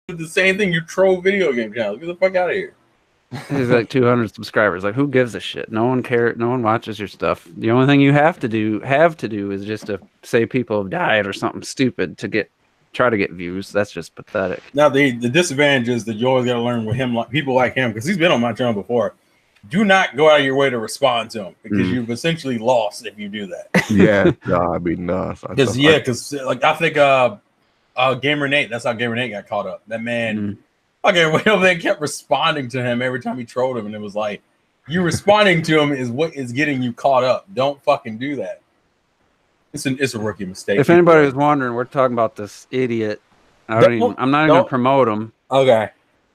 the same thing. You troll video game channels. Get the fuck out of here. He's like 200 subscribers. Like, who gives a shit? No one cares. No one watches your stuff. The only thing you have to do is just to say people have died or something stupid to try to get views. That's just pathetic. Now the disadvantage is that you always got to learn with him, like people like him, because he's been on my channel before. Do not go out of your way to respond to him because you've essentially lost if you do that. Yeah, no, I mean, no. Because like I think Gamer Nate, that's how Gamer Nate got caught up. That man. Okay, went over there and kept responding to him every time he trolled him, and it was like, you responding to him is what is getting you caught up. Don't fucking do that. It's a rookie mistake. If anybody was wondering, we're talking about this idiot. I'm not even gonna promote him. Okay.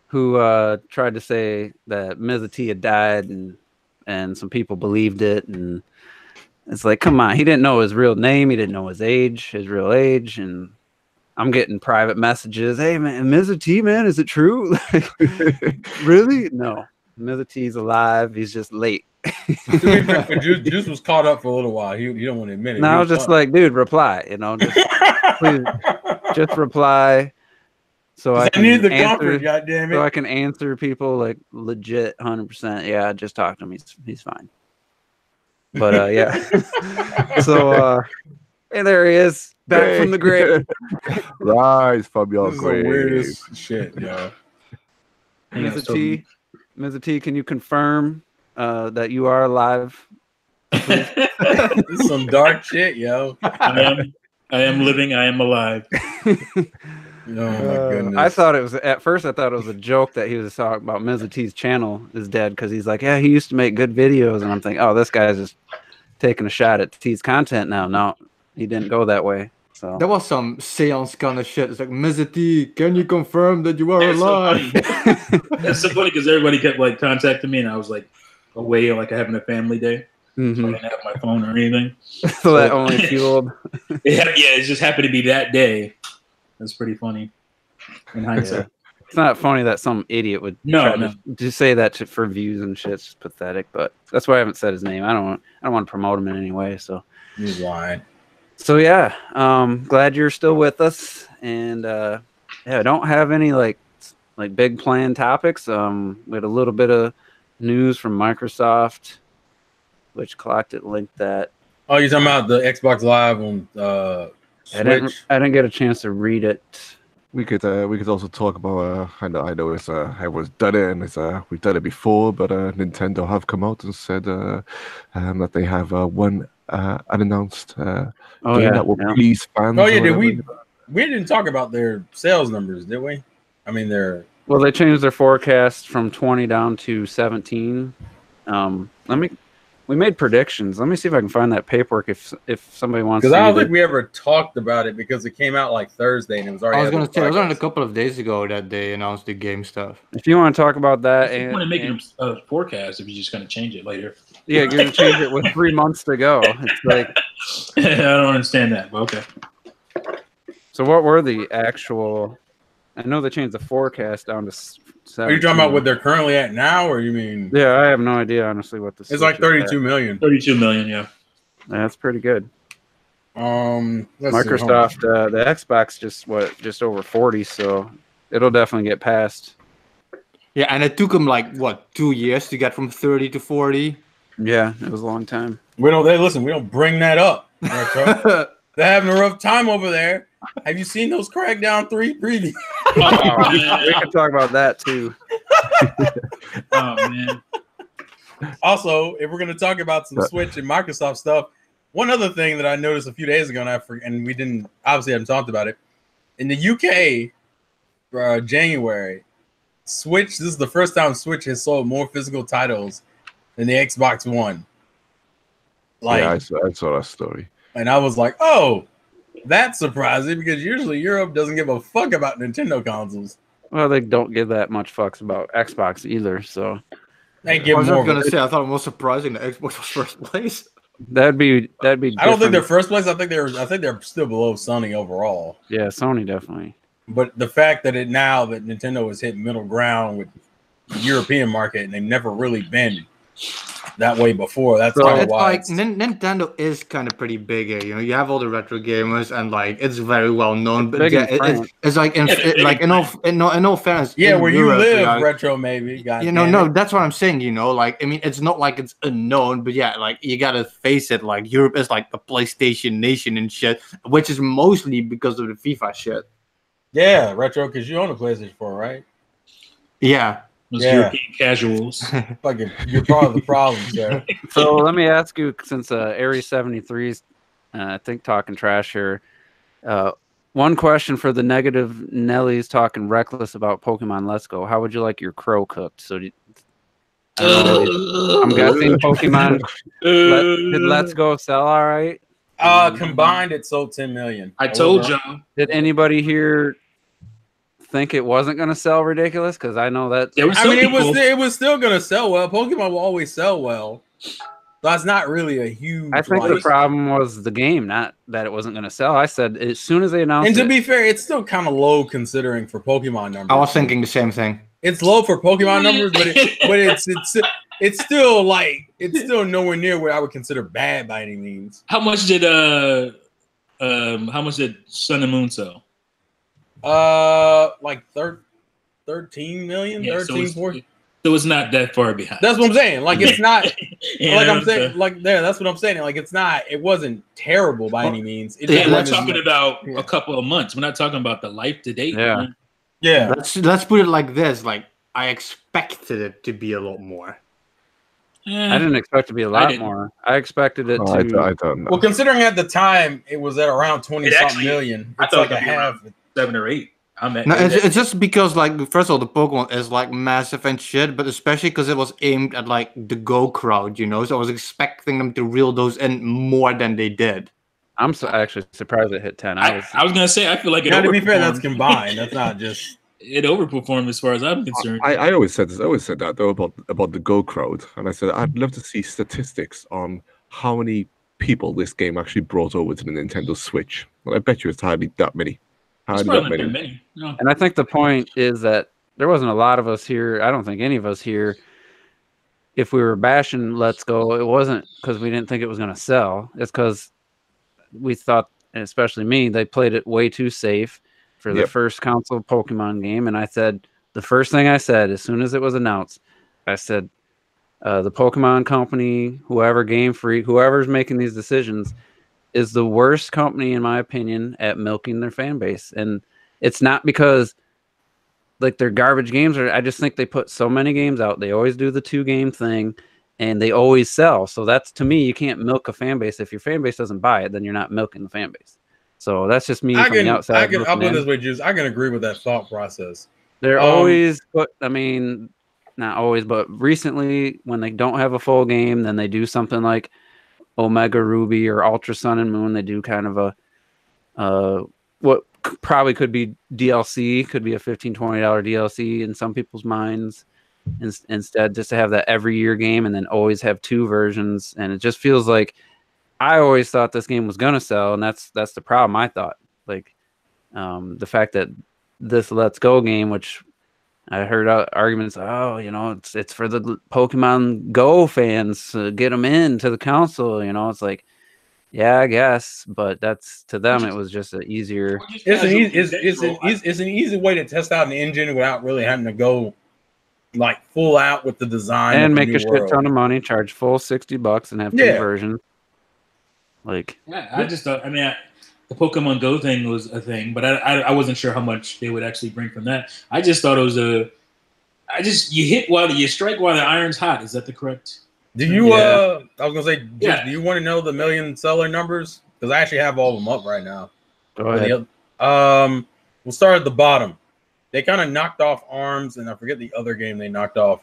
Who tried to say that Mr. T had died, and some people believed it, and it's like, come on, he didn't know his real name, he didn't know his real age, and I'm getting private messages. Hey man, Mr. T, man, is it true? Really? No. Mr. T's alive. He's just late. Juice was caught up for a little while. You don't want to admit it. No, I was just like, dude, reply. Please, just reply. So I need the comfort. Goddamn it! So I can answer people like legit, 100%. Yeah, just talk to him. He's fine. But yeah. So and there he is. Back from the grave. Rise from your grave. This is grave. the weirdest shit, yo. Mr. T, can you confirm that you are alive? This is some dark shit, yo. I am living. I am alive. Oh my goodness. I thought it was a joke that he was talking about. Mr. T's channel is dead because he's like, yeah, he used to make good videos, and I'm thinking, oh, this guy's just taking a shot at T's content now. No, he didn't go that way. So that was some seance kind of shit. It's like, Mr. T, can you confirm that you are alive? It's so funny because everybody kept like contacting me, and I was like away, like having a family day. So I didn't have my phone or anything. So that only fueled. It just happened to be that day. That's pretty funny in hindsight. Yeah. It's not funny that some idiot would just say that for views and shit. It's just pathetic. But that's why I haven't said his name. I don't want to promote him in any way. So he's lying. So yeah, glad you're still with us, and I don't have any like big planned topics. We had a little bit of news from Microsoft, which clocked it linked that. Oh, you're talking about the Xbox Live on Switch? I didn't get a chance to read it. We could also talk about I know it's everyone's done it, and we've done it before, but Nintendo have come out and said that they have one unannounced game that will please fans. Oh yeah, we didn't talk about their sales numbers, did we? I mean, they changed their forecast from 20 down to 17. We made predictions. Let me see if I can find that paperwork if somebody wants to. Because I don't think we ever talked about it because it came out like Thursday and it was already. I was going to say, it was only a couple of days ago that they announced the game stuff. If you want to talk about that, and want to make a forecast if you're just going to change it later. Yeah, you're going to change it with 3 months to go. It's like I don't understand that, but okay. So what were the actual? I know they changed the forecast down to 17. Are you talking about what they're currently at now, or you mean? Yeah, I have no idea honestly what this. It's like 32 million. 32 million, yeah. That's pretty good. Microsoft, the Xbox just over 40, so it'll definitely get passed. Yeah, and it took them like 2 years to get from 30 to 40. Yeah, it was a long time. We don't bring that up. They're having a rough time over there. Have you seen those Crackdown 3 previews? We can talk about that too. Oh man. Also, if we're going to talk about some Switch and Microsoft stuff, one other thing that I noticed a few days ago, and we haven't talked about it. In the UK, for January, Switch, this is the first time Switch has sold more physical titles than the Xbox One. I saw that story. And I was like, oh, that's surprising because usually Europe doesn't give a fuck about Nintendo consoles. Well, they don't give that much fucks about Xbox either, so. They give I was more. going to say, I thought it was surprising that Xbox was first place. That'd be. I don't think they're first place. I think they're still below Sony overall. Yeah, Sony definitely. But the fact that now that Nintendo has hit middle ground with the European market and they've never really been that way before. That's So kind of It's why. like Nintendo is kind of pretty big here. You know, you have all the retro gamers, and like it's very well known. It's But big yeah, in France. it's like in all fairness, Yeah, in where you Europe, live, yeah, retro maybe. God you know, damn no, it. that's what I'm saying. You know, like I mean, it's not like it's unknown, but yeah, like you gotta face it. Like Europe is like the PlayStation nation and shit, which is mostly because of the FIFA shit. Yeah, retro, because you own a PlayStation 4, right? Yeah. Those Yeah. European casuals. Fucking, you're part of the problem, sir. So let me ask you, since Aries 73's, I think talking trash here. One question for the negative Nelly's talking reckless about Pokemon Let's Go. How would you like your crow cooked? So I'm guessing Pokemon did Let's Go sell all right? Combined, it sold 10 million. I told y'all. Did anybody here think it wasn't going to sell ridiculous? Because I know that. There were I some mean, people. it was still gonna sell well. Pokemon will always sell well. That's not really a huge. I think the problem was the game, not that it wasn't going to sell. I said as soon as they announced And to it, be fair, it's still kind of low considering for Pokemon numbers. I was thinking the same thing. It's low for Pokemon numbers, but it's still like it's still nowhere near what I would consider bad by any means. How much did Sun and Moon sell? Like 13 million, Yeah, 13, 14. So it's not that far behind. That's what I'm saying. Like it's not You like know, I'm saying. so- Like there, that's what I'm saying. Like it's not. It wasn't terrible by any means. It Yeah, just we're wasn't- talking about Yeah. a couple of months. We're not talking about the life to date. Yeah. man. yeah. Let's put it like this. Like I expected it to be a lot more. I didn't expect it to be a lot didn't. more. I expected it I to. don't know. Well, considering at the time it was at around 20 It something actually- million, I it's thought like a it'd be half. 7 or 8. I'm at. No, it's just because like first of all, the Pokemon is like massive and shit, but especially because it was aimed at like the Go crowd, you know. So I was expecting them to reel those in more than they did. I'm actually surprised it hit 10. I was. I was gonna say I feel like it. Now, to be fair, that's overperformed. combined. That's not just. It overperformed as far as I'm concerned. I always said this. I always said that though about the Go crowd, and I said I'd love to see statistics on how many people this game actually brought over to the Nintendo Switch. Well, I bet you it's hardly that many. It's Hardly that probably not many. that many. No. And I think the point is that there wasn't a lot of us here. I don't think any of us here, if we were bashing Let's Go, it wasn't because we didn't think it was going to sell. It's because we thought, and especially me, they played it way too safe for the Yep. first console Pokemon game. And I said, the first thing I said, as soon as it was announced, I said, the Pokemon company, whoever, Game Freak, whoever's making these decisions, is the worst company, in my opinion, at milking their fan base. And it's not because like they're garbage games, or I just think they put so many games out. They always do the 2-game thing and they always sell. So that's, to me, you can't milk a fan base. If your fan base doesn't buy it, then you're not milking the fan base. So that's just me from the outside. I'll looking put it in. this way, Juice. I can agree with that thought process. They're Um, always, but I mean, not always, but recently when they don't have a full game, then they do something like Omega Ruby or Ultra Sun and Moon. They do kind of a what probably could be DLC, could be a $15-20 DLC in some people's minds. Instead, just to have that every year game and then always have 2 versions, and it just feels like I always thought this game was gonna sell, and that's the problem. I thought like the fact that this Let's Go game, which I heard arguments, oh, you know, it's for the Pokemon Go fans, get them into the console. You know, it's like, yeah, I guess, but that's to them. It was just an easier. It's an easy way to test out an engine without really having to go like full out with the design And of the make new a shit world. ton of money, charge full $60 and have 2 Yeah. versions. Like, Yeah, I just thought. I mean, the Pokemon Go thing was a thing, but I wasn't sure how much they would actually bring from that. I just thought it was you strike while the iron's hot. Is that the correct? Do you? Yeah. I was gonna say, Yeah. do you want to know the million seller numbers? Because I actually have all of them up right now. go ahead. We'll start at the bottom. They kind of knocked off ARMS, and I forget the other game they knocked off.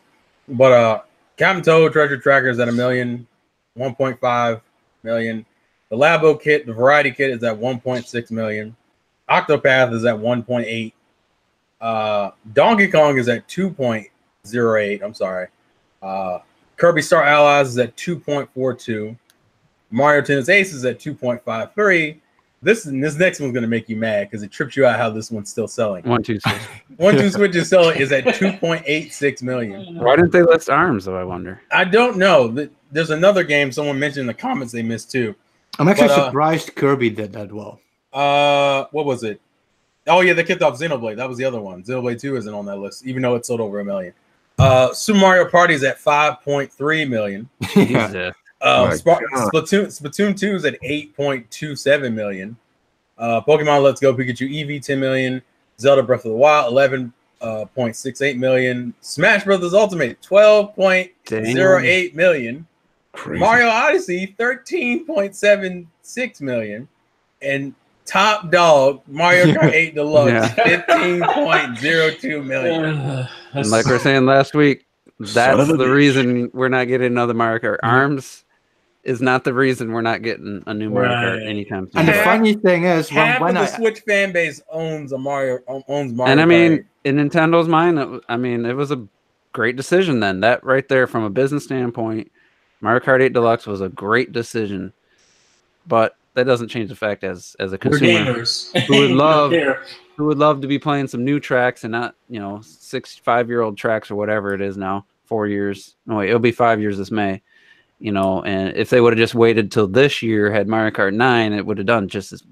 But Captain Toad Treasure Tracker is at 1.5 million. The Labo kit, the Variety kit, is at 1.6 million. Octopath is at 1.8. Donkey Kong is at 2.08. I'm sorry. Kirby Star Allies is at 2.42. Mario Tennis Ace is at 2.53. This next one's gonna make you mad because it trips you out how this one's still selling. 1, 2, 6. 1-2 Switch is at 2.86 million. Why didn't they list ARMS though? I wonder. I don't know. there's another game someone mentioned in the comments they missed too. I'm actually surprised Kirby did that well. What was it? Oh yeah, they kicked off Xenoblade. That was the other one. Xenoblade 2 isn't on that list, even though it sold over 1 million. Super Mario Party is at 5.3 million. Yeah. Splatoon 2 is at 8.27 million. Pokemon Let's Go Pikachu Eevee 10 million. Zelda Breath of the Wild 11.68 million. Smash Brothers Ultimate 12.08 million. Crazy. Mario Odyssey 13.76 million. And top dog Mario Kart 8 Deluxe 15.02 million. And like we were saying last week, that's the reason we're not getting another Mario Kart. ARMS is not the reason we're not getting a new Mario Kart anytime soon. And the funny thing is, half of the Switch fan base owns Mario. And I mean, in Nintendo's mind, it was a great decision then. That right there, from a business standpoint, Mario Kart 8 Deluxe was a great decision. But that doesn't change the fact, as a consumer who would love to be playing some new tracks and not 5-year-old tracks or whatever it is now. 4 years. No wait, it'll be 5 years this May. And if they would have just waited till this year, had Mario Kart 9, it would have done just as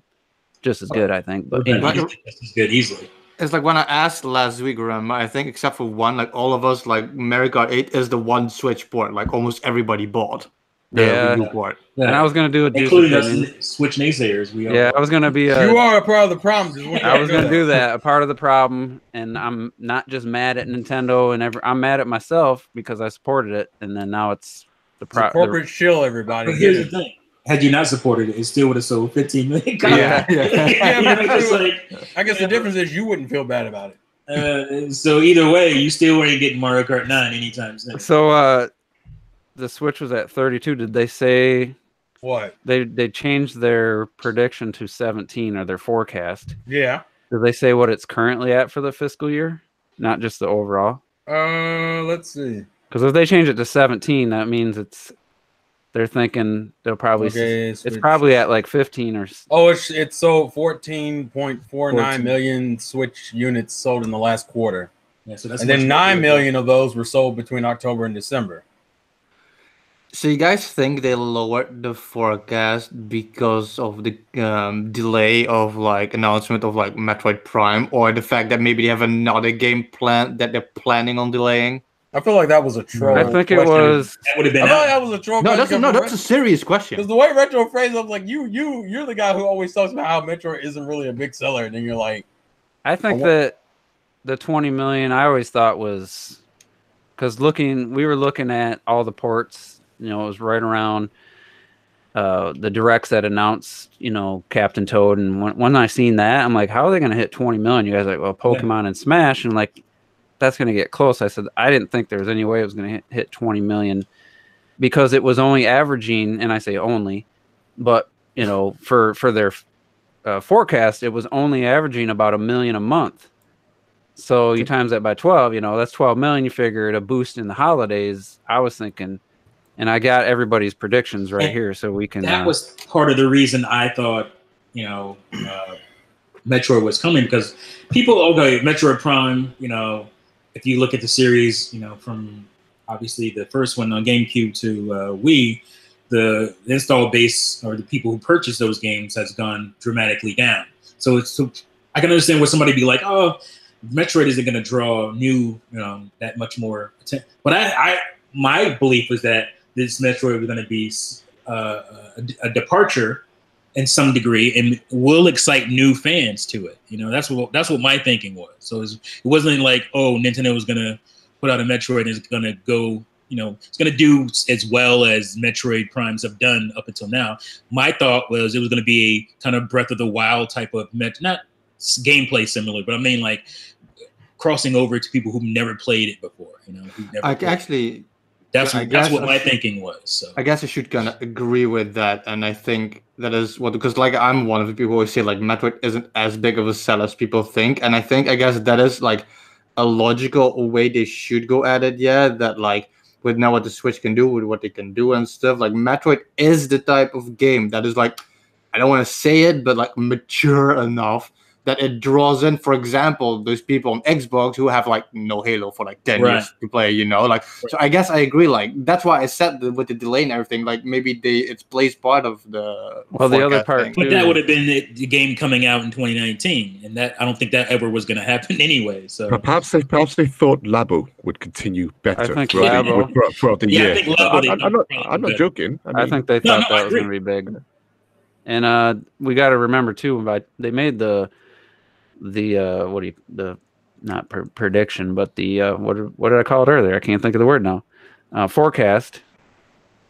good, I think. But just as good easily. It's like when I asked last week, remember, I think except for one, like all of us, like Mario Kart 8 is the one Switch port, like almost everybody bought. Yeah. Port. Yeah. And I was gonna do it, including us Switch naysayers. I was gonna be. You are a part of the problem. I was gonna do that, a part of the problem, and I'm not just mad at Nintendo I'm mad at myself because I supported it, and then now it's the corporate shill. Everybody. But here's the thing: had you not supported it, it still would have sold 15 million. Yeah. I guess the difference is you wouldn't feel bad about it. So either way, you still ain't getting Mario Kart 9 anytime soon. So the Switch was at 32. Did they say what? They changed their prediction to 17 or their forecast? Yeah. Did they say what it's currently at for the fiscal year? Not just the overall. Let's see. Because if they change it to 17, that means they're thinking they'll probably it's probably at like 15 or. Oh, it's sold 14.49 million Switch units sold in the last quarter. Yeah, so that's and then 9 million of those were sold between October and December. So you guys think they lowered the forecast because of the delay of like announcement of like Metroid Prime, or the fact that maybe they have another game plan that they're planning on delaying? I feel like that was a troll. I think it was. That would have been. I feel like that was a troll. That's a serious question. Because the way Retro phrased it, like you're the guy who always talks about how Metroid isn't really a big seller, and then you're like, I think that the 20 million I always thought was because we were looking at all the ports. It was right around the directs that announced, Captain Toad. And when I seen that, I'm like, how are they going to hit 20 million? You guys are like, well, Pokemon and Smash. And like, that's going to get close. I said, I didn't think there was any way it was going to hit 20 million because it was only averaging, and I say only, but, for their forecast, it was only averaging about 1 million a month. So you times that by 12, that's 12 million. You figure a boost in the holidays. I was thinking. And I got everybody's predictions right here, so we can. That was part of the reason I thought, Metroid was coming, because Metroid Prime. If you look at the series, from obviously the first one on GameCube to Wii, the install base or the people who purchase those games has gone dramatically down. So I can understand where somebody be like, oh, Metroid isn't going to draw that much more attention. But my belief was that this Metroid was going to be a departure in some degree and will excite new fans to it. That's what my thinking was. So it wasn't like, oh, Nintendo was going to put out a Metroid and it's going to go, it's going to do as well as Metroid Primes have done up until now. My thought was it was going to be a kind of Breath of the Wild type of, not gameplay similar, but I mean like crossing over to people who've never played it before. That's what my thinking was. So I guess I should kind of agree with that, and I think that is because like I'm one of the people who always say like Metroid isn't as big of a sell as people think, and I guess that is like a logical way they should go at it. Yeah, that like with now what the Switch can do, with what they can do and stuff, like Metroid is the type of game that is like, I don't want to say it, but like mature enough that it draws in, for example, those people on Xbox who have like no Halo for like 10 years to play, you know, like, so I guess I agree. Like, that's why I said that with the delay and everything, like maybe it plays part of the, the other part thing. But that would have been the game coming out in 2019, and that I don't think that ever was going to happen anyway. So perhaps they thought Labo would continue better I think throughout the Yeah, I year. think Labo I'm not joking. I think they thought that was going to be big. And we got to remember too, they made the not prediction, but the what did I call it earlier? I can't think of the word now. Forecast.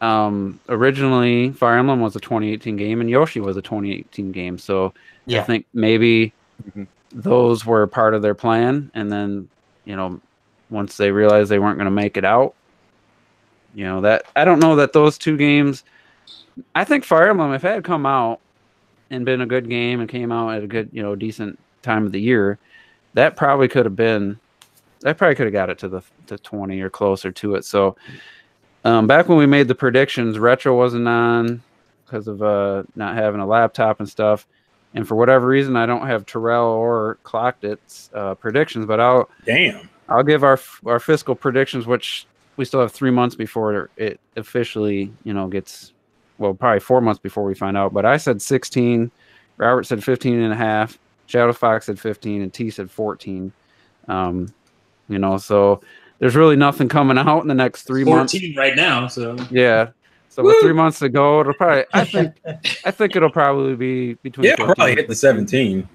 Originally, Fire Emblem was a 2018 game, and Yoshi was a 2018 game. So I think maybe those were part of their plan, and then once they realized they weren't going to make it out, that I don't know that those two games. I think Fire Emblem, if it had come out and been a good game and came out at a good, decent time of the year, that probably could have got it to 20 or closer to it. So back when we made the predictions, Retro wasn't on because of not having a laptop and stuff. And for whatever reason, I don't have Terrell or Clocked It's predictions, but I'll give our fiscal predictions, which we still have 3 months before it officially, gets. Well, probably 4 months before we find out. But I said 16. Robert said 15.5. Shadow Fox said 15, and T said 14. So there's really nothing coming out in the next 3 months. 14 right now. So yeah. So with 3 months to go, it'll probably. I think it'll probably be between. Yeah, probably hit the 17.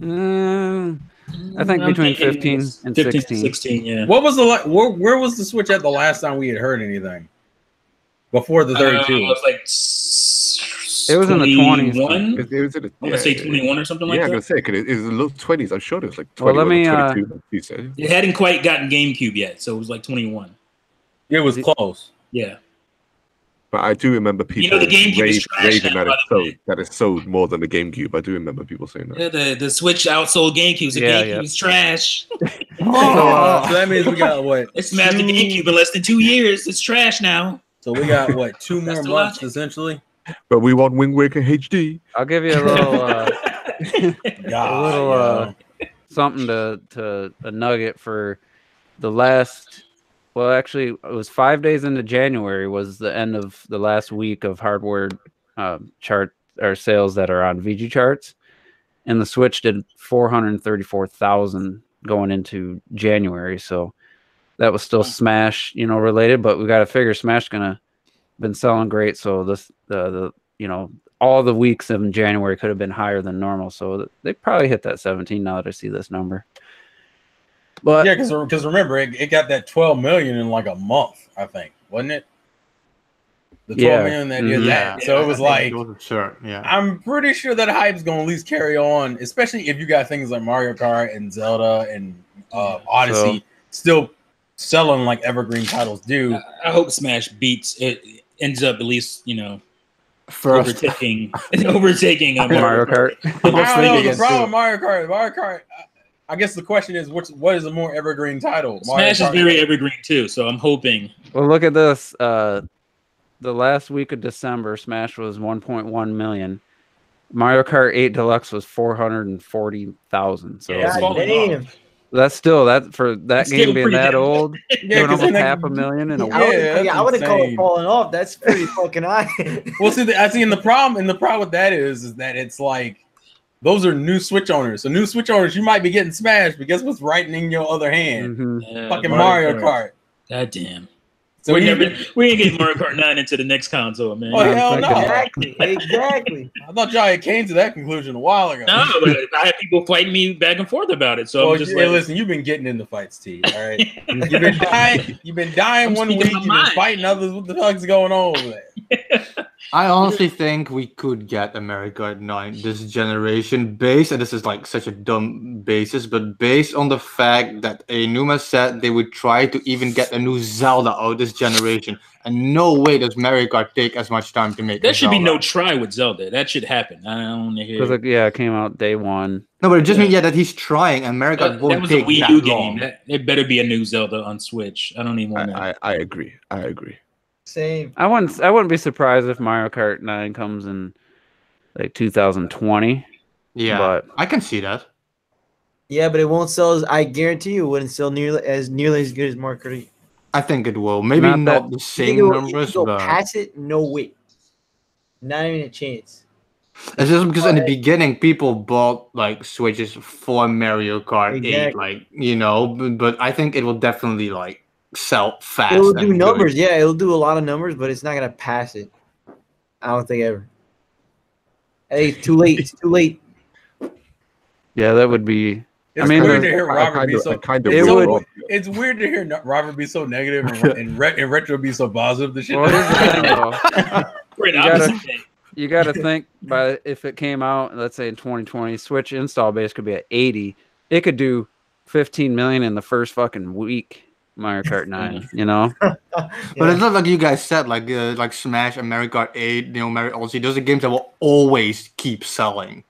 I think between 15 and 16. 16. Yeah. What was where was the Switch at the last time we had heard anything? Before the 32. It was like it was in the 20s. It was in I'm gonna say 21 or something like that. I'm gonna say it was in the low 20s. I'm sure it was like 20. Well, let me. 22, you said. It hadn't quite gotten GameCube yet, so it was like 21. It was close. Yeah. But I do remember people the GameCube is trash raving now, that it sold more than the GameCube. I do remember people saying that. Yeah, the Switch outsold GameCube. The GameCube is trash. So that means we got what? It smashed the GameCube in less than 2 years. It's trash now. So we got what, 2 more months essentially? But we want Wind Waker HD. I'll give you a little something to a nugget for the last. Well, actually, it was 5 days into January was the end of the last week of hardware chart or sales that are on VG charts, and the Switch did 434,000 going into January. So that was still Smash, related, but we got to figure Smash gonna been selling great. So this all the weeks in January could have been higher than normal. So they probably hit that 17 now that I see this number. But yeah, because remember it got that 12 million in like a month, I think, wasn't it? The 12 million that did that. So it was like, sure, yeah. I'm pretty sure that hype's gonna at least carry on, especially if you got things like Mario Kart and Zelda and Odyssey still selling like evergreen titles do. I hope Smash beats it, ends up at least First. overtaking Mario Kart. I don't know the problem with Mario Kart. I guess the question is, what is a more evergreen title? Smash is very evergreen too, so I'm hoping. Well, look at this. The last week of December, Smash was 1.1 million. Mario Kart 8 Deluxe was 440,000. So damn. That's still for that game being that old. Doing almost 500,000 in a week. I wouldn't call it falling off. That's pretty fucking high. Well, see, and the problem with that is that it's like those are new Switch owners. So new Switch owners, you might be getting smashed, but guess what's right in your other hand? Mm-hmm. Fucking Mario Kart. God damn. So we ain't getting Mario Kart 9 into the next console, man. Oh, hell no. Exactly. I thought y'all had came to that conclusion a while ago. No, but I had people fighting me back and forth about it. So I'm just listen, you've been getting into fights, T. All right. You've been dying one week, you've been fighting others. What the fuck's going on over there? I honestly think we could get a Mario Kart 9 this generation based, and this is like such a dumb basis, but based on the fact that Aonuma said they would try to even get a new Zelda out this generation. And no way does Mario Kart take as much time to make. There should be no try with Zelda. That should happen. I don't want to hear. Because it came out day one. No, but it just means that he's trying, and Mario Kart won't take that that game. long. It better be a new Zelda on Switch. I don't even want to. I agree. Same. I wouldn't be surprised if Mario Kart 9 comes in like 2020. Yeah, But I can see that. Yeah, but it won't sell. I guarantee you, it wouldn't sell nearly as good as Mario Kart 8. I think it will. Maybe Not not, that- the You same think it will, numbers, go but past it? No way. Not even a chance. it's just because in the beginning people bought like Switches for Mario Kart 8, Exactly. like but I think it will definitely like sell fast. It will and do good. numbers. Yeah, it'll do a lot of numbers, but it's not gonna pass it. I don't think ever. Hey, it's too late. It's too late. yeah, that would be. It's mean, weird to the- hear Robert be so. It would- It's weird to hear Robert be so negative and Retro be so positive. The shit. Well, here's the thing, though. We're in You gotta- opposite day. You got to think by if it came out, let's say in 2020, Switch install base could be at 80. It could do 15 million in the first fucking week. Mario Kart 9, you know. But it's not like you guys said, like Smash and Mario Kart 8, Mario Odyssey. Those are games that will always keep selling.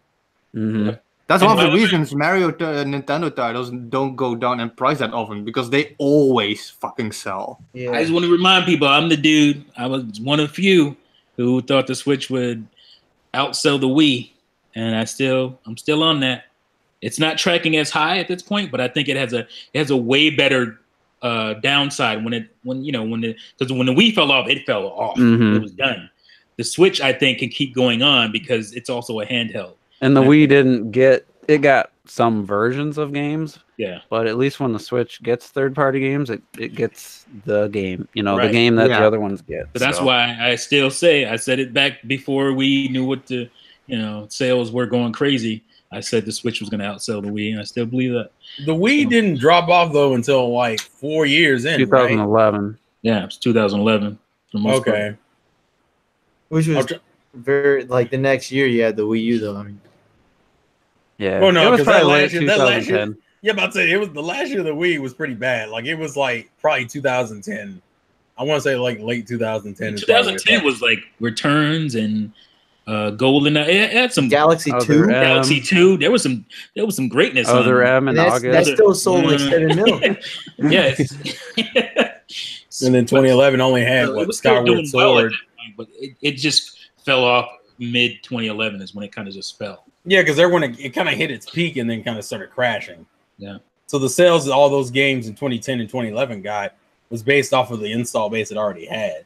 hmm That's And one of the by the way- reasons Nintendo titles don't go down in price that often, because they always fucking sell. Yeah. I just want to remind people, I'm the dude. I was one of few who thought the Switch would outsell the Wii, and I'm still on that. It's not tracking as high at this point, but I think it has a way better downside when the Wii fell off, it fell off. Mhm. It was done. The Switch, I think, can keep going on because it's also a handheld. And the Wii got some versions of games, Yeah. but at least when the Switch gets third-party games, it gets the game, the Right. game that the Yeah. other ones get. But that's so. why I still say, I said it back before we knew what the sales were going crazy. I said the Switch was going to outsell the Wii, and I still believe that. The Wii didn't drop off though until like 4 years in, right? 2011. Yeah, it's 2011 for the most part. Okay. Which I'll was tr- very like the next year you had the Wii U though. I mean, Yeah. Well, no, it was 'cause that probably late last year- that last year- 2010. Yeah, but I'd say it was the last year of the Wii was pretty bad. Like it was like probably 2010. I want to say like late 2010. is probably 2010 was like Returns and Golden. It had some Galaxy Other 2. M. Galaxy 2. There was some greatness. Other on M in And that August. still sold like 7 mil. Yeah. And then 2011 only had it what was still Skyward doing well at Sword. that point, but it just fell off mid 2011 is when it kind of just fell. Yeah, because it kind of hit its peak and then kind of started crashing. Yeah. So the sales of all those games in 2010 and 2011 got was based off of the install base it already had.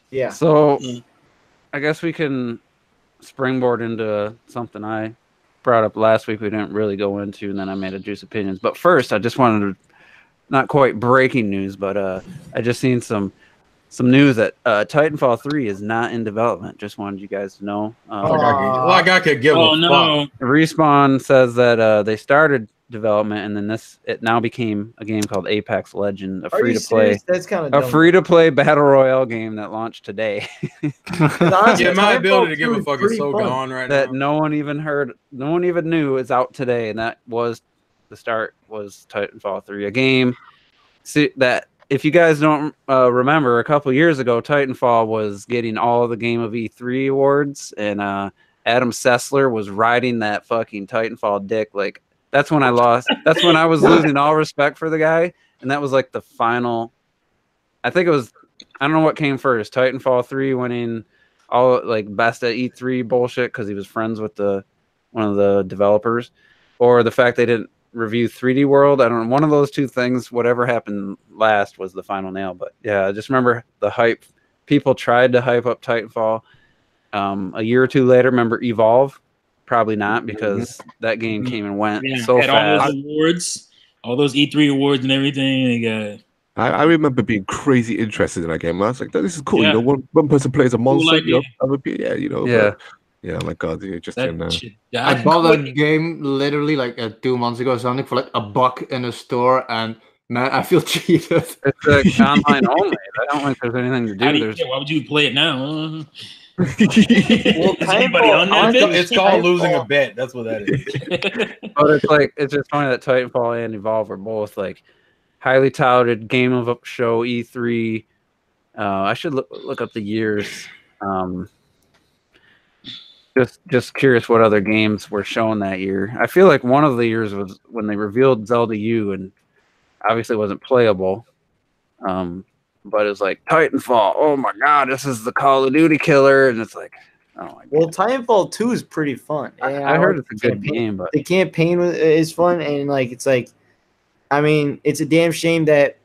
Yeah. So Mm. I guess we can springboard into something I brought up last week we didn't really go into, and then I made a juice opinions. But first, I just wanted to, not quite breaking news, but I just seen some news that Titanfall 3 is not in development. Just wanted you guys to know. Like I could give Oh a no! fuck. Respawn says that they started development, and then it now became a game called Apex Legend, a Are you free-to-play. serious? That's kind of A free-to-play battle royale game that launched today. Yeah, my ability to give a fuck is so fun. gone right that now. no one even knew is out today, and that was the start was Titanfall 3, a game that if you guys don't remember, a couple years ago Titanfall was getting all the Game of E3 awards, and Adam Sessler was riding that fucking Titanfall dick. Like that's when I was losing all respect for the guy, and that was like the final. I think it was, I don't know what came first, Titanfall 3 winning all like best at E3 bullshit because he was friends with one of the developers, or the fact they didn't review 3D World. I don't know, one of those two things, whatever happened last was the final nail. But yeah, I just remember the hype. People tried to hype up Titanfall. A year or two later, remember Evolve? Probably not, because that game came and went Yeah, so had all fast. those awards, all those E3 awards and everything. They got I remember being crazy interested in that game. I was like, this is cool. Yeah. You know, one person plays a monster. idea. Other people, yeah, you know. Yeah. But, yeah, my God, you're just that in there. shit. I bought that game literally like 2 months ago or something for like $1 in a store, and man, I feel cheated. It's like online only. I don't think there's anything to How do. do you, There's why would you play it now? Well, Is anybody on that Titanfall- bitch? It's called losing a bet. That's what that is. But it's just funny that Titanfall and Evolve are both like highly touted game of show E3. I should look up the years. Just curious what other games were shown that year. I feel like one of the years was when they revealed Zelda U, and obviously it wasn't playable. But it was like Titanfall. Oh my God, this is the Call of Duty killer, and it's like Oh my Well, God. Titanfall 2 is pretty fun. I heard it's a good campaign. game, but The campaign is fun, and like it's like, I mean, it's a damn shame that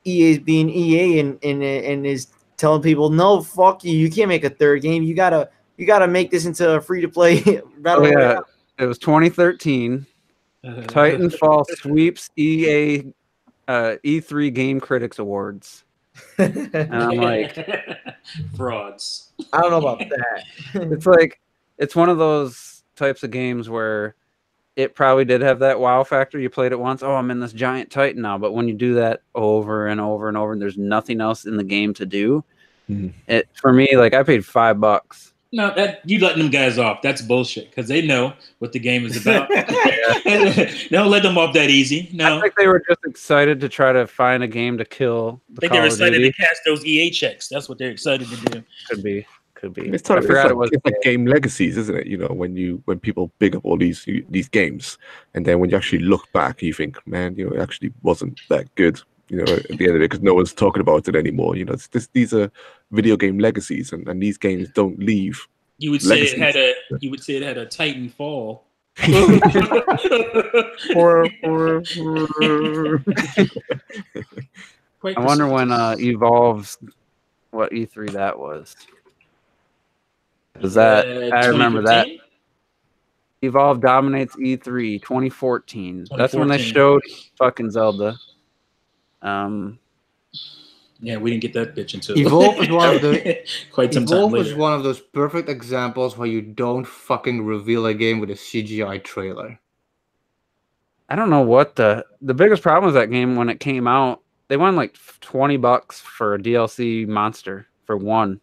EA is being EA and is telling people, no, fuck you, you can't make a third game. You gotta make this into a free to play battle oh yeah, royale. it was 2013. Titanfall sweeps EA E3 Game Critics Awards, and I'm like, frauds. I don't know about that. it's like it's one of those types of games where it probably did have that wow factor. You played it once, oh, I'm in this giant Titan now. But when you do that over and over and over, and there's nothing else in the game to do, it for me, like I paid $5. No, that you letting them guys off. That's bullshit because they know what the game is about. Don't let them off that easy. No, I think they were just excited to try to find a game to kill. I think they're excited to cash those EA checks. That's what they're excited to do. Could be. It's I forgot it was. it's like game legacies, isn't it? You know, when people big up all these games, and then when you actually look back, you think, man, you know, it actually wasn't that good. You know, at the end of it, because no one's talking about it anymore. You know, these are video game legacies, and these games don't leave. You would say it had a. You would say it had a Titanfall. I wonder when Evolve's what E3 that was. Was that I remember that Evolve dominates E3 2014. That's when they showed fucking Zelda. Yeah, we didn't get that bitch until Evolve was one of the quite some time Evolve later. was one of those perfect examples where you don't fucking reveal a game with a CGI trailer. I don't know what the biggest problem was that game when it came out. They wanted like $20 for a DLC monster for one.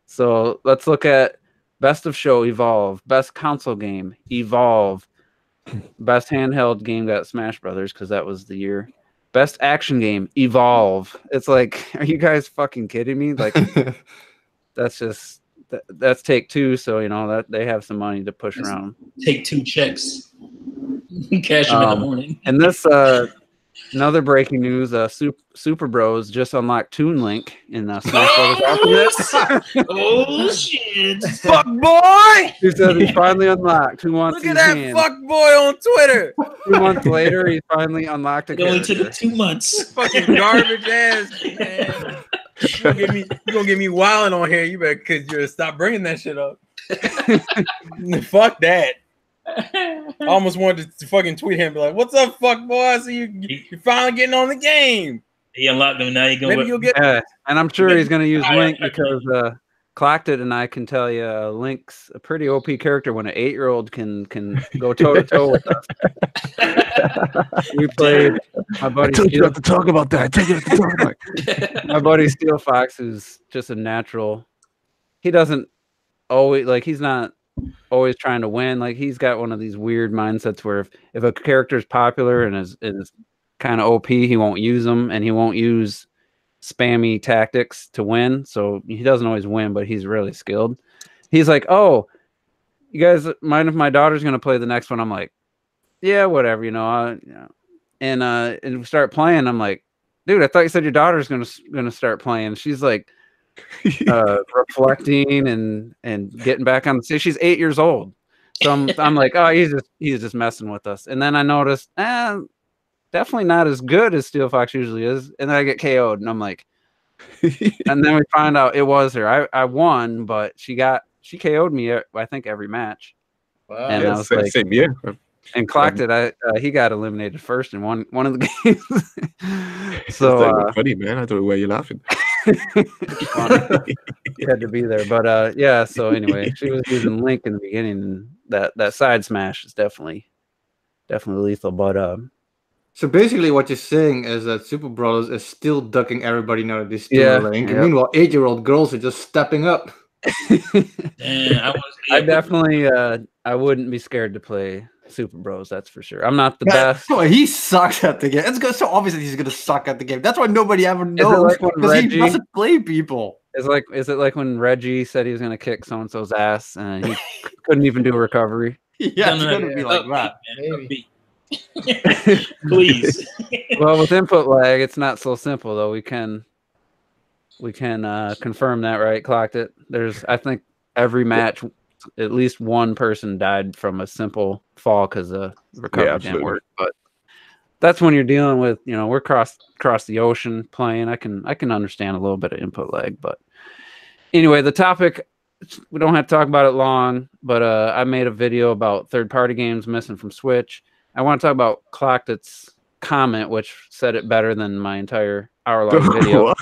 So let's look at best of show Evolve, best console game Evolve, best handheld game got Smash Brothers because that was the year. Best action game Evolve. It's like, are you guys fucking kidding me? Like, that's just that's Take-Two, so you know that they have some money to push around. Take 2 checks, cash them in the morning. And this another breaking news: Super Bros just unlocked Toon Link in Smash Brothers Ultimate. Oh shit! Fuck boy! He said he finally unlocked. Who wants Look at that fuck boy on Twitter. 2 months later, he finally unlocked a It only character. took 2 months. Fucking garbage ass man. You gonna get me wilding on here. You better stop bringing that shit up. Fuck that. I almost wanted to fucking tweet him, be like, "What's up, fuck boy? I see you're finally getting on the game." He unlocked them. Now you gonna Maybe you'll get. Yeah, and I'm sure he's going to use Link because Clocked It and I can tell you Link's a pretty OP character when an 8-year-old can go toe to toe with us. We played my buddy. I told you not to talk about that. I told you not to talk about it. My buddy Steel Fox, who's just a natural. He doesn't always he's not always trying to win. Like he's got one of these weird mindsets where if a character is popular and is kind of OP, he won't use them, and he won't use spammy tactics to win. So he doesn't always win, but he's really skilled. He's like, "Oh, you guys mind if my daughter's gonna play the next one?" I'm like, "Yeah, whatever, you know." And we start playing. I'm like, "Dude, I thought you said your daughter's gonna start playing." She's like reflecting and getting back on the stage. She's 8 years old. So I'm like, "Oh, he's just messing with us." And then I noticed, definitely not as good as Steel Fox usually is. And then I get KO'd, and I'm like, and then we find out it was her. I won, but she KO'd me. I think every match. Wow. And Yeah, I was like, same year. and Clocked It. He got eliminated first in one of the games. So funny, man. I don't know why you're laughing. he had to be there. But yeah. So anyway, she was using Link in the beginning, and that side smash is definitely lethal. But So basically, what you're saying is that Super Brothers is still ducking everybody now that they steal Link. And meanwhile, 8-year-old girls are just stepping up. I definitely I wouldn't be scared to play Super Bros. That's for sure. I'm not the best. Oh, he sucks at the game. It's so obvious that he's gonna suck at the game. That's why nobody ever knows like when because he doesn't play people. Is it like when Reggie said he was gonna kick so and so's ass and he couldn't even do a recovery? Yeah, it's gonna be like that. Maybe. Please. Well, with input lag, it's not so simple though. We can confirm that, right? Clocked It. I think every match, at least one person died from a simple fall because the recovery didn't work. But that's when you're dealing with, we're across the ocean playing. I can understand a little bit of input lag, but anyway, the topic, we don't have to talk about it long, but I made a video about third-party games missing from Switch. I want to talk about Clocked's comment, which said it better than my entire hour-long video.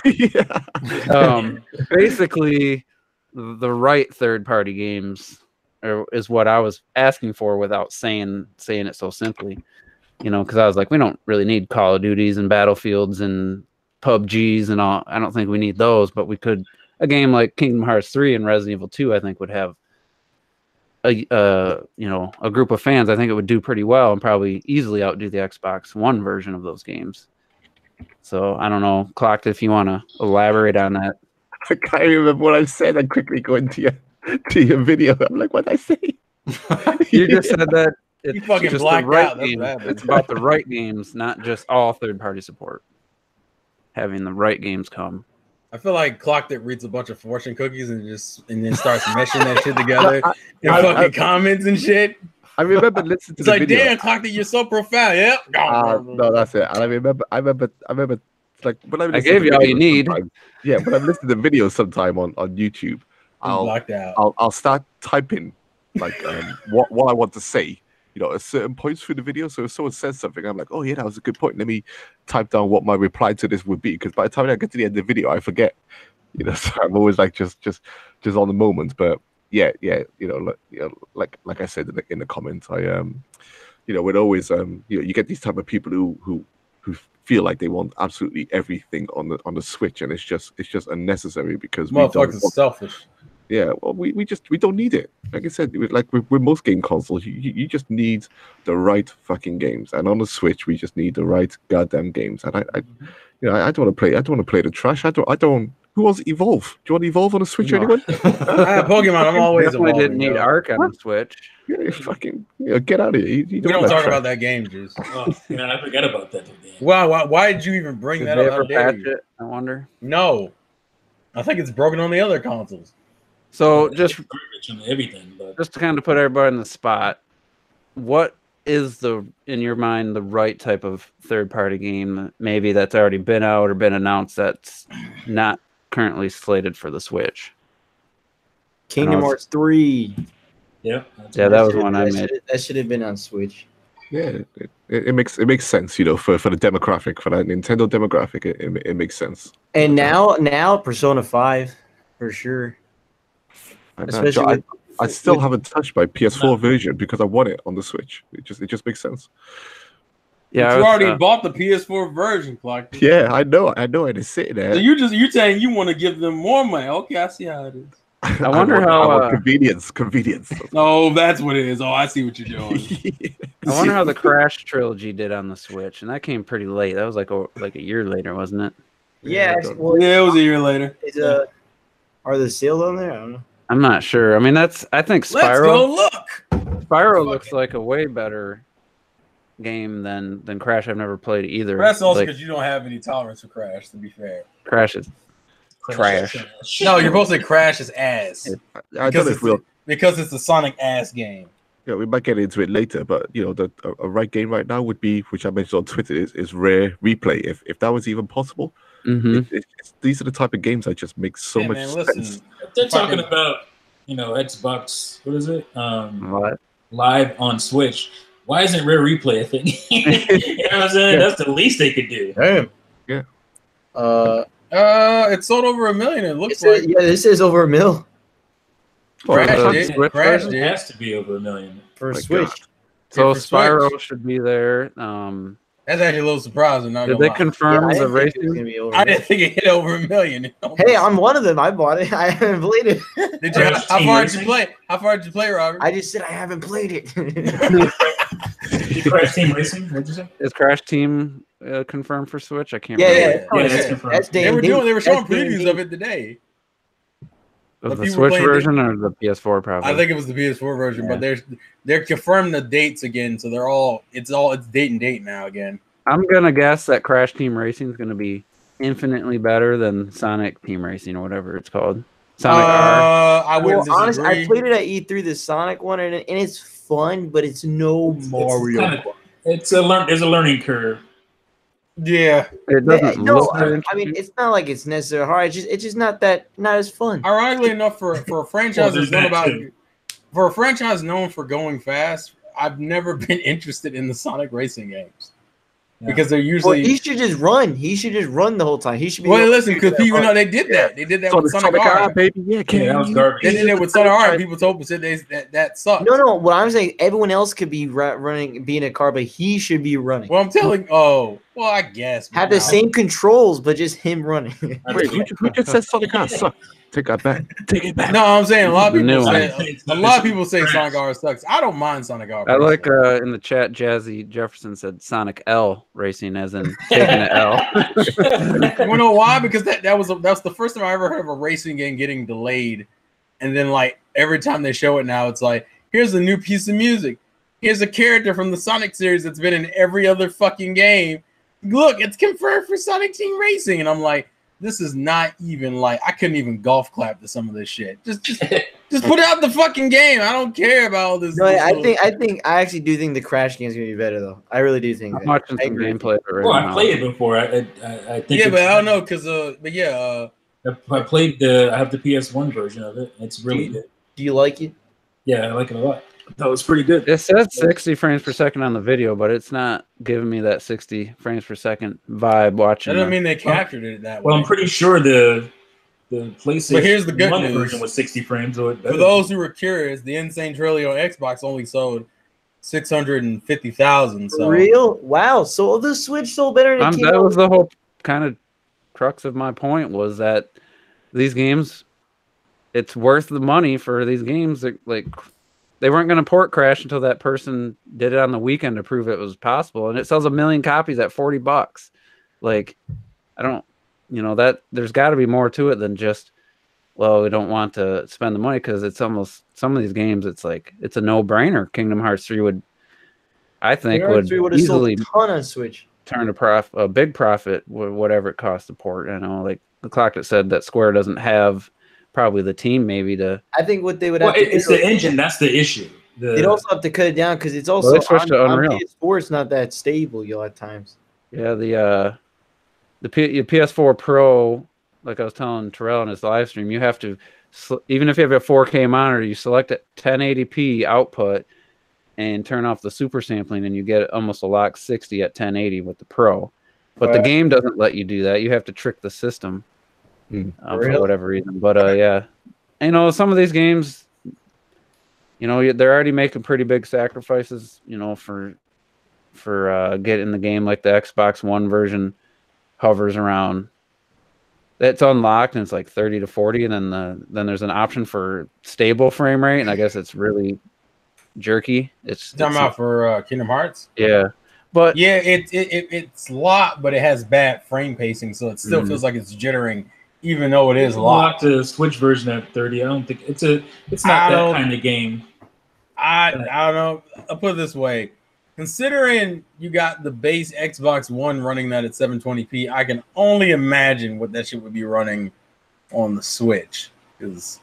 Basically, the right third-party games is what I was asking for without saying it so simply. Because I was like, we don't really need Call of Duties and Battlefields and PUBGs and all. I don't think we need those, but we could. A game like Kingdom Hearts 3 and Resident Evil 2, I think, would have a group of fans. I think it would do pretty well and probably easily outdo the Xbox One version of those games. So I don't know, Clocked, if you want to elaborate on that. I can't remember what I said. I quickly go into your video. I'm like, what did I say? You just said that it's You fucking just blacked the right out. That's game. what happened. It's about the right games, not just all third-party support. Having the right games come. I feel like Clock that reads a bunch of fortune cookies and then starts meshing that shit together in fucking comments and shit. I remember listening to It's the like, video. damn, Clock that you're so profound. Yep. No, that's it. And I remember like when I gave you all you need. Yeah, when I listen to videos sometime on YouTube, Blocked out. I'll start typing like what I want to say, at certain points through the video. So if someone says something, I'm like, oh yeah, that was a good point. Let me type down what my reply to this would be, because by the time I get to the end of the video, I forget. So I'm always like just on the moment. But yeah, like I said in the comments, I we'd always you get these type of people who feel like they want absolutely everything on the Switch, and it's just unnecessary because Motherfuckers are selfish. Yeah, well, we don't need it. Like I said, like with most game consoles, you just need the right fucking games, and on the Switch, we just need the right goddamn games. And I don't want to play. I don't want to play the trash. I don't. Who wants Evolve? Do you want Evolve on the Switch? No. Anyone? I have Pokemon. I'm always Definitely evolving. didn't need Arc on the Switch. Yeah, fucking get out of here. We don't talk about that game, Juice. Oh, man, I forgot about that game. Why did you even bring Did that they up? How ever dare patch you? it? I wonder. No, I think it's broken on the other consoles. So just Garbage and everything, but to kind of put everybody in the spot, what is in your mind the right type of third-party game maybe that's already been out or been announced that's not currently slated for the Switch? Kingdom Hearts 3. yeah, Yeah, that was one I made. That should have been on Switch. Yeah, it makes sense, for the demographic, for that Nintendo demographic, it makes sense. And now Persona 5 for sure. Especially I still haven't touched my PS4 version because I want it on the Switch. It just makes sense. Yeah, you already bought the PS4 version, Clark. Yeah, I know, and it's sitting there. So you're saying you want to give them more money? Okay, I see how it is. I wonder I want how convenience. Oh, that's what it is. Oh, I see what you're doing. I wonder how the Crash trilogy did on the Switch, and that came pretty late. That was like a year later, wasn't it? yeah, Yeah, it was a year later. Are they sealed on there? I don't know. I'm not sure. I mean, I think Let's go Spyro. look. Spyro looks like a way better game than Crash. I've never played either. That's also Like, because you don't have any tolerance for Crash. To be fair. Crash is trash. No, you're supposed to say Crash is ass I don't know if because it's a Sonic ass game. we might get into it later, but a right game right now would be, which I mentioned on Twitter, is Rare Replay. If that was even possible, these are the type of games that just make so much sense. Listen, They're talking about, Xbox. What is it? What? Live on Switch. Why isn't Rare Replay a thing? You know what I'm saying? Yeah. That's the least they could do. Damn. Yeah. it sold over 1 million. It looks like. This is over $1 million Crash did. Switch Crash version? It did. has to be over 1 million. for My Switch. God. So for Spyro Switch. should be there. That's actually a little surprising. Not Did gonna they lie. confirm I the didn't think it was racing? gonna be over I $1 didn't think it hit over 1 million. Hey, I'm one of them. I bought it. I haven't played it. Did you? How far did you play? How far did you play, Robert? I just said I haven't played it. Crash Team Racing? What'd you say? Is Crash Team confirmed for Switch? I can't yeah, remember. yeah. Yeah, that's confirmed. That's They damn were deep. showing That's damn previews deep. of it today. Of But the people were Switch playing version or the PS4 probably? I think it was the PS4 version, Yeah. but they're confirming the dates again, so it's date and date now again. I'm gonna guess that Crash Team Racing is gonna be infinitely better than Sonic Team Racing or whatever it's called. Sonic R. I wouldn't Well, honestly, disagree. I played it at E3, the Sonic one, and it's fun, but it's no Mario. There's a learning curve. Yeah. It doesn't No, look very I mean, interesting. it's not like it's necessarily hard. It's just not as fun. Ironically enough, for a franchise there's that's known that about too. for a franchise known for going fast, I've never been interested in the Sonic racing games because they're Well, usually. he should just run. He should just run the whole time. He should be. Well, listen, because people know they did that. They did that with Sonic R. baby. Yeah, Yeah, that was garbage. They did it with Sonic R, and people told me said that sucked. No. What I'm saying, everyone else could be running, be in a car, but he should be running. Well, I'm telling. Oh, well, I guess. Have the same controls, but just him running. Wait, who just said Sonic R sucked? Take that back. Take it back. No, I'm saying a lot of The people new say a lot of people say Sonic R sucks. I don't mind Sonic R. I like in the chat, Jazzy Jefferson said Sonic L racing, as in taking an L. You wanna know why? Because that was the first time I ever heard of a racing game getting delayed, and then like every time they show it now, it's like here's a new piece of music. Here's a character from the Sonic series that's been in every other fucking game. Look, it's confirmed for Sonic Team Racing, and I'm like, this is not even like I couldn't even golf clap to some of this shit. Just put out the fucking game. I don't care about all this. No, I actually do think the Crash game is gonna be better though. I really do think. I'm that. watching I some agree. gameplay of it right Well, now. I played it before. I think. Yeah, but I don't know because I played I have the PS1 version of it. It's really good. Do you like it? Yeah, I like it a lot. That was pretty good. It says 60 frames per second on the video, but it's not giving me that 60 frames per second vibe watching. that doesn't it. mean they captured it that way. Well, I'm pretty sure the PlayStation But here's the good 1 news. version was 60 frames. So For those who were curious, the Insane Trilly on Xbox only sold 650,000. So Real? Wow. So the Switch sold better than it came that out. was the whole kind of crux of my point, was that these games, it's worth the money for these games. That, like, they weren't going to port Crash until that person did it on the weekend to prove it was possible, and it sells 1 million copies at $40. Like, I don't, that there's got to be more to it than just, well, we don't want to spend the money, because it's almost, some of these games, it's like, it's a no-brainer. Kingdom Hearts 3 would, I think, would easily sold a ton on Switch. turn a big profit, whatever it costs to port. Like the clock that said that Square doesn't have probably the team maybe to. I think what they would Well, have to it's do, the engine. That's the issue. they'd also have to cut it down because it's also they switched to on Unreal. PS4. It's not that stable, at times. Yeah, your PS4 Pro, like I was telling Terrell in his live stream, you have to, even if you have a 4K monitor, you select a 1080p output and turn off the super sampling, and you get almost a lock 60 at 1080 with the Pro. But the game doesn't let you do that. You have to trick the system for whatever reason. But yeah, some of these games, they're already making pretty big sacrifices, for getting the game. Like the Xbox One version hovers around. It's unlocked and it's like 30 to 40, and then there's an option for stable frame rate, and I guess it's really jerky. It's talking about for Kingdom Hearts. Yeah, but yeah, it's locked, but it has bad frame pacing, so it still feels like it's jittering, even though it is locked. The Switch version at 30. I don't think it's not that kind of game. I don't know. I'll put it this way. Considering you got the base Xbox One running that at 720p, I can only imagine what that shit would be running on the Switch. Because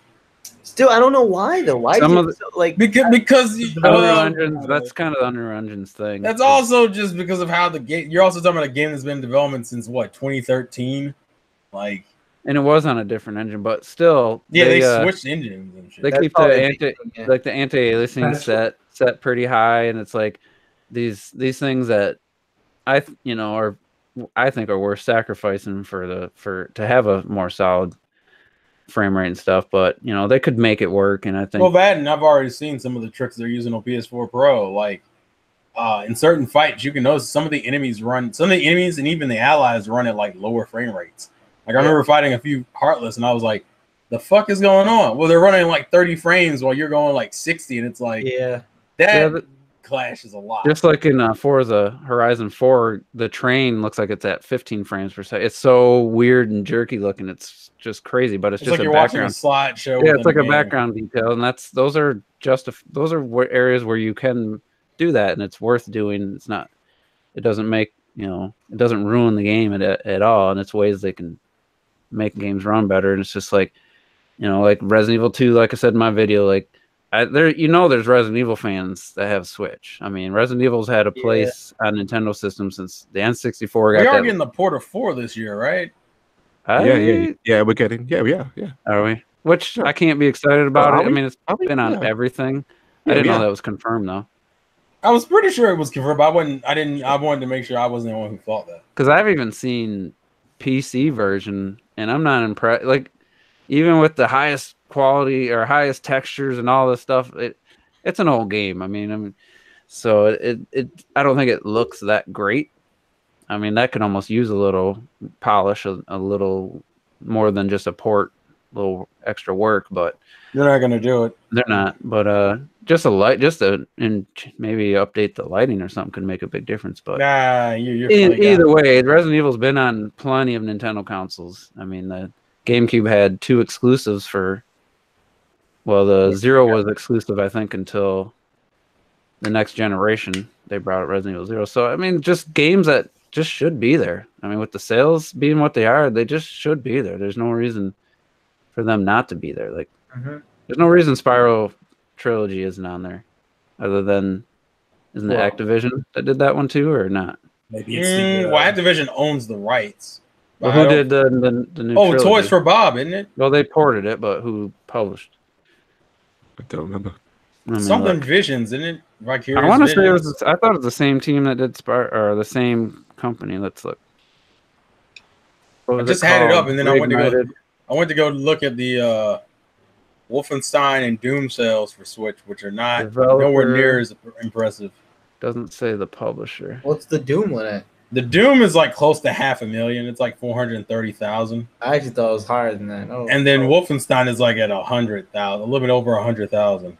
still, I don't know why though. Why? Because Unreal Engines. That's kind of the Unreal Engines thing. That's also just because of how the game. You're also talking about a game that's been in development since what, 2013, like. And it was on a different engine, but still, yeah, they switched engines and shit. They keep the anti-aliasing set pretty high, and it's like these things that I think are worth sacrificing to have a more solid frame rate and stuff. But they could make it work, and I think. Well, that, and I've already seen some of the tricks they're using on PS4 Pro. Like in certain fights, you can notice some of the enemies and even the allies run at like lower frame rates. Like I remember fighting a few Heartless, and I was like, "The fuck is going on?" Well, they're running like 30 frames while you're going like 60, and it's like, that clashes a lot. Just like in Forza Horizon 4, the train looks like it's at 15 frames per second. It's so weird and jerky looking. It's just crazy, but it's just like a you're background watching a slideshow. Yeah, it's like a background detail, and those are areas where you can do that, and it's worth doing. It's not. It doesn't make it doesn't ruin the game at all, and it's ways they can make games run better. And it's just like You know, like Resident Evil 2, like I said in my video, like there's Resident Evil fans that have Switch. I mean, Resident Evil's had a place on Nintendo system since the N64 got We are that. getting the Portal 4 this year, right? Yeah, we're getting yeah. Are we? Which Sure. I can't be excited about it. I mean, it's Are we? been on Yeah. everything. Yeah, I didn't yeah. know that was confirmed though, I was pretty sure it was confirmed. But I wanted to make sure I wasn't the one who thought that. because I've even seen PC version, and I'm not impressed. Like, even with the highest quality or highest textures and all this stuff, it's an old game. I mean, so it I don't think it looks that great. I mean, that could almost use a little polish, a little more than just a port, a little extra work, but They're not gonna do it. they're not. But and maybe update the lighting or something could make a big difference. But Nah, you're funny guy. either way, Resident Evil's been on plenty of Nintendo consoles. I mean, the GameCube had 2 exclusives the Zero was exclusive, I think, until the next generation. They brought out Resident Evil 0. So, I mean, just games that just should be there. I mean, with the sales being what they are, they just should be there. There's no reason for them not to be there. Like, there's no reason Spyro Trilogy isn't on there, other than isn't it Activision that did that one too, or not? Maybe it's Well, Activision owns the rights. Well, But I who don't- did the new? Oh, trilogy? Toys for Bob, isn't it? Well, they ported it, but who published? I don't remember. I mean, Something look. Visions, isn't it? Vicarious I want to say it Visions. was. I thought it was the same team that did or the same company. Let's look. What I was just had it called? up, and then I went to go Reignited look at the Wolfenstein and Doom sales for Switch, which are not Developer. nowhere near as impressive. Doesn't say the publisher. What's the Doom one at? The Doom is like close to $500,000. It's like 430,000, I actually thought it was higher than that. Oh, and then Wolfenstein is like at 100,000, a little bit over 100,000.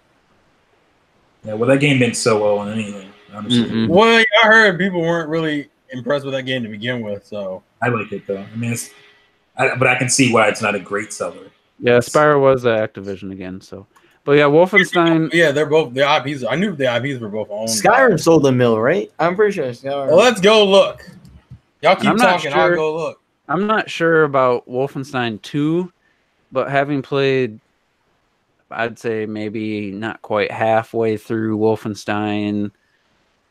Yeah, well, that game didn't sell well on anything. Honestly, Mm-mm. Well, yeah, I heard people weren't really impressed with that game to begin with, so I like it though. I mean, but I can see why it's not a great seller. Yeah, Spyro was Activision again. So, but yeah, Wolfenstein. yeah, they're both the IPs. I knew the IPs were both owned. Skyrim sold a mill, right? I'm pretty sure Skyrim. Well, let's go look. Y'all keep I'm not talking. I'll sure. go look. I'm not sure about Wolfenstein 2, but having played, I'd say maybe not quite halfway through Wolfenstein,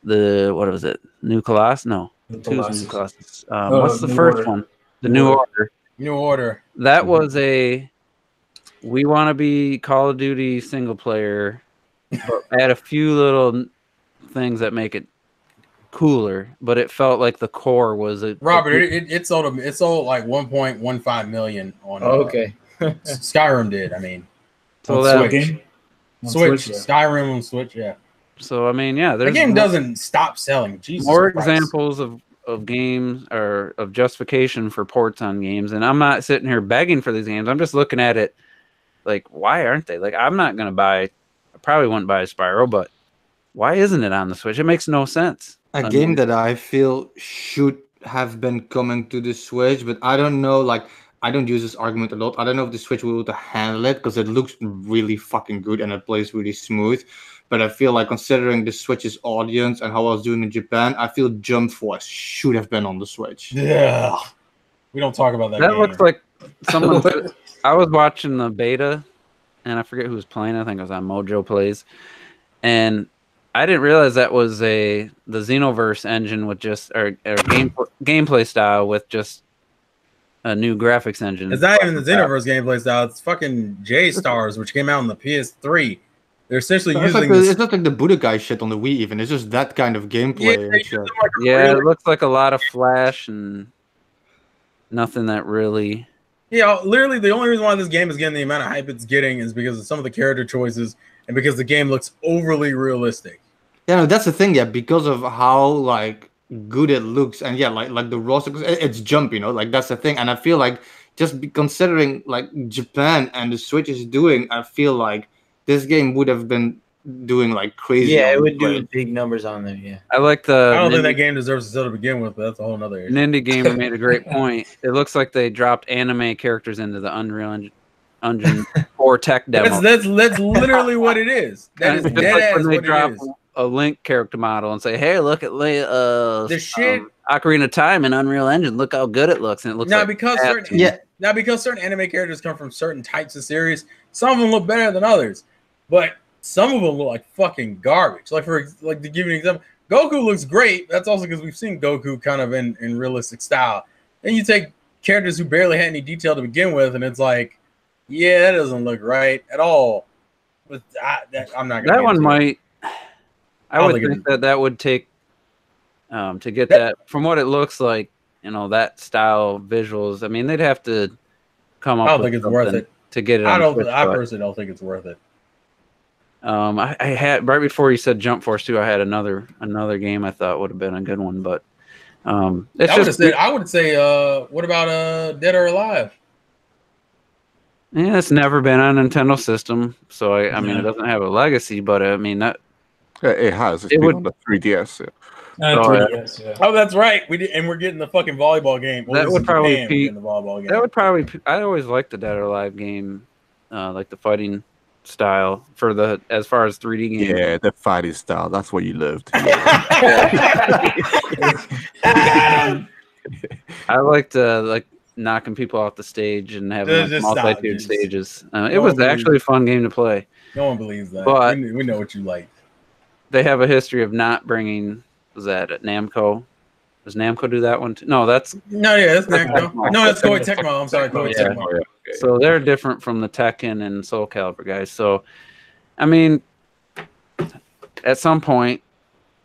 what was it? New Colossus? No, two's New Colossus. What's the New first Order. one? The New Order. New Order. That was we want to be Call of Duty single player, but add a few little things that make it cooler. But it felt like the core was Robert, it sold like 1.15 million on. Oh, okay. Skyrim did. I mean, So on that- Switch. Game? On Switch, yeah. Skyrim on Switch. Yeah, So I mean, yeah, the there's game doesn't stop selling. Jesus more Christ. examples of games or of justification for ports on games, and I'm not sitting here begging for these games. I'm just looking at it like, why aren't they? Like, I'm not gonna buy. I probably wouldn't buy a Spyro, but why isn't it on the Switch? It makes no sense. A game that I feel should have been coming to the Switch, but I don't know. Like, I don't use this argument a lot. I don't know if the Switch will be able to handle it because it looks really fucking good and it plays really smooth. But I feel like considering the Switch's audience and how I was doing in Japan, I feel Jump Force should have been on the Switch. Yeah, we don't talk about that. That game. looks like someone. I was watching the beta, and I forget who was playing. I think it was on Mojo Plays, and I didn't realize that was the Xenoverse engine with just or gameplay style with just a new graphics engine. It's not even the Xenoverse gameplay style. It's fucking J-Stars, which came out on the PS3. They're essentially It's, using it's not like the Budokai shit on the Wii even. It's just that kind of gameplay. Yeah, and they use shit. them like a Yeah, real- it looks like a lot of flash and nothing that really. Yeah, literally the only reason why this game is getting the amount of hype it's getting is because of some of the character choices and because the game looks overly realistic. Yeah, no, that's the thing. Yeah, because of how like good it looks, and yeah, like the roster, 'cause it's Jump, you know, like that's the thing. And I feel like considering like Japan and the Switch is doing, I feel like this game would have been doing like crazy. Yeah, on it the would Switch. do big numbers on there. Yeah. I like I the. don't think that game deserves to sell to begin with, but that's a whole nother issue. Nindy Gamer made a great point. It looks like they dropped anime characters into the Unreal Engine 4 tech demo. That's literally what it is. That is Just dead like ass when they what drop it is. a Link character model and say, "Hey, look at The shit. Ocarina of Time in Unreal Engine. Look how good it looks." And it looks Now, like because that. certain, Yeah, Now, because certain anime characters come from certain types of series, some of them look better than others, but some of them look like fucking garbage. Like to give you an example, Goku looks great. That's also because we've seen Goku kind of in realistic style. Then you take characters who barely had any detail to begin with, and it's like, yeah, that doesn't look right at all. But I'm not gonna. That one might. I would think that would take to get that from what it looks like. That style visuals. I mean, they'd have to come up. I don't think it's worth it to get it. I personally don't think it's worth it. I had right before you said Jump Force 2, I had another game I thought would have been a good one, but I would say, what about Dead or Alive? Yeah, it's never been on a Nintendo system, so I mean it doesn't have a legacy, but I mean that it has. It's been on the 3DS. Yeah. 3DS, yeah. Oh, that's right. We did, and we're getting the fucking volleyball game. That would probably be the volleyball game. That would probably. I always liked the Dead or Alive game, like the fighting style as far as 3D games. Yeah, the fighting style. That's what you lived. I liked knocking people off the stage and having multitude stages. It was actually a fun game to play. No one believes that. But we know what you like. They have a history of not bringing. Was that at Namco? Does Namco do that one too? No, that's Namco. No, that's Koei Tecmo. I'm sorry, Koei Tecmo. Yeah. So they're different from the Tekken and Soul Calibur guys. So, I mean, at some point,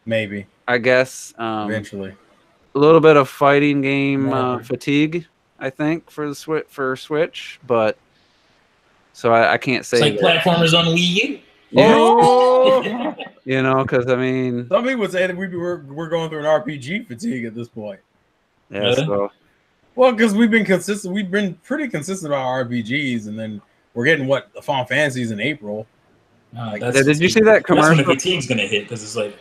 maybe I guess eventually a little bit of fighting game fatigue. I think for Switch, but so I can't say it's like platformers on Wii U. Yeah. Oh! Because I mean, some people would say that we're going through an RPG fatigue at this point. Yeah. So, well, because we've been consistent, we've been pretty consistent about RPGs, and then we're getting the Final Fantasies in April. Did you see that commercial? That's when the fatigue's gonna hit because it's like,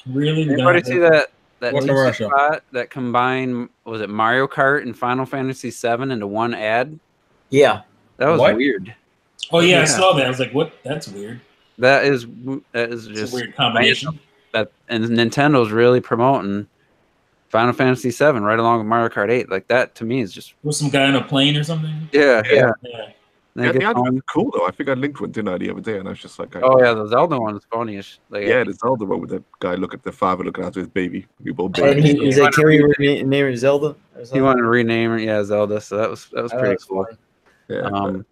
really. Anybody see that commercial spot that combined, was it Mario Kart and Final Fantasy 7 into one ad? Yeah, that was weird. Oh yeah, I saw that. I was like, "What? That's weird." That is just a weird combination. And Nintendo's really promoting Final Fantasy 7 right along with Mario Kart 8. Like that to me is just. Was some guy on a plane or something? Yeah. The ad was cool though. I think I linked one, didn't I, the other day, and I was just like, the Zelda one is funny-ish. The Zelda one with the guy the father looking after his baby. And he's like, "Can we rename it Zelda?" He wanted to rename it, Zelda. So that was pretty cool. Yeah, kind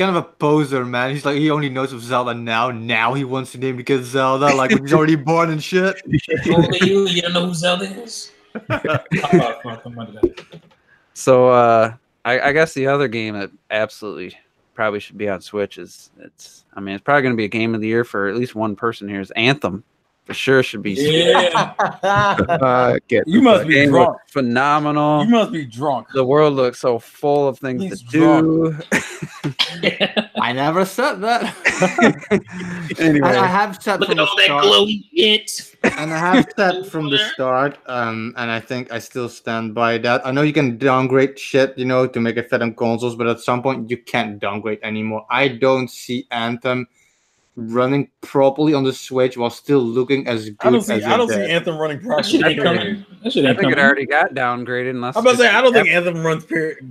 of a poser, man. He's like, he only knows of Zelda now. Now he wants to name the kid Zelda, like when he's already born and shit. Only you don't know who Zelda is. So I guess the other game that absolutely probably should be on Switch it's probably going to be a game of the year for at least one person here is Anthem. For sure should be. Yeah. You must be drunk. Phenomenal. You must be drunk. The world looks so full of things to do. I never said that. Anyway, I have said look at all that glowy shit. And I have said from the start, and I think I still stand by that. I know you can downgrade shit, to make it fit on consoles, but at some point you can't downgrade anymore. I don't see Anthem running properly on the Switch while still looking as good as it did. I don't see Anthem running properly. I think it already got downgraded. Unless I'm about to say I don't think Anthem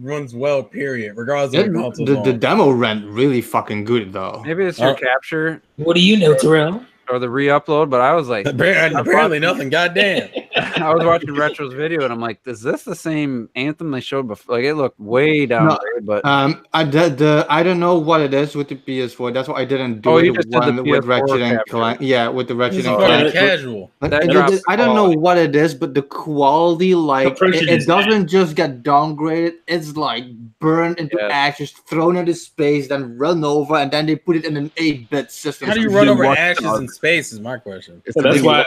runs well. Period. Regardless of the console. The demo ran really fucking good though. Maybe it's your capture. What do you know, Terrell? Or the re-upload, but I was like, apparently nothing. Goddamn. I was watching Retro's video and I'm like, is this the same Anthem they showed before? Like it looked way down there, but I don't know what it is with the PS4. That's why I didn't do it with Ratchet and Clank. Yeah, with the Ratchet and Clank. Casual. I don't know what it is, but the quality, like it doesn't just get downgraded. It's like burned into ashes, thrown into space, then run over, and then they put it in an 8-bit system. How do you run over ashes in space? Is my question. So that's why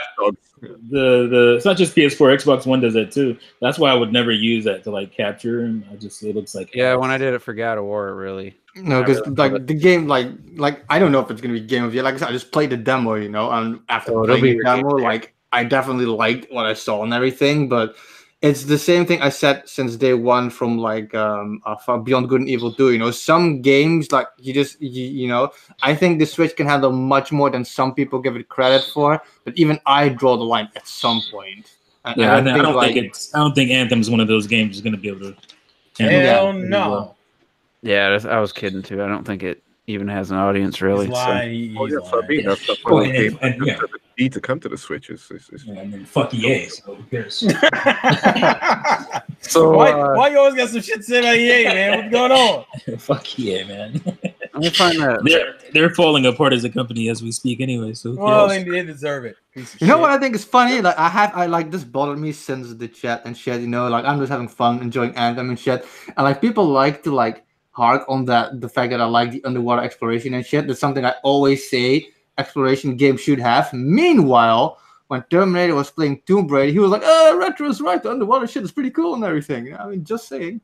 the it's not just PS4, Xbox One does that too. That's why I would never use that to like capture, and it looks like when I did it for God of War, it really because like the game, like I don't know if it's gonna be game of the year. Like I said, I just played the demo, and after playing the demo, like I definitely liked what I saw and everything, but. It's the same thing I said since day one from like Beyond Good and Evil 2. Some games like I think the Switch can handle much more than some people give it credit for. But even I draw the line at some point. I don't think Anthem is one of those games that's going to be able to. Hell no. Yeah, I was kidding too. I don't think it even has an audience really. He's So. lying. He's That's what I lying. mean. That's Oh, what and- and, yeah. need to come to the Switch. Yeah, and then fuck EA. So who cares? So why you always got some shit to say about EA, man? What's going on? Fuck EA, man. let me find that. They're falling apart as a company as we speak, anyway. So who Well, cares? they deserve it. Piece of You know shit. what I think is funny? Like I like this bothered me since the chat and shit. You know, like I'm just having fun, enjoying Anthem and shit. And like people like to like hark on the fact that I like the underwater exploration and shit. That's something I always say exploration games should have. Meanwhile, when Terminator was playing Tomb Raider, he was like, Retro is right, the underwater shit is pretty cool and everything. I mean, just saying.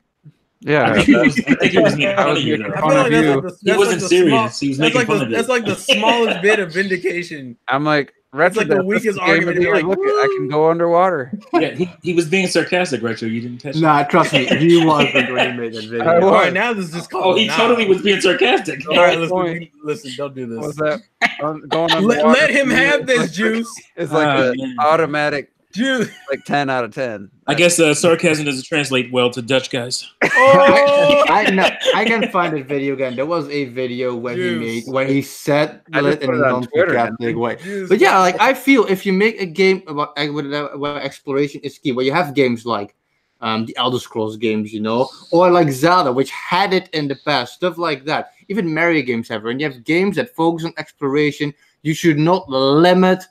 Yeah, I think he was making fun of you. making though. I fun feel of like you. He wasn't serious. He was making fun of you. That's like the smallest bit of vindication. I'm like, That's like the Retro, weakest this game argument. of the You're year. like, Look, I can go underwater. Yeah, he was being sarcastic, Retro. You didn't catch that. Nah, trust me, he wasn't when he made that video. I all was. right, now this is just Oh, called. he totally was being sarcastic. All right, Point. listen, don't do What was this. that? Going underwater. Let him have this juice. It's like Ah, an man. automatic, Juice. like 10 out of 10. I guess sarcasm doesn't translate well to Dutch guys. Oh, I can find that video again. There was a video where Juice. he said I just it in put a it on Twitter, non-sarcastic way. juice. But yeah, like I feel if you make a game about where exploration is key, where you have games like the Elder Scrolls games, you know, or like Zelda, which had it in the past, stuff like that. Even Mario games have it. And you have games that focus on exploration. You should not limit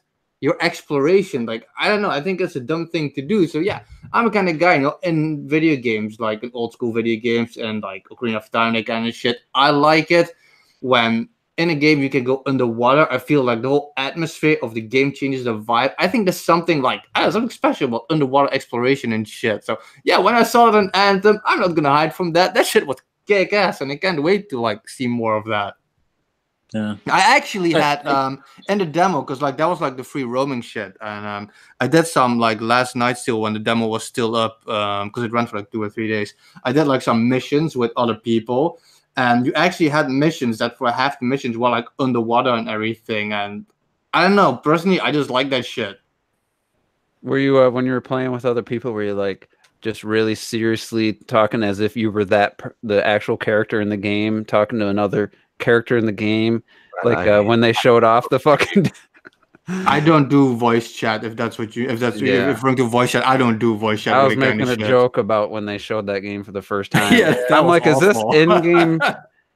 your exploration. Like, I don't know. I think it's a dumb thing to do. So yeah, I'm a kind of guy, you know, in video games, like in old school video games and like Ocarina of Time, that kind of shit. I like it when in a game you can go underwater. I feel like the whole atmosphere of the game changes the vibe. I think there's something like something special about underwater exploration and shit. So yeah, when I saw it on Anthem, I'm not gonna hide from that. That shit was kick ass, and I can't wait to like see more of that. Yeah. I actually had in the demo, because like that was like the free roaming shit, and I did some like last night still when the demo was still up, because it ran for like 2 or 3 days. I did like some missions with other people, and you actually had missions that for half the missions were like underwater and everything. And I don't know, personally, I just like that shit. Were you, when you were playing with other people, were you like just really seriously talking as if you were the actual character in the game, talking to another character in the game, like when they showed off the fucking I don't do voice chat, if that's what you're referring to voice chat. I don't do voice chat. I was with that making kind a of shit. joke about when they showed that game for the first time. Yes, that I'm was like, is this awful. in-game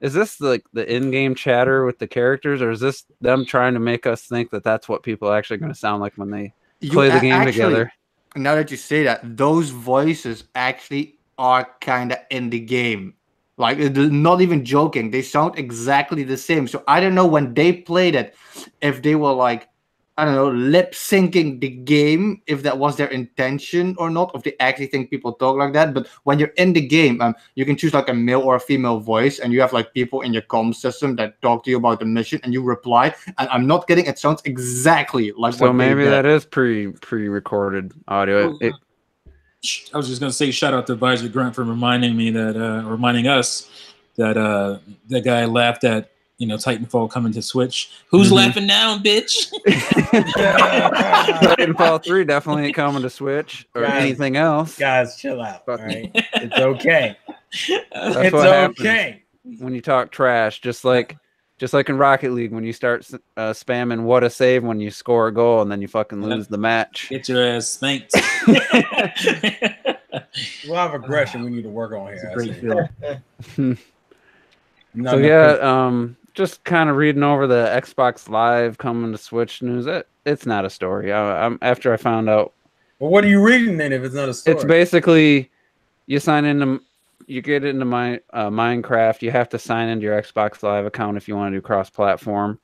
is this like the in-game chatter with the characters, or is this them trying to make us think that that's what people are actually going to sound like when they play the game together? Now that you say that, those voices actually are kind of in the game. Like, not even joking. They sound exactly the same. So I don't know when they played it, if they were like, I don't know, lip syncing the game, if that was their intention or not, if they actually think people talk like that. But when you're in the game, you can choose like a male or a female voice, and you have like people in your comm system that talk to you about the mission, and you reply. And I'm not kidding, it sounds exactly like So what maybe they did. that is pre-recorded audio. I was just gonna say shout out to Advisor Grunt for reminding us that that guy laughed at Titanfall coming to Switch. Who's laughing now, bitch? Titanfall 3 definitely ain't coming to Switch or Guys. anything else. Guys, chill out. All Fuck. right, it's okay. That's It's what happens okay. when you talk trash, just like in Rocket League when you start spamming what a save when you score a goal and then you fucking lose the match. Get your ass spanked. We'll have aggression we need to work on here. I Great see. feeling. No, So no, yeah, just kind of reading over the Xbox Live coming to Switch news. It's not a story. I'm after I found out. Well, what are you reading then if it's not a story? It's basically you sign into, you get into Minecraft. You have to sign into your Xbox Live account if you want to do cross-platform,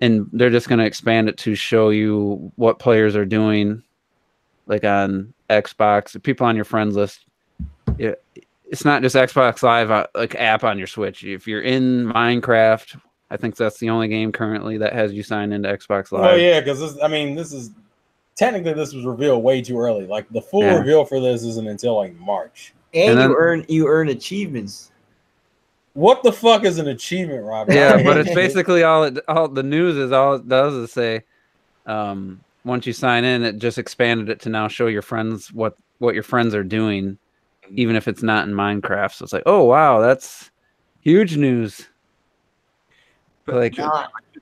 and they're just going to expand it to show you what players are doing, like on Xbox. People on your friends list. Yeah, it's not just Xbox Live like app on your Switch. If you're in Minecraft, I think that's the only game currently that has you sign into Xbox Live. Oh yeah, because this is technically this was revealed way too early. Like the full Yeah. reveal for this isn't until like March. And then- you earn achievements. What the fuck is an achievement, Robert? Yeah, but it's basically all the news is all it does is say, once you sign in, it just expanded it to now show your friends what your friends are doing, even if it's not in Minecraft. So it's like, oh wow, that's Huge news. But Like, do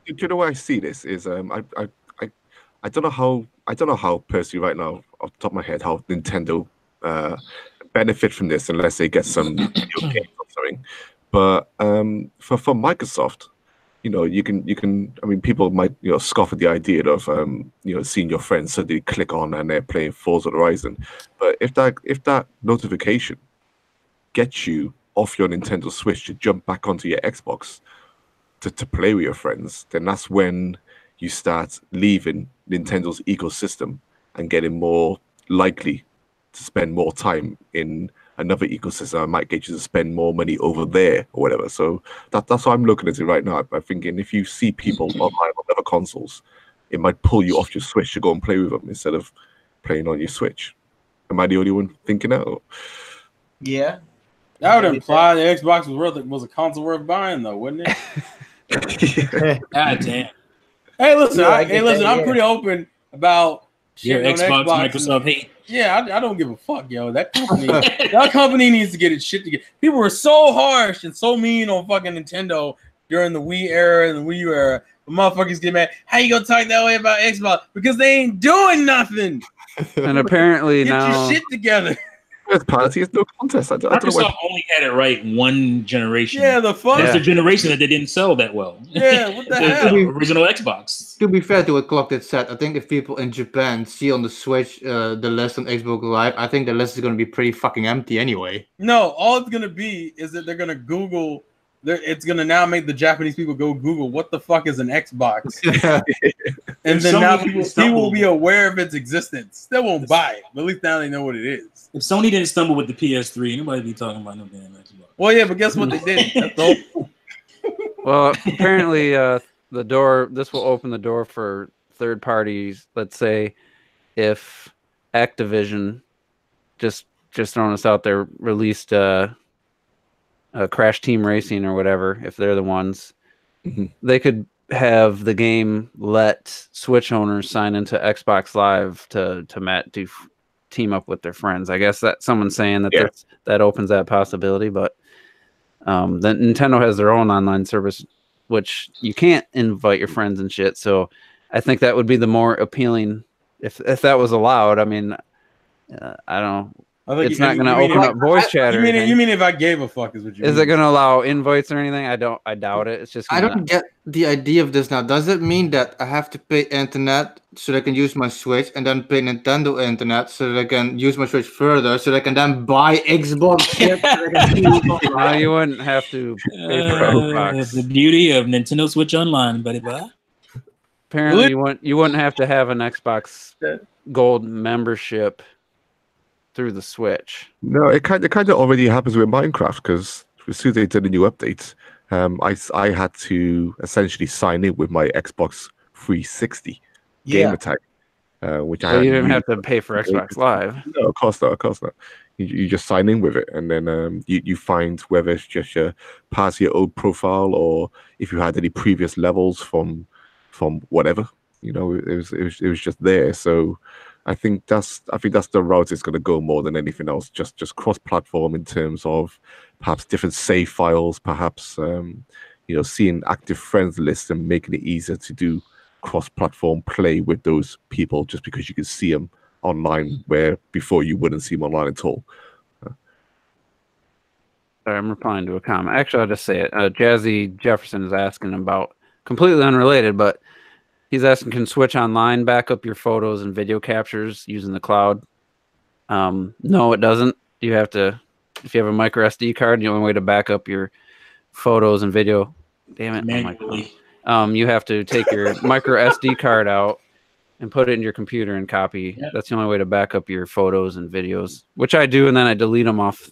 you know where I see this is I don't know how personally right now off the top of my head how Nintendo benefit from this unless they get some new games or something. But for Microsoft, you can I mean people might scoff at the idea of seeing your friends suddenly click on and they're playing Forza Horizon. But if that notification gets you off your Nintendo Switch to jump back onto your Xbox to play with your friends, then that's when you start leaving Nintendo's ecosystem and getting more likely to spend more time in another ecosystem. I might get you to spend more money over there or whatever. So that's how I'm looking at it right now. I'm thinking if you see people online on other consoles, it might pull you off your Switch to go and play with them instead of playing on your Switch. Am I the only one thinking that? Or? Yeah. That would imply the Xbox was a console worth buying, though, wouldn't it? God damn. Hey, listen, Yeah, I'm pretty open about Your shit Xbox, on Xbox Microsoft hate. Yeah, I don't give a fuck, yo. That company needs to get its shit together. People were so harsh and so mean on fucking Nintendo during the Wii era and the Wii U era. The motherfuckers get mad. How you gonna talk that way about Xbox? Because they ain't doing nothing. and apparently Get now your shit together. First party is no contest. I don't know Microsoft only had it right one generation. Yeah, the fuck. That's the generation that they didn't sell that well. Yeah, what the The hell? original Xbox. To be fair to what Clock did said, I think if people in Japan see on the Switch the list on Xbox Live, I think the list is going to be pretty fucking empty anyway. No, all it's gonna be is that they're gonna Google. It's gonna now make the Japanese people go Google what the fuck is an Xbox, and If then Sony now didn't people stumble- will be aware of its existence. They won't buy it, but at least now they know what it is. If Sony didn't stumble with the PS3, nobody be talking about no damn Xbox. Well, yeah, but guess what they did? That's the whole- Well, apparently, this will open the door for third parties. Let's say if Activision, just throwing this out there, released Crash Team Racing or whatever, if they're the ones, they could have the game let Switch owners sign into Xbox Live to team up with their friends. I guess that someone's saying that that opens that possibility, but the Nintendo has their own online service, which you can't invite your friends and shit. So I think that would be the more appealing if that was allowed. I mean, I don't. I think It's not going to open up voice chat. You mean if I gave a fuck is what you mean? Is it going to allow invites or anything? I doubt it. It's just. I don't get the idea of this now. Does it mean that I have to pay internet so that I can use my Switch and then pay Nintendo internet so that I can use my Switch further so that I can then buy Xbox shit? No, you wouldn't have to pay for Xbox. The beauty of Nintendo Switch Online, buddy. Apparently, you wouldn't have to have an Xbox Gold membership through the Switch. No, it kind of already happens with Minecraft because as soon as they did a new update, I had to essentially sign in with my Xbox 360 gamer tag, which So you didn't have to pay for Xbox Live. No, of course not. Of course not. You just sign in with it, and then you find whether it's just your past your old profile or if you had any previous levels from whatever. It was just there. So I think that's the route it's going to go more than anything else. Just cross-platform in terms of perhaps different save files, perhaps seeing active friends lists and making it easier to do cross-platform play with those people just because you can see them online where before you wouldn't see them online at all. Sorry, I'm replying to a comment. Actually, I'll just say it. Jazzy Jefferson is asking about completely unrelated, but he's asking, can Switch Online back up your photos and video captures using the cloud? No, it doesn't. You have to, if you have a micro SD card, the only way to back up your photos and video, damn it, Manually. you have to take your micro SD card out and put it in your computer and copy. Yep. That's the only way to back up your photos and videos, which I do, and then I delete them off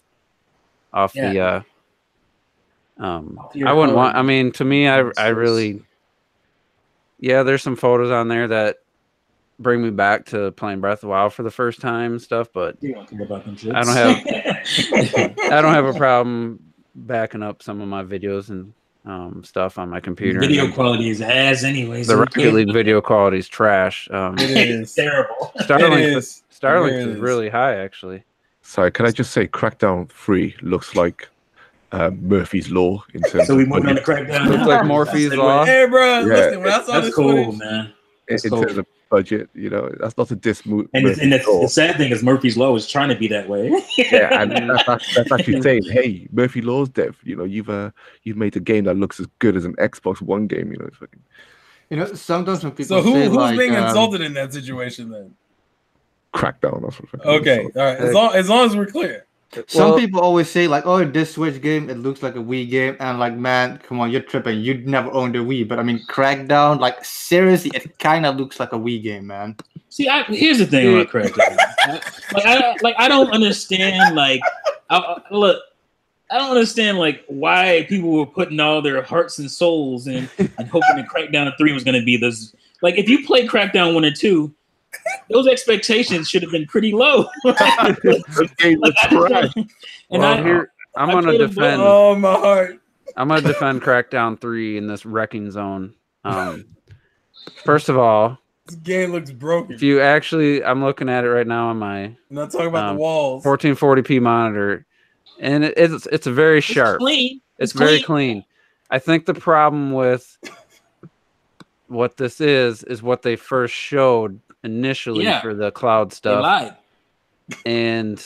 the. I wouldn't want. I mean, to me, I really. Yeah, there's some photos on there that bring me back to playing Breath of the Wild for the first time and stuff, but You don't care about them shits. I don't have a problem backing up some of my videos and stuff on my computer. Video quality is ass anyway. The Rocket League video quality is trash. It is terrible. Starlink is really high, actually. Sorry, can I just say Crackdown 3 looks like Murphy's Law in terms. So we of moving on to budget. Crackdown. Looks like Morphe's Segue. Law. Hey, bro, Yeah, listen, when I saw That's this cool, footage, man. in That's in cool. terms of budget. You know, that's not a diss. And Murphy's Law. the sad thing is Murphy's Law is trying to be that way. Yeah, and that's actually saying, hey, Murphy Law's dev. You know, you've made a game that looks as good as an Xbox One game. You know, it's fucking You know, sometimes when people so say who's like, being insulted in that situation then? Crackdown. That's what fucking Okay, it's all right. As long as we're clear. Some Well- people always say like, "Oh, this Switch game, it looks like a Wii game," and like, man, come on, you're tripping. You'd never owned a Wii, but I mean, Crackdown, like seriously, it kind of looks like a Wii game, man. See, here's the thing about Crackdown. I don't understand. Look, I don't understand like why people were putting all their hearts and souls in and hoping that Crackdown 3 was going to be this. Like, if you play Crackdown 1 or 2, those expectations should have been pretty low. This game looks trash. And Well, I, here I'm I gonna played a defend. Oh my heart. I'm gonna defend Crackdown 3 in this wrecking zone. First of all, This game looks broken. if you actually, I'm looking at it right now on my I'm not talking about um, the walls. 1440p monitor, and it's very sharp. clean. It's very clean. I think the problem with what this is what they first showed initially Yeah. for the cloud They stuff, lied. and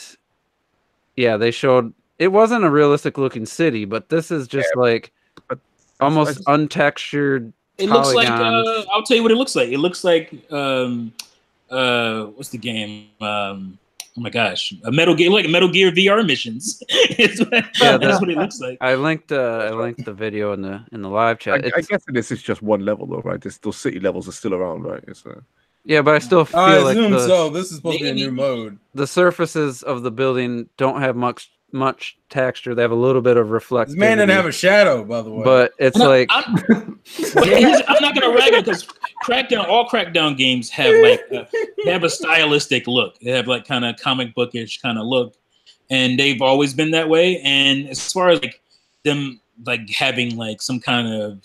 yeah, they showed it wasn't a realistic looking city, but this is just like but almost untextured. It looks like polygons. I'll tell you what it looks like. It looks like what's the game? Oh my gosh, a Metal Gear, like Metal Gear VR missions. That's what it looks like. I linked the video in the live chat. I guess this is just one level though, right? Those city levels are still around, right? It's Yeah, but I still feel I like assume so. This is supposed to be a Maybe. new mode. the surfaces of the building don't have much texture. They have a little bit of reflectivity. This man didn't have a shadow, by the way. but it's And like I'm not gonna rag it because all Crackdown games have they have a stylistic look. They have like kind of comic bookish kind of look, and they've always been that way. And as far as like them like having like some kind of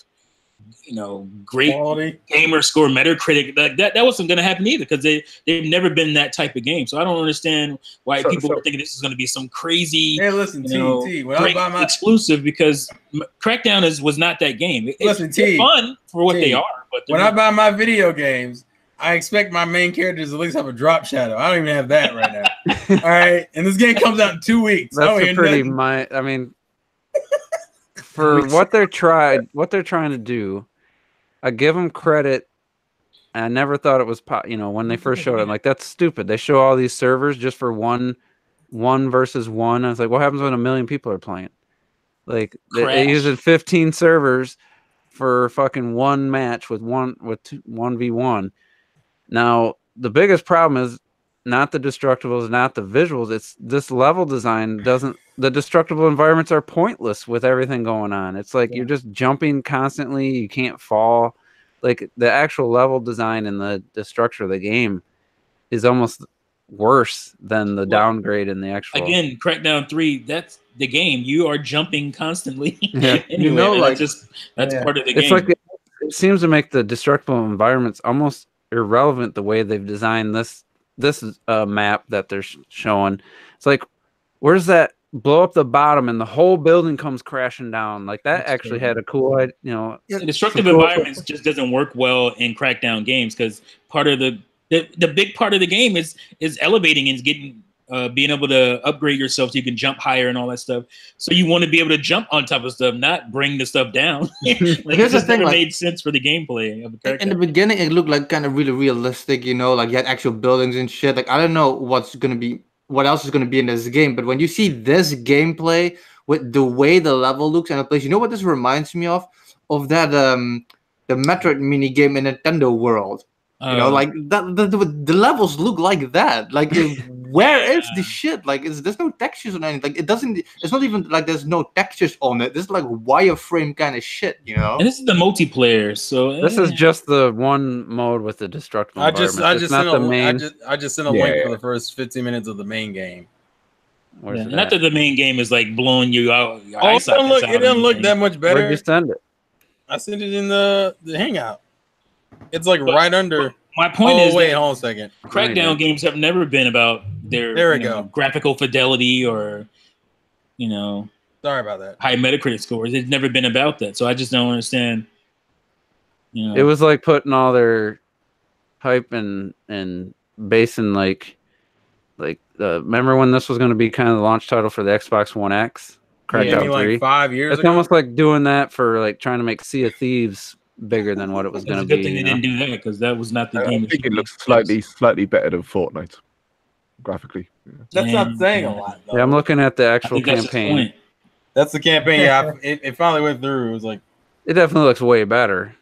great quality. gamer score, Metacritic, that wasn't going to happen either because they've never been that type of game. So I don't understand why people were thinking this is going to be some crazy Hey, listen, T. When I great buy my exclusive because Crackdown was not that game. Listen, It's T, fun for what T, they are, but when I buy my video games, I expect my main characters to at least have a drop shadow. I don't even have that right now. All right, and this game comes out in 2 weeks. I don't that's a hear pretty nothing. I mean, for what they're trying to do, I give them credit. I never thought it was when they first showed it, I'm like, that's stupid. They show all these servers just for one versus one. I was like, what happens when 1 million people are playing? Like they Crash. using 15 servers for fucking one match with 1v1. Now the biggest problem is not the destructibles, not the visuals. It's this level design doesn't. The destructible environments are pointless with everything going on. It's like you're just jumping constantly. You can't fall. Like the actual level design and the structure of the game is almost worse than the downgrade in the actual. again, Crackdown 3, that's the game. You are jumping constantly. Yeah. Anyway, like- that's part of the It's game. like it seems to make the destructible environments almost irrelevant the way they've designed this map that they're showing. It's like, where's that blow up the bottom and the whole building comes crashing down? Like that actually had a cool, The destructive Cool. environments just doesn't work well in Crackdown games because part of the big part of the game is elevating and getting being able to upgrade yourself so you can jump higher and all that stuff. So you want to be able to jump on top of stuff, not bring the stuff down. Like, Here's it the just thing, never like- made sense for the gameplay of the In the Crackdown. beginning, it looked like kind of really realistic, like you had actual buildings and shit. Like I don't know what else is gonna be in this game, but when you see this gameplay with the way the level looks and the place, you know what this reminds me of? Of that the Metroid mini game in Nintendo World. Like that the levels look like that. Like where is the shit? Like there's no textures on anything. Like it's not even like there's no textures on it. This is like wireframe kind of shit, And this is the multiplayer, so this is just the one mode with the destructible I just environments. It's sent not a the main. I just sent a link for the first 15 minutes of the main game. Where's it not at? that the main game is like blowing you out. Your Oh, eye it doesn't look, sockets it out or doesn't look anything. that much Where'd better. you send it? I sent it in the Hangout. It's like right under. My point is wait, that hold on a second. Crackdown games have never been about their There we go. graphical fidelity or but Sorry about that. high Metacritic scores. It's never been about that. So I just don't understand. You know, It was like putting all their hype and basing like remember when this was going to be kind of the launch title for the Xbox One X, You Crackdown mean 3. like 5 years It's ago? almost like doing that for like trying to make Sea of Thieves bigger than what it was it's going a to good be. thing they you know? didn't do that because that was not the I game. that think should it be looks released. slightly better than Fortnite, graphically. Yeah. That's not And, saying a lot. Though. Yeah, I'm looking at the I actual think that's his campaign. point. That's the campaign. Yeah, it finally went through. It was like It definitely looks way better.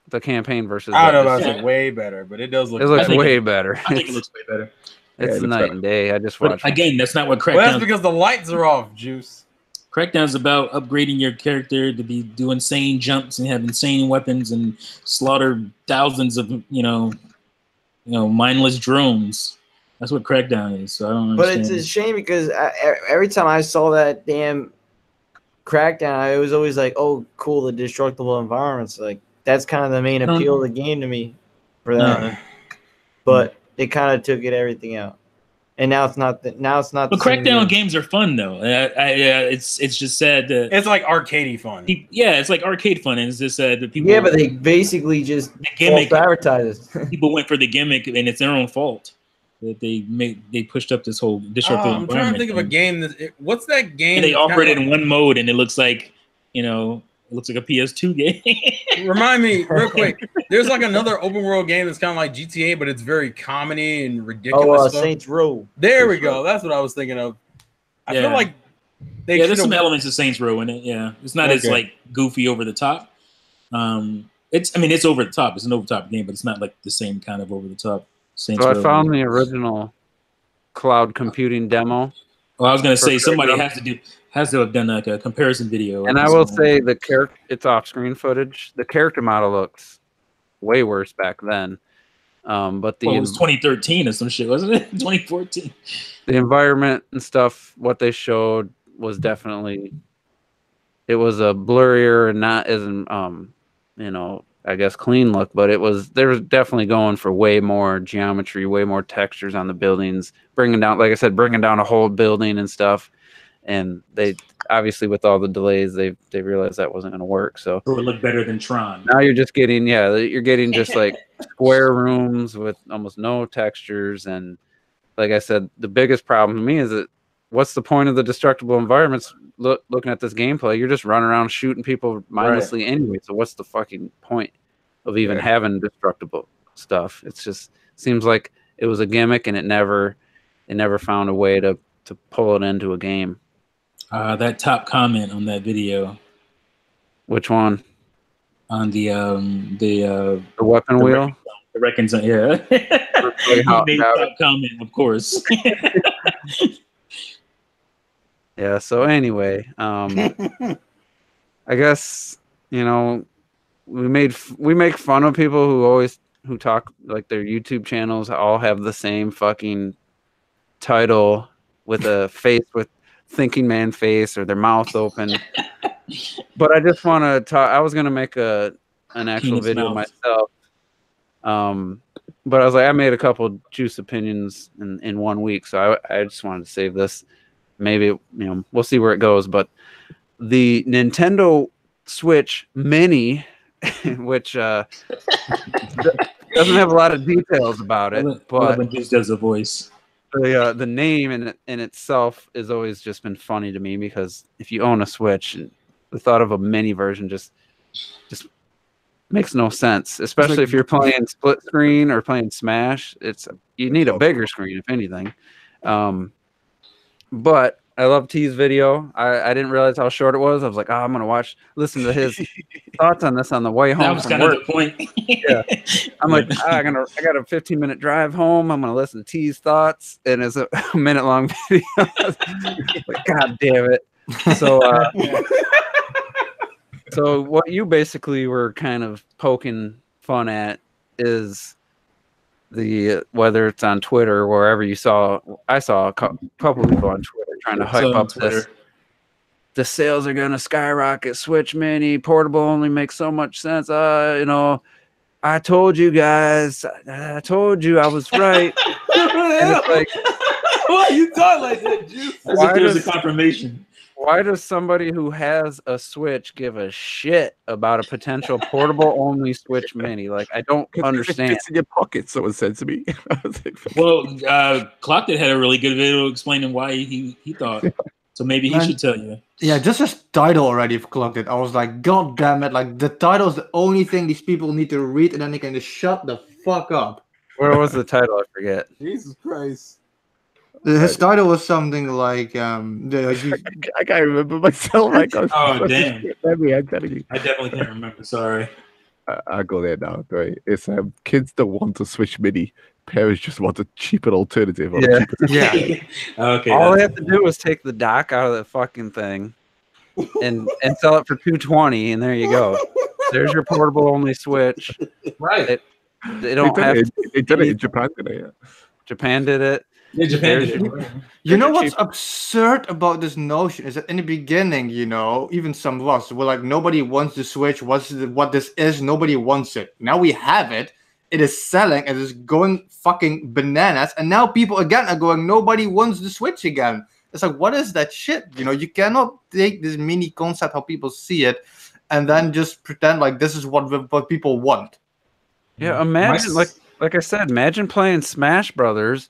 The campaign versus I don't know that. if I said way better, but it does look. It looks better. way better. I think it looks way better. It's it looks night better. and day. I just But watched. again, that's not what Well, that's Crackdown. because the lights are off, Juice. Crackdown's about upgrading your character to be do insane jumps and have insane weapons and slaughter thousands of mindless drones. That's what Crackdown is. So I don't But understand. it's a shame because every time I saw that damn Crackdown, I was always like, "Oh, cool, the destructible environments." Like that's kind of the main appeal of the game to me for that. But they kind of took everything out, and now it's not. Now it's not. But the same Crackdown game. games are fun though. It's just sad that It's like arcadey fun. it's like arcade fun, and it's just sad that people. Yeah, but they basically just the gimmick. false advertise it. People went for the gimmick, and it's their own fault that they pushed up this whole destructive I'm trying to think of a game that. What's that game? And they that's offer it kinda in one mode, and it looks like it looks like a PS2 game. Remind me real quick. There's like another open world game that's kind of like GTA, but it's very comedy and ridiculous stuff. Saints Row. There we go. That's what I was thinking of. I feel Yeah. like they Yeah, there's should've- some elements of Saints Row in it. Yeah, it's not as Okay. like goofy over the top. It's over the top. It's an over the top game, but it's not like the same kind of over the top Saints So Row. I found the original cloud computing demo, Well, I was gonna say for somebody Crackdown. has to have done like a comparison video. and of I this will one. say the character. It's off-screen footage. The character model looks way worse back then. But Well, it was 2013 or some shit, wasn't it? 2014. the environment and stuff, what they showed was definitely, it was a blurrier and not as I guess clean look, but they were definitely going for way more geometry, way more textures on the buildings, bringing down a whole building and stuff. And they obviously, with all the delays, they realized that wasn't going to work. So So it looked better than Tron. now you're just getting, just like square rooms with almost no textures. And like I said, the biggest problem to me is that what's the point of the destructible environments? Looking at this gameplay, you're just running around shooting people mindlessly anyway. So what's the fucking point of even having destructible stuff? It's just seems like it was a gimmick, and it never found a way to pull it into a game. That top comment on that video Which one? on the The weapon the wheel? the reconcile, yeah. He How- made how- top comment, of course. Yeah. So anyway, I guess we make fun of people who talk like their YouTube channels all have the same fucking title with a face with thinking man face or their mouth open. But I just want to talk. I was gonna make an actual Penis video mouth. myself. But I was like, I made a couple juice opinions in 1 week, so I just wanted to save this. Maybe we'll see where it goes. But the Nintendo Switch Mini, which doesn't have a lot of details about it, but when Juice does a voice. the name in itself has always just been funny to me, because if you own a Switch, the thought of a mini version just makes no sense, especially if you're playing split screen or playing Smash. You need a bigger screen, if anything. But I love T's video. I didn't realize how short it was. I was like, I'm gonna listen to his thoughts on this on the way home. That was from kind of work. the point. Yeah. I'm like, I got a 15-minute drive home. I'm gonna listen to T's thoughts, and it's a minute-long video. Like, God damn it! So, so what you basically were kind of poking fun at is the whether it's on Twitter or wherever you saw. I saw a couple people on Twitter trying to hype So on up this. The sales are gonna skyrocket. Switch Mini portable only makes so much sense. I told you guys. I told you I was right. And it's like, Why you talk like that, Juice? As if there's a confirmation. why does somebody who has a Switch give a shit about a potential portable only Switch Mini? Like, I don't understand. It's in your pocket, someone said to me. I was like, Well, Clocked It had a really good video explaining why he thought. So maybe he should tell you. Yeah, just this title already clocked it. I was like, God damn it! Like the title is the only thing these people need to read, and then they can just shut the fuck up. Where was the title? I forget. Jesus Christ. His title was something like I can't remember myself. Like, Oh, damn. I'm telling you. I definitely can't remember. Sorry. I'll go there now. Right, it's kids don't want a Switch Mini. Parents just want a cheaper alternative. Or Yeah. yeah. Okay. All they have to do is take the dock out of the fucking thing and sell it for $220, and there you go. There's your portable only Switch. Right. They don't have to. They did it in Japan today. Yeah. Japan did it. Yeah, Japan There's did your- it. You know Cheap. what's absurd about this notion is that in the beginning, you know, even some of us were like, nobody wants the Switch. What this is? Nobody wants it. Now we have it. It is selling. It is going fucking bananas. And now people again are going, nobody wants the Switch again. It's like, what is that shit? You know, you cannot take this mini concept, how people see it, and then just pretend like this is what people want. Yeah, imagine like I said, imagine playing Smash Brothers,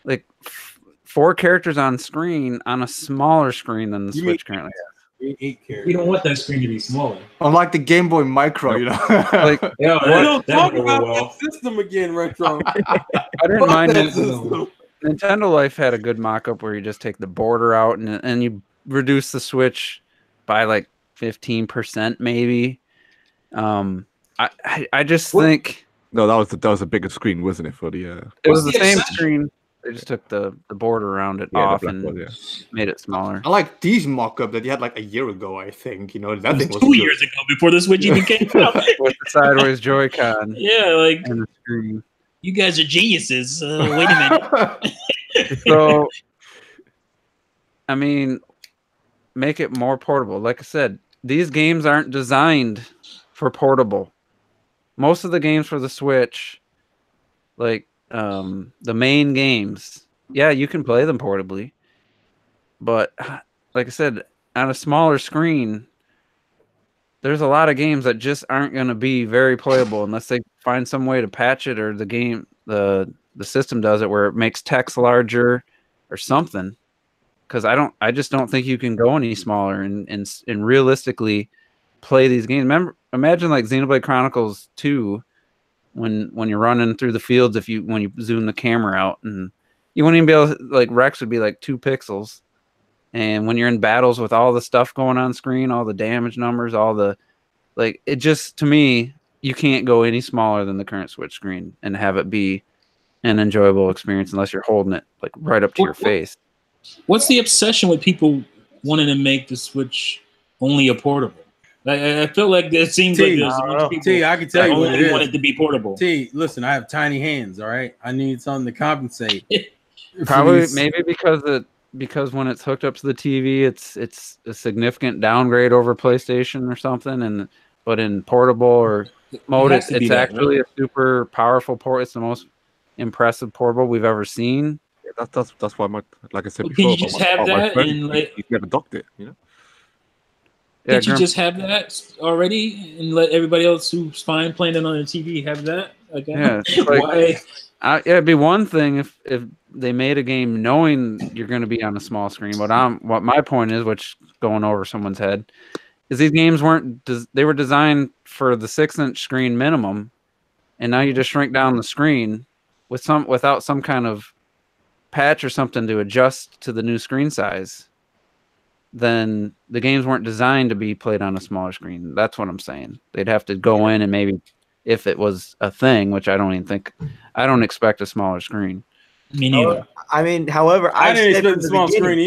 like 4 characters on screen on a smaller screen than the You Switch currently has. 8 characters. You don't want that screen to be smaller. Unlike the Game Boy Micro, you know. Like Yeah, We don't that talk would go about well. that system again, Retro. I didn't Fuck mind that it. system. Nintendo Life had a good mock-up where you just take the border out and you reduce the Switch by like 15% maybe. I just think No, that was a bigger screen, wasn't it? For the it was What's the the same obsession? screen. They just took the border around it the off black and one, yeah. made it smaller. I like these mock-up that you had like a year ago, I think. You know, that It thing was was 2 good. years ago before the Switch even came out. With the sideways Joy-Con Yeah, like and the screen. you guys are geniuses. Wait a minute. So, I mean, make it more portable. Like I said, these games aren't designed for portable. Most of the games for the Switch, like the main games, yeah, you can play them portably. But like I said, on a smaller screen, there's a lot of games that just aren't going to be very playable unless they find some way to patch it, or the system does it where it makes text larger or something. Because I just don't think you can go any smaller and realistically play these games. Imagine like Xenoblade Chronicles 2 when you're running through the fields, when you zoom the camera out, and you wouldn't even be able to, like, Rex would be like 2 pixels. And when you're in battles with all the stuff going on screen, all the damage numbers, all the, like, it just, to me, you can't go any smaller than the current Switch screen and have it be an enjoyable experience unless you're holding it like right up to your face. What's the obsession with people wanting to make the Switch only a portable? I feel like it seems like there's a bunch of people T, I can tell that you what only it want is. it to be portable. T, listen, I have tiny hands. All right, I need something to compensate. Probably Please. maybe because when it's hooked up to the TV, it's a significant downgrade over PlayStation or something, but in portable or mode, has to be it's that, actually a super powerful port. It's the most impressive portable we've ever seen. Yeah, that's why like I said Well, before. can you just have that and like he's never docked it, you know? Yeah, can't you Grim- just have that already and let everybody else who's fine playing it on their TV have that? Again? Yeah, it's like- Why? it'd be one thing if they made a game knowing you're going to be on a small screen. What my point is, which going over someone's head, is these games they were designed for the 6-inch screen minimum, and now you just shrink down the screen without some kind of patch or something to adjust to the new screen size. Then the games weren't designed to be played on a smaller screen. That's what I'm saying. They'd have to go in and maybe, if it was a thing, which I don't expect a smaller screen. Me neither. I mean, however, I I didn't said expect from the the small beginning, screen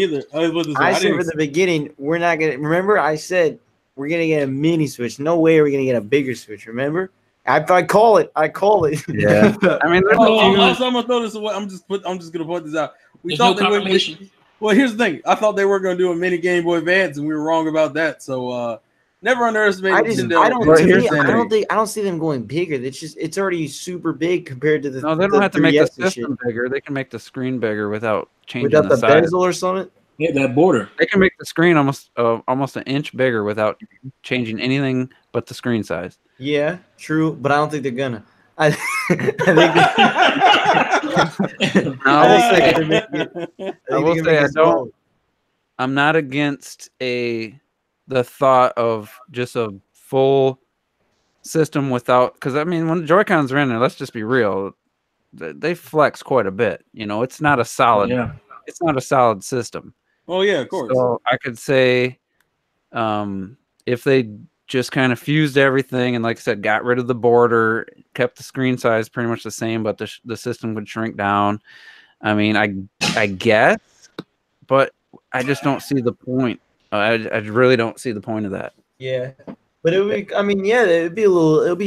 either. I said from the beginning, we're not gonna. Remember, I said we're gonna get a mini Switch. No way are we gonna get a bigger Switch. Remember? I call it. I call it. Yeah, I mean, there's a few- Also, I'm gonna throw this away. I'm just gonna point this out. There's no confirmation. Well, here's the thing. I thought they were gonna do a mini Game Boy Advance, and we were wrong about that. So never underestimate Nintendo. I don't see them going bigger. It's already super big compared to the. No, they don't have to make the 3DS and shit. system bigger. They can make the screen bigger without changing Without the the size. bezel or something. Yeah, that border. They can make the screen almost an inch bigger without changing anything but the screen size. Yeah, true, but I don't think they're gonna. I think I'm not against the thought of just a full system without, because I mean, when the Joy-Cons are in there, let's just be real, they flex quite a bit. You know, it's not a solid. Yeah. It's not a solid system. Oh yeah, of course. So I could say, if they just kind of fused everything and, like I said, got rid of the border, kept the screen size pretty much the same, but the system would shrink down. I mean, I guess, but I just don't see the point. I really don't see the point of that. Yeah, but it would. I mean, yeah, it'd be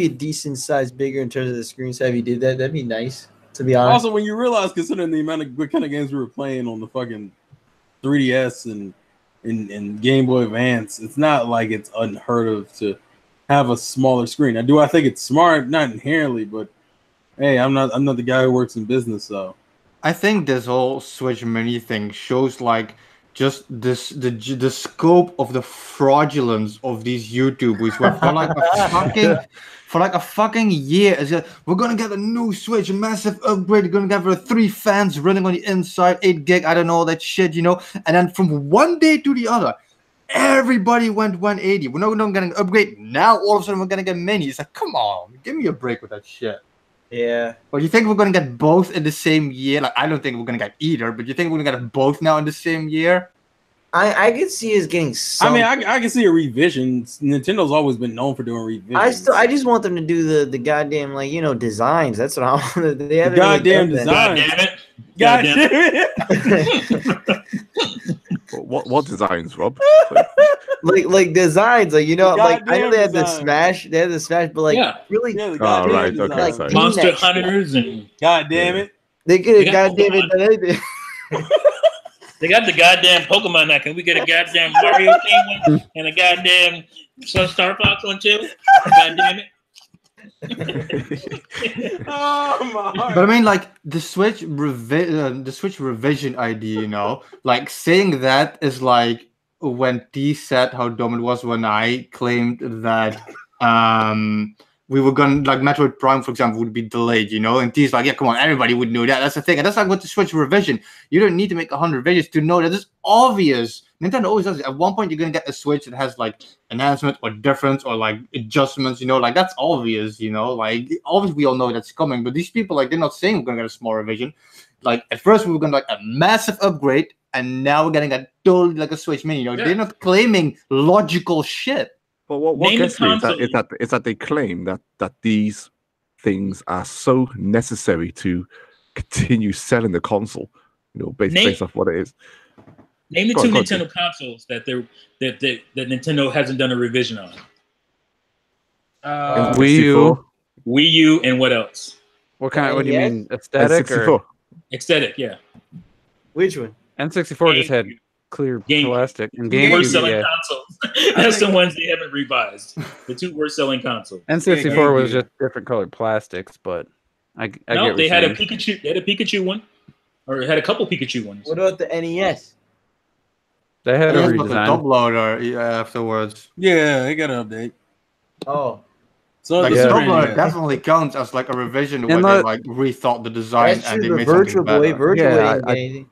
a decent size bigger in terms of the screen size. If you did that, that'd be nice. To be honest. Also, when you realize, considering the amount of what kind of games we were playing on the fucking 3DS and Game Boy Advance, it's not like it's unheard of to have a smaller screen. I think it's smart, not inherently, but hey, I'm not the guy who works in business, so I think this whole Switch Mini thing shows like just the scope of the fraudulence of these YouTubers. Where for like a fucking year, it's like, we're gonna get a new Switch, a massive upgrade. We're gonna get 3 fans running on the inside, 8 gig, I don't know, that shit, you know. And then from one day to the other, everybody went 180. We're not gonna get an upgrade. Now all of a sudden we're gonna get mini. It's like, come on, give me a break with that shit. Yeah. But you think we're gonna get both in the same year? Like, I don't think we're gonna get either, but you think we're gonna get both now in the same year? I could see us getting some. I mean, I can see a revision. Nintendo's always been known for doing revisions. I just want them to do the goddamn, like, you know, designs. That's what I want. They haven't goddamn really design. God damn it. What designs, Rob? like designs, like, you know, like I know they had the design. Smash, but like really, Yeah, the Oh, goddamn right. design. Okay, like, sorry. Monster Peanuts. Hunters and God damn it. they could They have got goddamn it Pokemon. done anything. they got the goddamn Pokemon now. Can we get a goddamn Mario King one and a goddamn Star Fox one too? God damn it. Oh my heart. But I mean, like, the Switch revision idea, you know, like, saying that is like when T said how dumb it was when I claimed that we were gonna, like, Metroid Prime, for example, would be delayed, you know, and T's like, yeah, come on, everybody would know that. That's the thing, and that's like with the Switch revision. You don't need to make 100 videos to know that it's obvious. Nintendo always does it. At one point, you're gonna get a Switch that has like enhancement or difference or like adjustments, you know, like that's obvious, you know, like obviously we all know that's coming. But these people, like, they're not saying we're gonna get a small revision. Like, at first we were gonna like a massive upgrade, and now we're getting a totally like a Switch Mini. You know, Yeah. they're not claiming logical shit. But what Name gets the me is console. that they claim that these things are so necessary to continue selling the console, you know, based off what it is. Name the Go two on, go on, Nintendo consoles that Nintendo hasn't done a revision on. And Wii U. Wii U and what else? What kind? What do you Yes. mean, aesthetic or 64. Aesthetic, yeah. Which one? N64 just had GameCube. clear GameCube. plastic and Worst GameCube. selling Yeah. consoles. That's the ones they haven't revised. The 2 worst selling consoles. N64 was GameCube. just different colored plastics, but I get No, what they you're had a saying. Pikachu. They had a Pikachu one, or had a couple Pikachu ones. What about the NES? They had a There's like a top redesign. loader afterwards. Yeah, they got an update. Oh, So Like, the Yeah. top screen, loader yeah. definitely counts as like a revision where And they like- like rethought the design that's and true. they The made Virtual something Boy, better. Virtual Yeah, Boy ain't I- anything.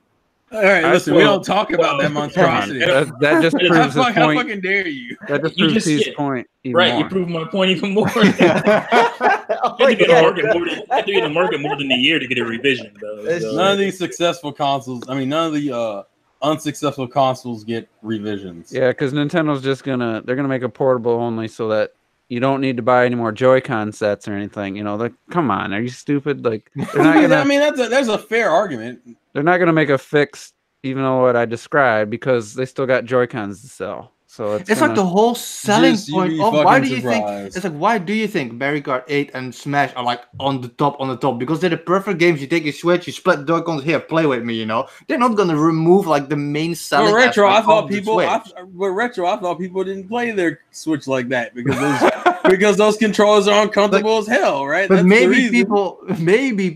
All right, I listen, we feel- don't talk about that monstrosity. That just How proves his How point. fucking dare you? That just You proves just his said- point even Right, more. you proved my point even more. Oh, You have to be in the yeah. market more than, you have to be in the market more than a year to get a revision, though. That's So- None of these successful consoles, I mean, none of the unsuccessful consoles get revisions. Yeah, because Nintendo's just they're gonna make a portable only so that you don't need to buy any more Joy-Con sets or anything. You know, like, come on, are you stupid? Like, they're not I gonna mean, there's a fair argument. make a fix, even though what I described, because they still got Joy-Cons to sell. So It's like the whole selling Just you point be of why fucking do you think surprised. it's like why do you think Mario Kart 8 and Smash are like on the top because they're the perfect games. You take your Switch, you split the Joy-Cons, here, play with me, you know. They're not gonna remove like the main selling But retro, I aspect thought of the people. Switch. But retro, I thought people didn't play their Switch like that because those because those controllers are uncomfortable as hell, right? But That's the maybe reason.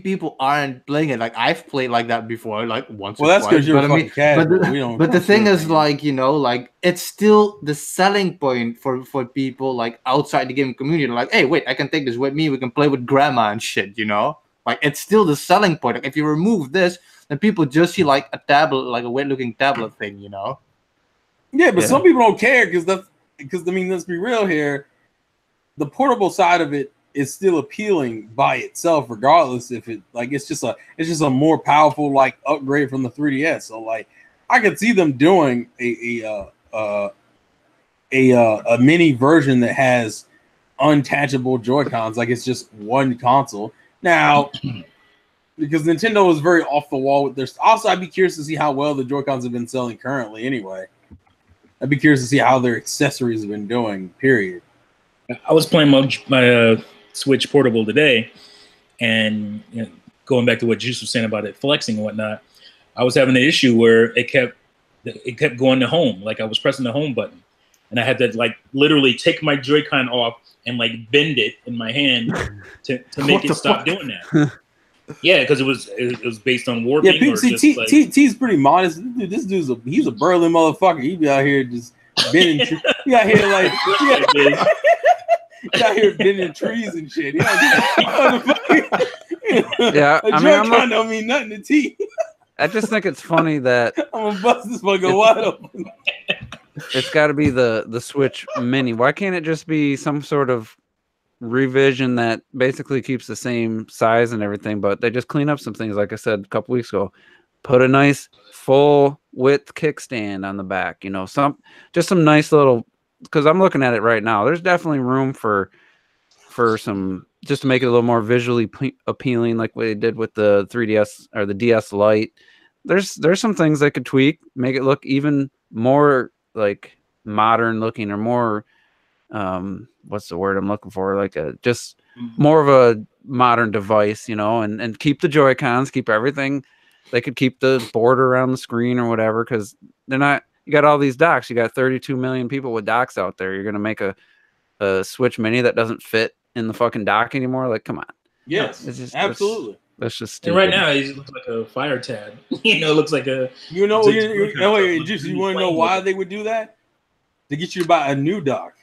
people aren't playing it. Like I've played like that before, like once. Well, or that's twice. because you're But I fucking mean, casual. We don't. but the thing is, man. like like it's still the selling point for people like outside the gaming community. Like, hey, wait, I can take this with me. We can play with grandma and shit. Like it's still the selling point. Like, if you remove this, then people just see like a tablet, like a weird-looking tablet thing. Yeah, but some people don't care because I mean, let's be real here. The portable side of it is still appealing by itself, regardless if it's just a more powerful like upgrade from the 3DS. So like I could see them doing a mini version that has untouchable Joy-Cons, like it's just one console. Now, because Nintendo was very off the wall with their. Also, I'd be curious to see how well the Joy-Cons have been selling currently. Anyway, I'd be curious to see how their accessories have been doing. Period. I was playing my Switch Portable today, and going back to what Juice was saying about it flexing and whatnot, I was having an issue where it kept going to home. Like I was pressing the home button, and I had to like literally take my Joy-Con off and like bend it in my hand to make it stop doing that. Yeah, because it was based on warping. Yeah, T's pretty modest. Dude, this dude's he's a Berlin motherfucker. He be out here just bending. He out here like he out here bending trees and shit. Yeah, I mean, don't mean nothing to T. I just think it's funny that I'm gonna bust this fucker wide open. It's got to be the Switch Mini. Why can't it just be some sort of revision that basically keeps the same size and everything, but they just clean up some things? Like I said a couple weeks ago, put a nice full width kickstand on the back. Some nice little. Because I'm looking at it right now, there's definitely room for some, just to make it a little more visually appealing, like what they did with the 3DS or the DS Lite. There's some things they could tweak, make it look even more like modern looking, or more what's the word I'm looking for, like just more of a modern device, and keep the Joy-Cons, keep everything. They could keep the border around the screen or whatever, because they're not. You got all these docks. You got 32 million people with docks out there. You're gonna make a Switch Mini that doesn't fit in the fucking dock anymore? Like, come on. Yes, absolutely. That's just stupid. And right now, he looks like a fire tab. Looks like a. Juice, you want to know why they would do that? To get you to buy a new dock.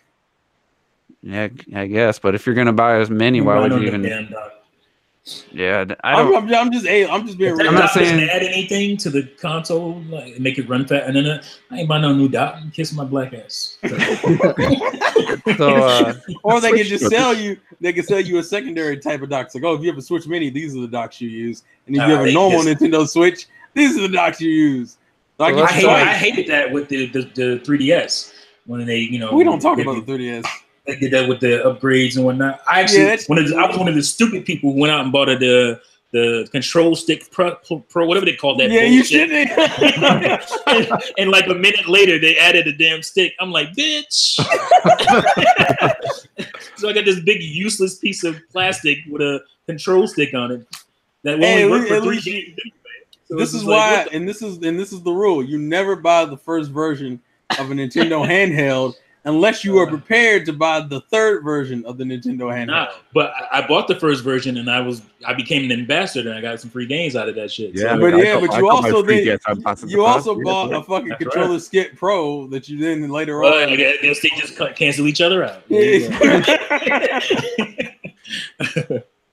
Yeah, I guess. But if you're gonna buy a Mini, why would you even? Damn dock. Yeah, I'm just being. I'm not saying add anything to the console, like make it run fast. And then I ain't buying no new dock. Kiss my black ass. Or they can just sell you. They can sell you a secondary type of dock. It's like, oh, if you have a Switch Mini, these are the docks you use. And if you have a normal Nintendo Switch, these are the docks you use. I hated that with the 3DS when they, we don't talk about the 3DS. They did that with the upgrades and whatnot. I actually, I was one of the stupid people who went out and bought the control stick pro, whatever they called that. Yeah, bullshit. You shouldn't. and like a minute later, they added a damn stick. I'm like, bitch. So I got this big useless piece of plastic with a control stick on it that only worked for 3 games. So this is why, and this is the rule: you never buy the first version of a Nintendo handheld unless you are prepared to buy the third version of the Nintendo handheld. Nah, but I bought the first version and I became an ambassador and I got some free games out of that shit. Yeah, so, but you also bought a fucking controller Skip Pro that you then later on. I guess they just cancel each other out. It's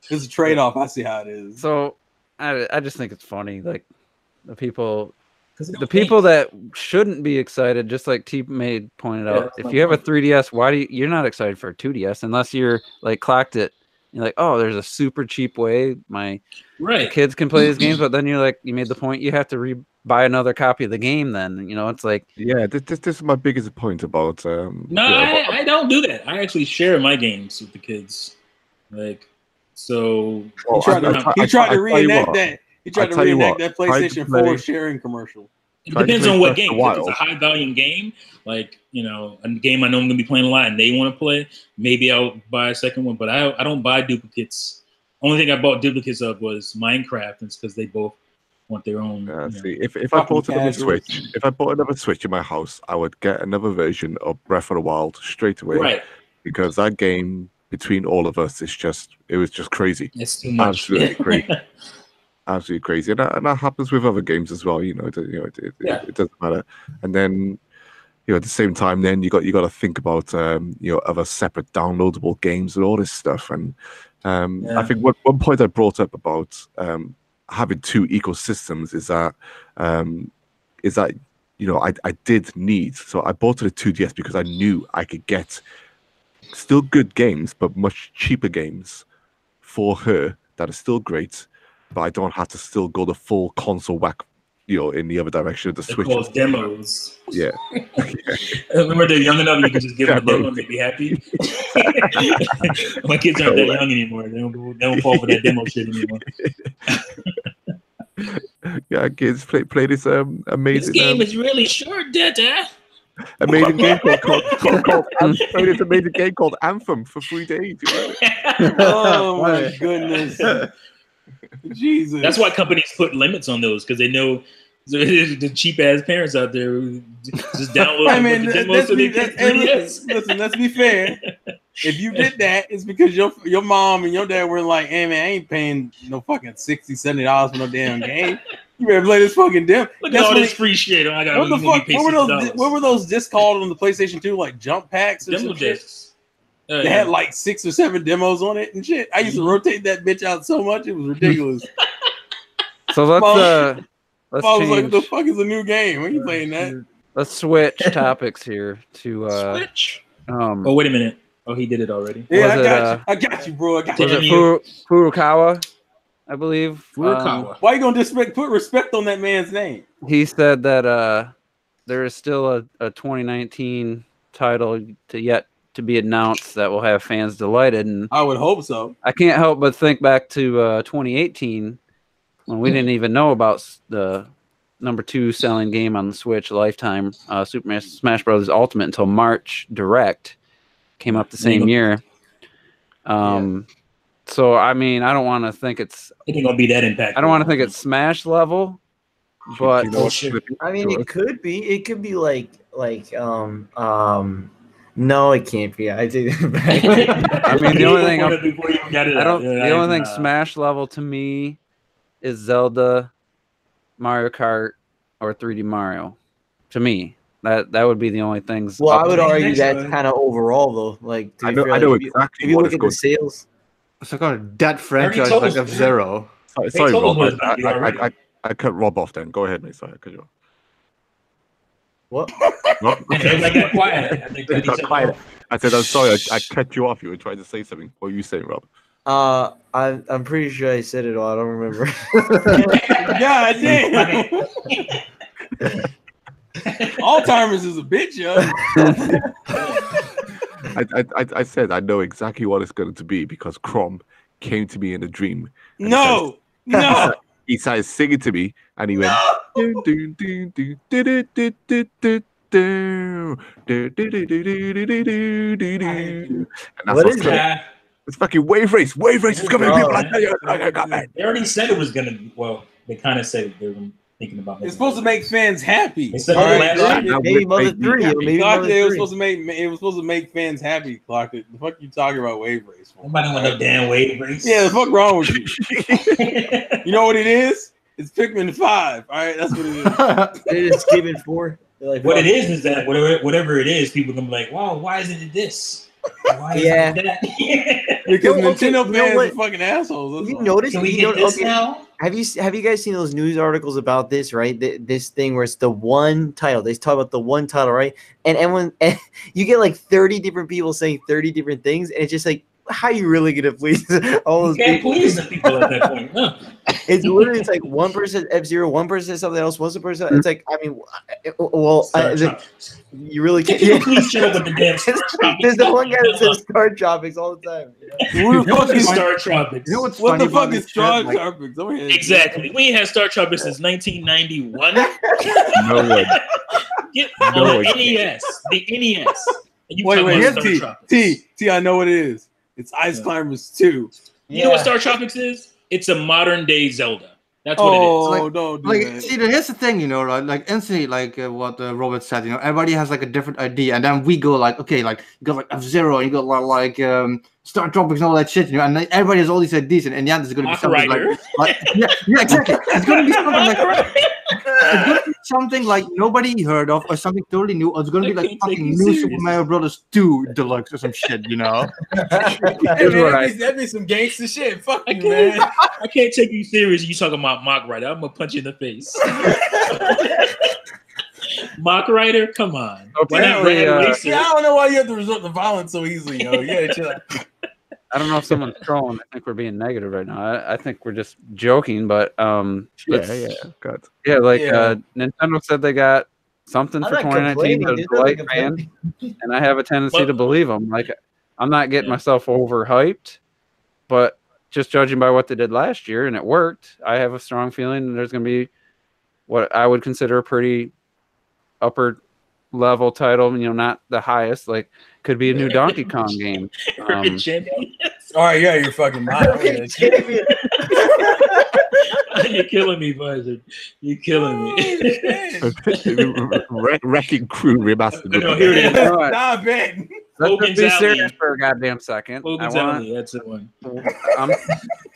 a trade-off. I see how it is. So I just think it's funny, like the people that shouldn't be excited, just like T Made pointed out. If you have a 3DS, you're not excited for a 2DS unless you're like clocked it. You're like, oh, there's a super cheap way my kids can play these games, but then you're like, you made the point, you have to buy another copy of the game. Then it's like, yeah, this is my biggest point about. I don't do that. I actually share my games with the kids, like so. He tried to reenact that. He tried to reenact that PlayStation 4 sharing commercial. It depends on what game. If it's a high volume game, like a game I know I'm gonna be playing a lot and they want to play, maybe I'll buy a second one. But I don't buy duplicates. Only thing I bought duplicates of was Minecraft, and it's because they both want their own. See, if I bought another Switch, in my house, I would get another version of Breath of the Wild straight away. Right. because that game between all of us it was just crazy. It's too much. Absolutely crazy. Absolutely crazy, and that happens with other games as well. It doesn't matter. And then, at the same time, then you got to think about other separate downloadable games and all this stuff. And I think one point I brought up about having two ecosystems is that I did need. So I bought the 2DS because I knew I could get still good games, but much cheaper games for her that are still great. But I don't have to still go the full console whack, in the other direction of the Switch. Called demos. Yeah. Remember, they're young enough, you can just give them a demo and they'd be happy. My kids aren't that young anymore. They don't fall for that demo shit anymore. Yeah, kids play this amazing. This game is really short, Dada. Amazing game called play this amazing game called Anthem for 3 days. Oh my goodness. Jesus. That's why companies put limits on those, because they know the cheap ass parents out there who just download. I mean, listen, let's be fair. If you did that, it's because your mom and your dad were like, "Hey man, I ain't paying no fucking $60-$70 for no damn game. You better play this fucking demo." Look at all this free shit. I got what the fuck? What were those discs called on the PlayStation 2? Like jump packs or demo discs. They had like 6 or 7 demos on it and shit. I used to rotate that bitch out so much it was ridiculous. So let's I was change. like, "What the fuck is a new game? When you playing that?" Let's switch topics here to Switch. Oh, wait a minute. Oh, he did it already. Yeah, I got you, bro. I got was you. it Furukawa, I believe? Furukawa. Why you gonna put respect on that man's name? He said that there is still a 2019 title yet to be announced that will have fans delighted, and I would hope so. I can't help but think back to 2018 when we didn't even know about the #2 selling game on the Switch, Lifetime, Super Smash Bros. Ultimate, until March Direct came up the same year. So I mean, I don't want to think it's. It ain't gonna be that impactful. I don't want to think it's Smash level, but I mean, it could be. It could be like no, it can't be. I take it back. I mean, the only thing the only thing Smash level to me is Zelda, Mario Kart, or 3D Mario. To me, that would be the only things. Well, I would argue that's kind of overall though. Like, I know exactly. If you look at the sales, it's like that franchise like F-Zero. Sorry, Rob. I cut Rob off. Then go ahead, mate. Sorry, I cut you off. What? I got quiet. Quiet. I said, I'm sorry. I cut you off. You were trying to say something. What were you saying, Rob? I'm pretty sure I said it all. I don't remember. God damn. Alzheimer's is a bitch, yo. I said I know exactly what it's going to be because Crom came to me in a dream. No. He started singing to me, and he went. What is that? It's fucking Wave Race. Wave Race is coming. People, I tell you, I got that. They already said it was gonna. Well, they kind of said they were thinking about. It's supposed to make fans happy. They said maybe Mother 3. Maybe Mother 3. It was supposed to make fans happy. Clock it. The fuck you talking about Wave Race for? Nobody want no damn Wave Race. Yeah, the fuck wrong with you? You know what it is? It's Pikmin 5. All right, that's what it is. They just give it 4. Like, what it is that whatever it is, people gonna be like, "Wow, why isn't it this? Why isn't it that?" Because Nintendo fans are fucking assholes. You notice? Can we get this now? Have you guys seen those news articles about this? Right, this thing where it's the one title. They talk about the one title, right? And you get like 30 different people saying 30 different things, and it's just like, how are you really gonna please all those people? Please the people at that point. No. It's literally, it's like one person F-Zero, one person says something else, one person. It's like, I mean, well, you really can't. Please shut up with the damn. There's the one guy that says Star Tropics all the time. Who the fuck is Star Tropics? You know what's what funny the fuck about is Star Tropics? Exactly. We ain't had Star Tropics since 1991. No one. Get on the NES. The NES. Wait, T. I know what it is. It's Ice Climbers 2. You know what Star Tropics is? It's a modern day Zelda. That's what it is. Like- don't do Like, that. see, here's the thing, right? Like, instantly, like what Robert said, everybody has like a different idea, and then we go like, okay, like you got like F-Zero, you got like Star Tropics and all that shit, and then everybody has all these ideas, and in the end, it's gonna be Mach something Rider. like yeah, exactly. It's gonna be something like it's gonna be something like nobody heard of, or something totally new, or it's gonna I be like can't take fucking you new serious. Super Mario Brothers 2 Deluxe or some shit, Hey, man, that'd be some gangster shit. Fuck I you, man. can't take you serious. You talking about Mach Rider? I'm gonna punch you in the face. Mach Rider, come on. Why not Apparently, Rad Racer? Yeah, I don't know why you have to resort to violence so easily, yo. You gotta chill out. I don't know if someone's trolling. I think we're being negative right now. I think we're just joking, but God. yeah, like Yeah. Nintendo said they got something I'm for not 2019 complaining, to dude. delight I'm not fans, and I have a tendency Well- to believe them. Like, I'm not getting Yeah. myself overhyped, but just judging by what they did last year, and it worked, I have a strong feeling there's going to be what I would consider a pretty upper level title. Not the highest. Like, could be a new Donkey Kong game. Champion. All right, yeah, you're fucking mind. You're killing me, Buzzard. You're killing me. Wrecking Crew remastered. No, here it is. You know what? Nah, Ben. Let's Hogan's just be Alley. serious for a goddamn second. Hogan's I want- Alley, that's the one.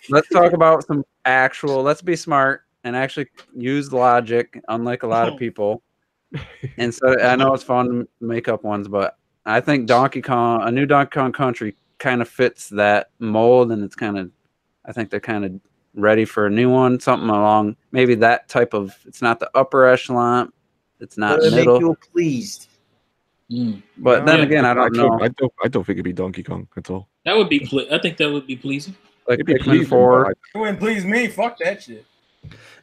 Let's talk about some actual. Let's be smart and actually use logic, unlike a lot of people. And so I know it's fun to make up ones, but I think a new Donkey Kong Country, kind of fits that mold, and I think they're kind of ready for a new one, something along maybe that type of. It's not the upper echelon, it's not Make middle, you pleased. but then Yeah, again, I don't know. I don't think it'd be Donkey Kong at all. That would be. I think that would be pleasing. Like It'd be Pikmin pleasing, 4. but You wouldn't please me. Fuck that shit.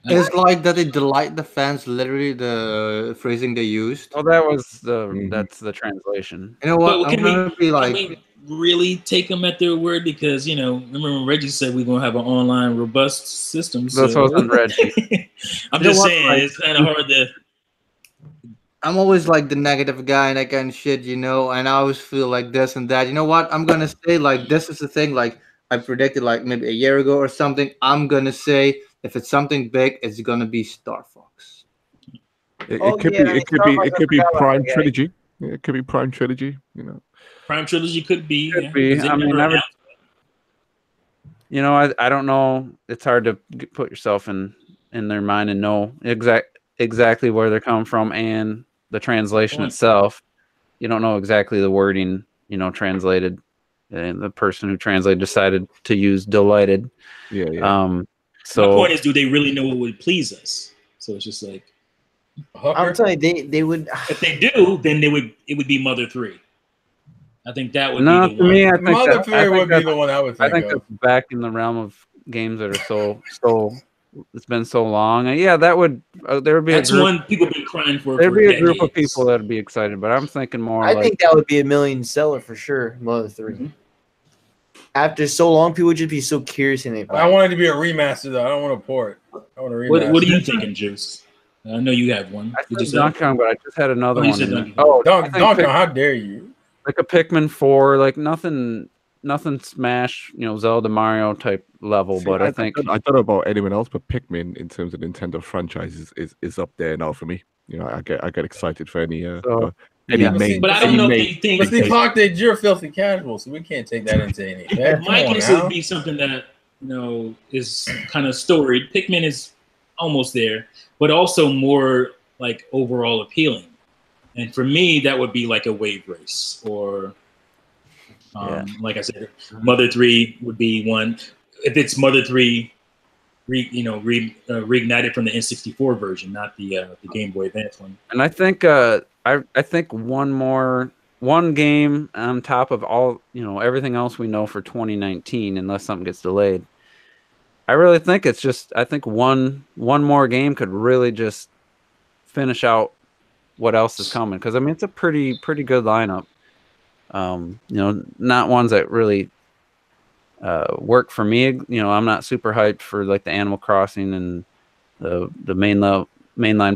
It's like that they delight the fans, literally the phrasing they used. Well, that was Mhm. that's the translation. You know what? But I'm gonna be like, Can we really take them at their word? Because remember when Reggie said we're gonna have an online robust system. So That's what was on Reggie. I'm You know just what, saying like- it's kind of hard to. I'm always like the negative guy and that kind of shit, and I always feel like this and that. You know what? I'm gonna say like this is the thing. Like I predicted like maybe a year ago or something. I'm gonna say if it's something big, it's gonna be Star Fox. It Oh, could yeah, be. It could Star be. Wars, It I could be forgot about Prime that guy. Trilogy. Yeah, it could be Prime Trilogy. Prime Trilogy could be. Could yeah, be. 'cause they I mean, never never- announced I don't know. It's hard to put yourself in their mind and know exactly where they're coming from and the translation Point. itself. You don't know exactly the wording, translated. And the person who translated decided to use delighted. Yeah. My So point is, do they really know what would please us? So it's just like Hooker. I'm telling you, they would. if they do, then it would be Mother 3. I think that would no, be the to me, one. I think Mother that, Fair would be the one I would I think think of. that's back in the realm of games that are so. It's been so long. And yeah, that would there would be That's a group. one people been crying for. There'd for be a group of decades. people that'd be excited, but I'm thinking more I like think that would be a million seller for sure. Mother 3. Mhm. After so long, people would just be so curious and they. I want it to be a remaster though. I don't want to port. I want a remaster. What are you thinking, Juice? I know you have one. I Did you said say? Donkey Kong, but I just had another Oh, you one. said in Donkey there. Kong. Oh, I Donkey think Kong, how dare you? like a Pikmin 4, like nothing Smash, Zelda, Mario type level. See, but I think I don't know about anyone else, but Pikmin in terms of Nintendo franchises is up there now for me. I get excited for any So, any yeah. main. But I don't any know if main- they think. But see, Clock, you're a filthy casual, so we can't take that into any. Yeah, come My on case now. would be something that is kind of storied. Pikmin is almost there, but also more like overall appealing. And for me, that would be like a wave race, or like I said, Mother 3 would be one. If it's Mother 3, reignited from the N64 version, not the Game Boy Advance one. And I think I think one game on top of all everything else we know for 2019, unless something gets delayed. I really think it's just I think one more game could really just finish out what else is coming, because I mean it's a pretty good lineup. Not ones that really work for me. I'm not super hyped for like the Animal Crossing and the mainline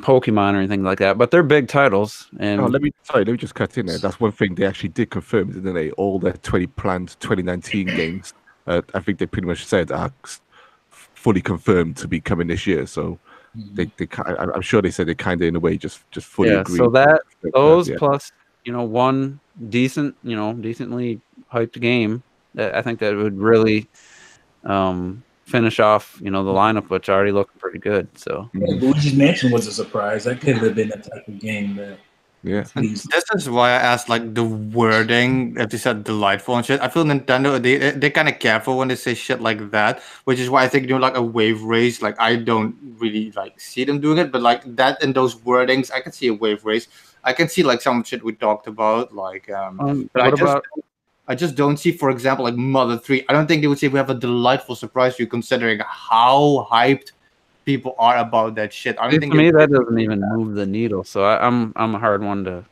Pokemon or anything like that, but they're big titles. And let me just cut in there. That's one thing they actually did confirm, didn't they? All their 20 planned 2019 games. I think they pretty much said fully confirmed to be coming this year. So I'm sure they said they kind of in a way just fully agree. So that those yeah. plus one decently hyped game, that I think that would really finish off the lineup, which already looked pretty good. So Luigi's Mansion was a surprise. That could have been a type of game that. Yeah, this is why I asked like the wording. If they said delightful and shit, I feel Nintendo they're kind of careful when they say shit like that, which is why I think like a wave race. Like I don't really like see them doing it, but like that and those wordings, I can see a wave race. I can see like some shit we talked about, like but I just don't see, for example, like Mother 3. I don't think they would say we have a delightful surprise for you, considering how hyped people are about that shit. I don't think to me that doesn't even move the needle. So I'm a hard one to.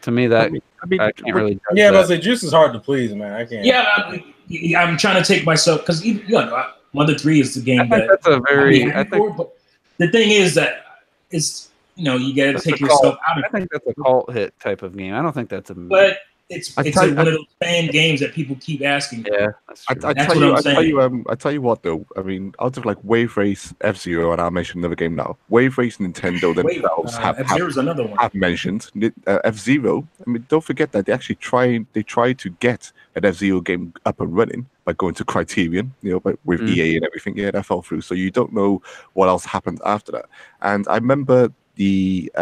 To me, that I can't really. Yeah, but the Juice is hard to please, man. I can't. Yeah, I'm trying to take myself because Mother 3 is the game that's a very. but the thing is that it's you got to take yourself out of it. I think that's a cult hit type of game. I don't think that's a. But it's one of those fan games that people keep asking for. Yeah, I tell you what though. I mean, out of like Wave Race, F-Zero, and I'll mention another game now. Wave Race, Nintendo themselves have mentioned F-Zero. I mean, don't forget that they actually try to get an F-Zero game up and running by going to Criterion, but with EA and everything. Yeah, that fell through. So you don't know what else happened after that. And I remember the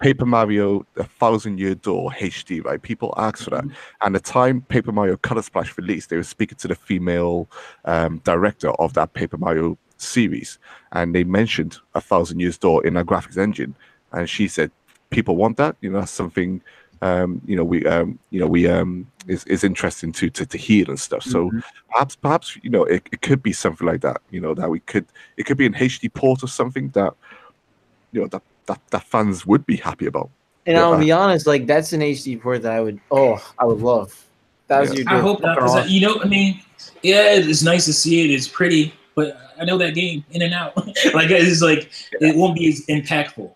Paper Mario: A Thousand Year Door HD, right? People asked for that. And the time Paper Mario Color Splash released, they were speaking to the female director of that Paper Mario series, and they mentioned A Thousand Years Door in our graphics engine, and she said, "People want that. That's something is interesting to hear and stuff." So perhaps it could be something like that. That it could be an HD port or something that. That fans would be happy about. And I'll be honest, like that's an HD port that I would love. That was your. I hope that. I mean, yeah, it's nice to see it. It's pretty, but I know that game in and out. Like it's like it won't be as impactful.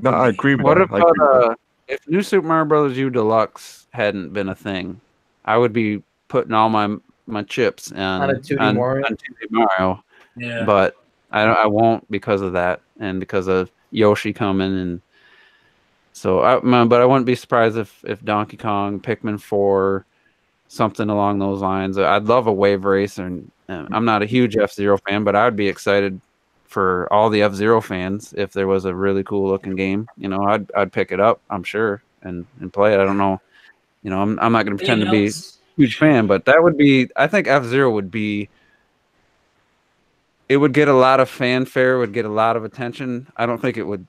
No, I agree with that. What about if New Super Mario Bros. U Deluxe hadn't been a thing, I would be putting all my chips on 2D Mario. Yeah, but I won't because of that and because of Yoshi coming, and so but I wouldn't be surprised if Donkey Kong, Pikmin 4, something along those lines. I'd love a wave race, and I'm not a huge F-Zero fan, but I'd be excited for all the F-Zero fans if there was a really cool looking game. I'd pick it up, I'm sure, and play it. I don't know, I'm not going to pretend to be a huge fan, but that would be. I think F-Zero would be. It would get a lot of fanfare, would get a lot of attention. I don't think it would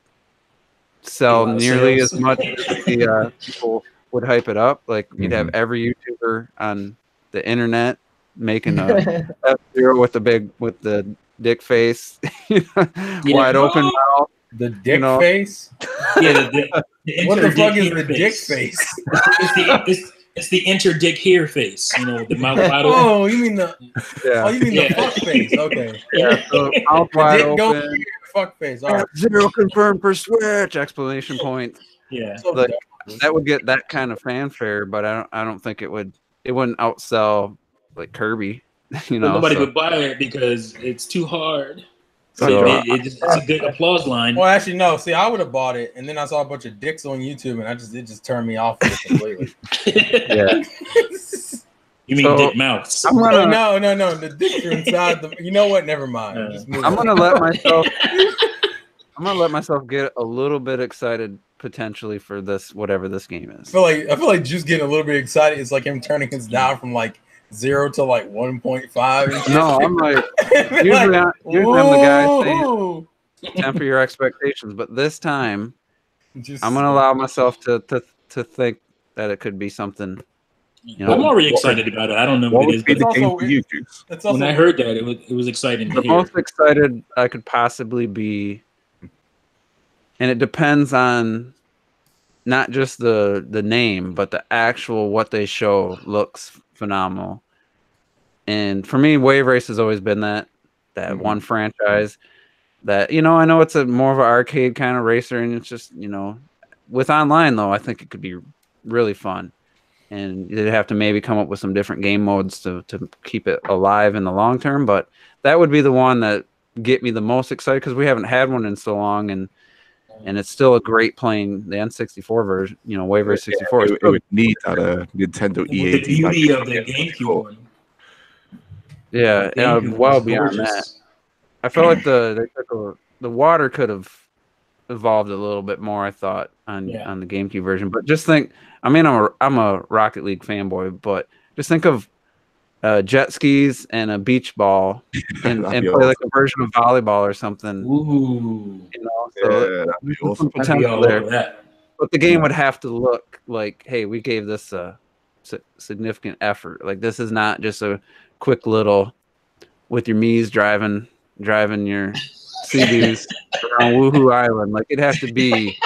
sell nearly as much as the people would hype it up. Like you'd have every YouTuber on the internet making a F-Zero with the dick face, wide open mouth. The dick face? Yeah, what the fuck is the dick face? It's the dick here face, the mouth wide open. Oh, you mean the the fuck face? Okay. Yeah, so mouth wide open. Fuck face. All right. F-Zero confirmed for Switch! Exclamation point. Yeah. Like, that would get that kind of fanfare, but I don't think it wouldn't outsell like Kirby. Nobody would buy it because it's too hard. So it's a good applause line. Well, actually, no. See, I would have bought it, and then I saw a bunch of dicks on YouTube, and it just turned me off completely. Yeah. You mean dick mouths? No. The dicks are inside the. You know what? Never mind. I'm gonna let myself get a little bit excited potentially for this, whatever this game is. I feel like just getting a little bit excited. It's like him turning his down from like 0 to like 1.5. No, I'm like usually I'm the guy saying temper your expectations, but this time I'm gonna allow myself to think that it could be something. I'm already excited about it. I don't know what it is, but when I heard that, it was exciting. The most excited I could possibly be, and it depends on not just the name, but the actual what they show looks phenomenal. And for me, Wave Race has always been that one franchise that, I know it's a more of an arcade kind of racer, and it's just, with online though, I think it could be really fun. and they'd have to maybe come up with some different game modes to keep it alive in the long term. But that would be the one that get me the most excited because we haven't had one in so long, and it's still a great playing the N64 version, Wave Race 64. It would need that Nintendo With EA. the beauty of the GameCube one. Yeah, GameCube well was beyond gorgeous. that. I felt like the water could have evolved a little bit more. I thought on the GameCube version, but just think. I mean, I'm a Rocket League fanboy, but just think of jet skis and a beach ball, and That'd play be like a version of volleyball or something. Ooh. So that'd be there's some awesome. I'd be potential all there. over that. But the game would have to look like, hey, we gave this a significant effort. Like this is not just a quick little with your Mii's driving your CDs around Woohoo Island. Like it'd have to be.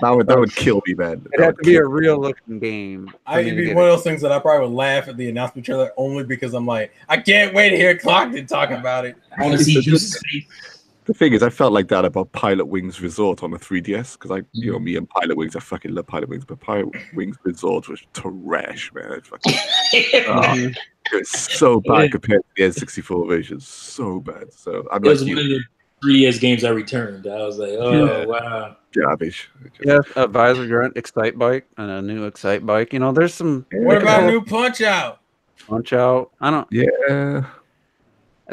That would kill me, man. It'd have to be a real looking game. It'd be one of those things that I probably would laugh at the announcement trailer only because I'm like, I can't wait to hear Clockton talk about it. I want to see Juice's face. The thing is, I felt like that about Pilot Wings Resort on the 3DS because me and Pilot Wings, I fucking love Pilot Wings, but Pilot Wings Resort was trash, man. It's fucking, it was so bad compared to the N64 version, so bad. So I'm It was like, one of the 3DS games I returned. I was like, oh wow. garbage. Yeah, Advisor Grunt, Excite Bike, and a new Excite Bike. There's some. What about new Punch Out? Punch Out? I don't. Yeah.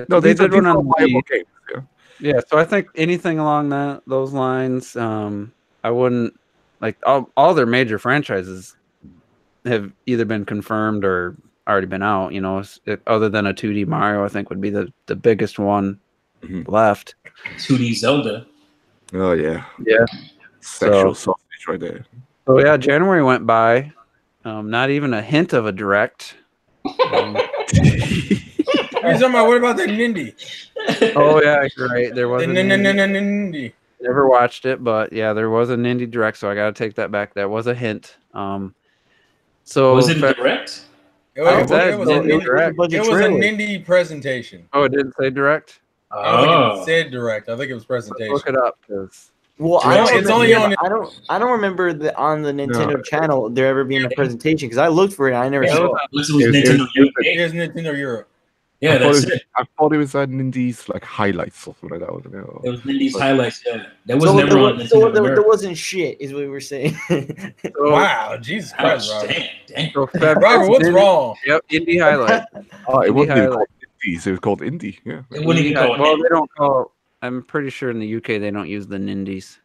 No, they these did are one on viable the. games. Yeah. Yeah, so I think anything along those lines, I wouldn't like all their major franchises have either been confirmed or already been out. Other than a 2D Mario, I think would be the biggest one left. 2D Zelda. Oh yeah. Yeah. Sexual sausage right there. So yeah, January went by, not even a hint of a direct. You're talking about, what about the Nindy? Oh yeah, right. There was The Nindy. Never watched it, but yeah, there was an indie direct, so I got to take that back. That was a hint. So Was it a direct? It was a direct. Nindy presentation. Oh, it didn't say direct? I don't think it said direct. I think it was presentation. Look it up, because Well, It's only on. I don't remember on the Nintendo channel there ever being a presentation because I looked for it. And I never saw it. Unless it was Nintendo UK. Here's Nintendo Europe. Yeah, that's it. I thought it was Nindy's like highlights or something like that. Wasn't it? It was Nindy's highlights. Yeah, that was So never on Nintendo there America. wasn't shit, is what we were saying. Wow, Jesus Christ, Ouch, Robert. damn. so Robert, what's wrong? Yep, indie highlight. Oh, it wasn't even highlight. called Indies. It was called Indie. Yeah. It wouldn't even call it. Well, they don't call. I'm pretty sure in the UK they don't use the Nindies.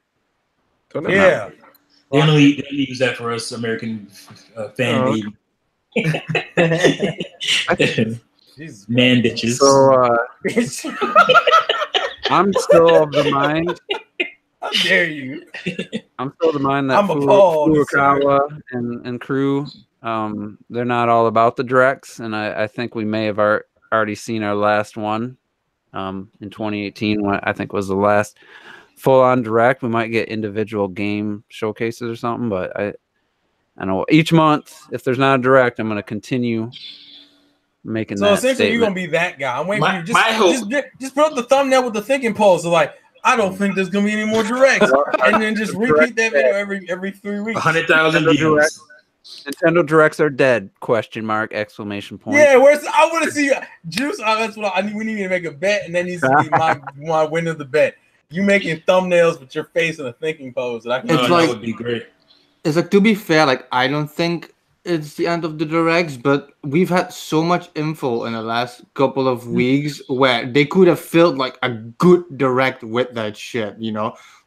Don't know. Yeah. They only use that for us American fan made. Jesus Man bitches. So I'm still of the mind. How dare you? I'm still of the mind that I'm appalled, Furukawa and crew, they're not all about the directs, and I think we may have already seen our last one in 2018. When I think was the last full-on direct. We might get individual game showcases or something, but I know each month, if there's not a direct, I'm going to continue making So that essentially, statement. you're gonna be that guy. I'm waiting for you. My hope- Just put up the thumbnail with the thinking pose. So like, I don't think there's gonna be any more directs, and then just repeat that video every 3 weeks. 100,000 Nintendo views. Direct. Nintendo Directs are dead? Question mark! Exclamation point! Yeah, I want to see Juice. That's what I need. We need to make a bet, and that needs to be my win of the bet. You making thumbnails with your face in a thinking pose. And I can It's That like- would be great. It's like, to be fair, like I don't think it's the end of the directs, but we've had so much info in the last couple of weeks where they could have filled like a good direct with that shit,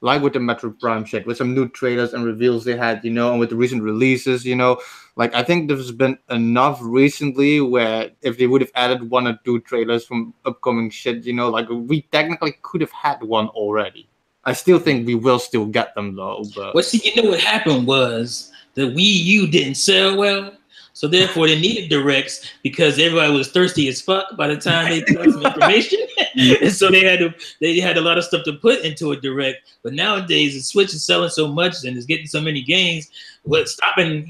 like with the Metroid Prime shit, with some new trailers and reveals they had, and with the recent releases, like I think there's been enough recently where if they would have added 1 or 2 trailers from upcoming shit, like we technically could have had one already. I still think we will still get them though, but Well, see, what happened was the Wii U didn't sell well, so therefore they needed directs because everybody was thirsty as fuck by the time they got some information. And so they had a lot of stuff to put into a direct. But nowadays the Switch is selling so much and is getting so many games. But stopping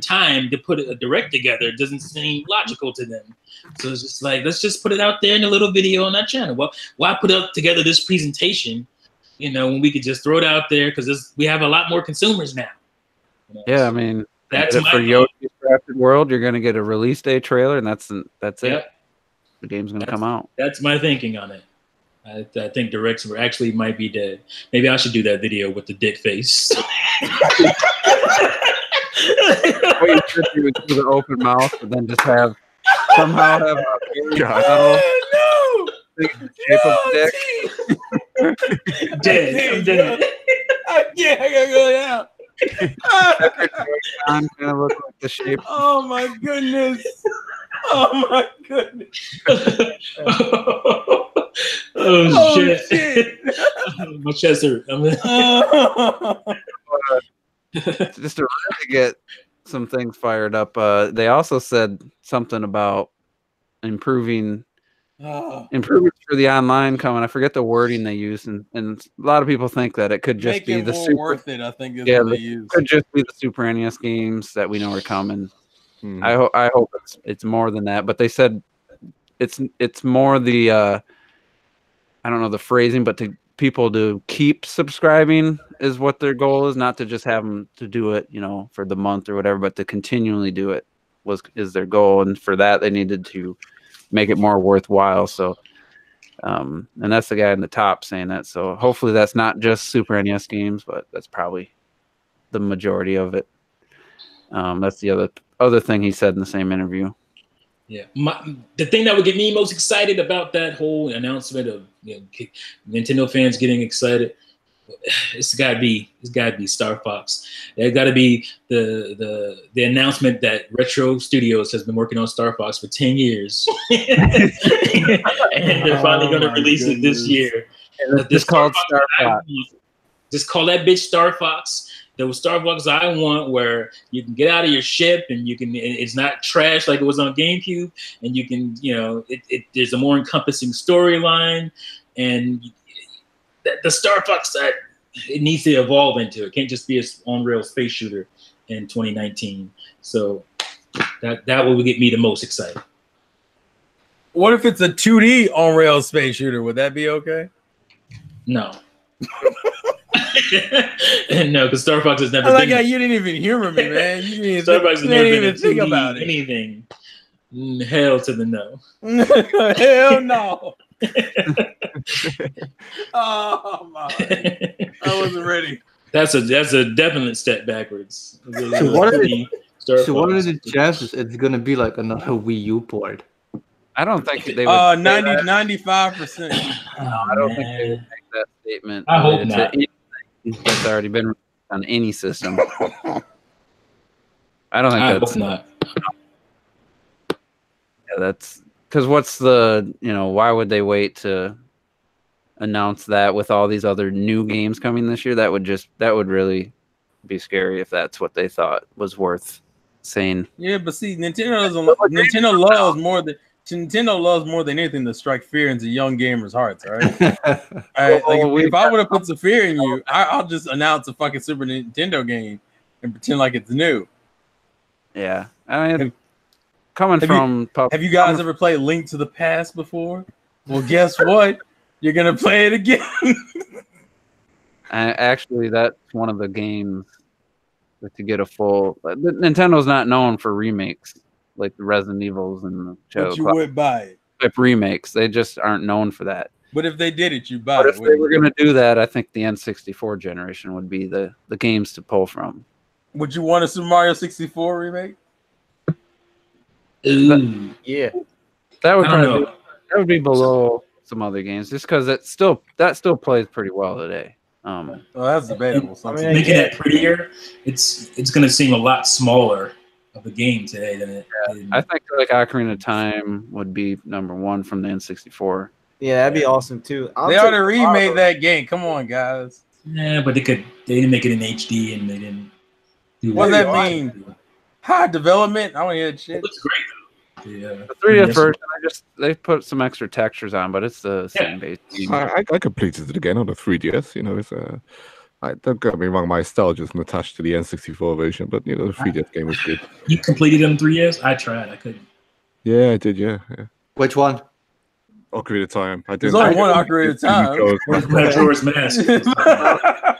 time to put a direct together doesn't seem logical to them. So it's just like, let's just put it out there in a little video on that channel. Well, why put up together this presentation? When we could just throw it out there because we have a lot more consumers now. Yeah, I mean, That's did it my for thought. Yoshi's Crafted World, you're gonna get a release day trailer, and that's it. Yep. The game's gonna come out. That's my thinking on it. I think Directs actually might be dead. Maybe I should do that video with the dick face. What you should do is do the open mouth, and then just somehow have a God. shape of dick. Dead. I'm dead. I gotta go down. Kind of look like the shape. Oh my goodness. Oh my goodness. Oh, shit. My chest hurt. Just to really get some things fired up. They also said something about improvements for the online coming. I forget the wording they used, and a lot of people think that it could just Make be it the more super. worth it, I think is Yeah, what they it use. could just be the Super NES games that we know are coming. Hmm. I hope it's more than that, but they said it's more the I don't know the phrasing, but to people to keep subscribing is what their goal is, not to just have them to do it, for the month or whatever, but to continually do it is their goal, and for that they needed to make it more worthwhile. So, and that's the guy in the top saying that. So hopefully that's not just Super NES games, but that's probably the majority of it. That's the other thing he said in the same interview. Yeah, the thing that would get me most excited about that whole announcement of Nintendo fans getting excited, it's gotta be Star Fox. It gotta be the announcement that Retro Studios has been working on Star Fox for 10 years, and they're finally gonna release it this year. And it's called Star Fox. Just call that bitch Star Fox. Those Star Fox I want, where you can get out of your ship and it's not trash like it was on GameCube, and you can, there's a more encompassing storyline, and the Star Fox that it needs to evolve into. It can't just be a on-rail space shooter in 2019. So that will get me the most excited. What if it's a 2D on-rail space shooter? Would that be okay? No. No, because Star Fox has never I like been. how you didn't even humor me, man. You didn't Star Fox has never been even think about it. anything. Hell to the no. Hell no. Oh my! I wasn't ready. That's a definite step backwards. So one of the chances it's gonna be like another Wii U port? I don't think they would. 95%. I don't think they would make that statement. I hope related not. to anything that's already been released on any system. I don't think I that's hope not. Yeah, that's because what's the why would they wait to announce that with all these other new games coming this year? That would really be scary if that's what they thought was worth saying. Yeah, but see, Nintendo loves more than anything to strike fear into young gamers' hearts. All right, if I would have put some fear in you, I'll just announce a fucking Super Nintendo game and pretend like it's new. Yeah, I mean, have you guys ever played Link to the Past before? Well, guess what? You're gonna play it again. Actually, that's one of the games that to get a full. Nintendo's not known for remakes like the Resident Evils and the Shadow But you Cloud would buy it. type remakes. They just aren't known for that. But if they did it, you buy But it. if they were gonna do that, I think the N64 generation would be the games to pull from. Would you want a Super Mario 64 remake? Ooh. Yeah. That would I don't probably know. that would be below some other games, just because that still plays pretty well today. Well, that's debatable. I mean, Making it prettier, it's going to seem a lot smaller of a game today than it. I think like Ocarina of Time would be number one from the N64. Yeah, that'd be awesome too. They already remade that game. Come on, guys. Yeah, but they didn't make it in HD, and they didn't. What does that mean? High development? I don't hear that shit. It looks great though. Yeah. The 3DS version, they put some extra textures on, but it's the same base. I completed it again on the 3DS. It's don't get me wrong, my nostalgia isn't attached to the N64 version, but the 3DS game was good. You completed it on 3DS? I tried. I couldn't. Yeah, I did. Yeah. Which one? Ocarina of Time. I There's didn't. only one Ocarina of Time. Majora's Mask.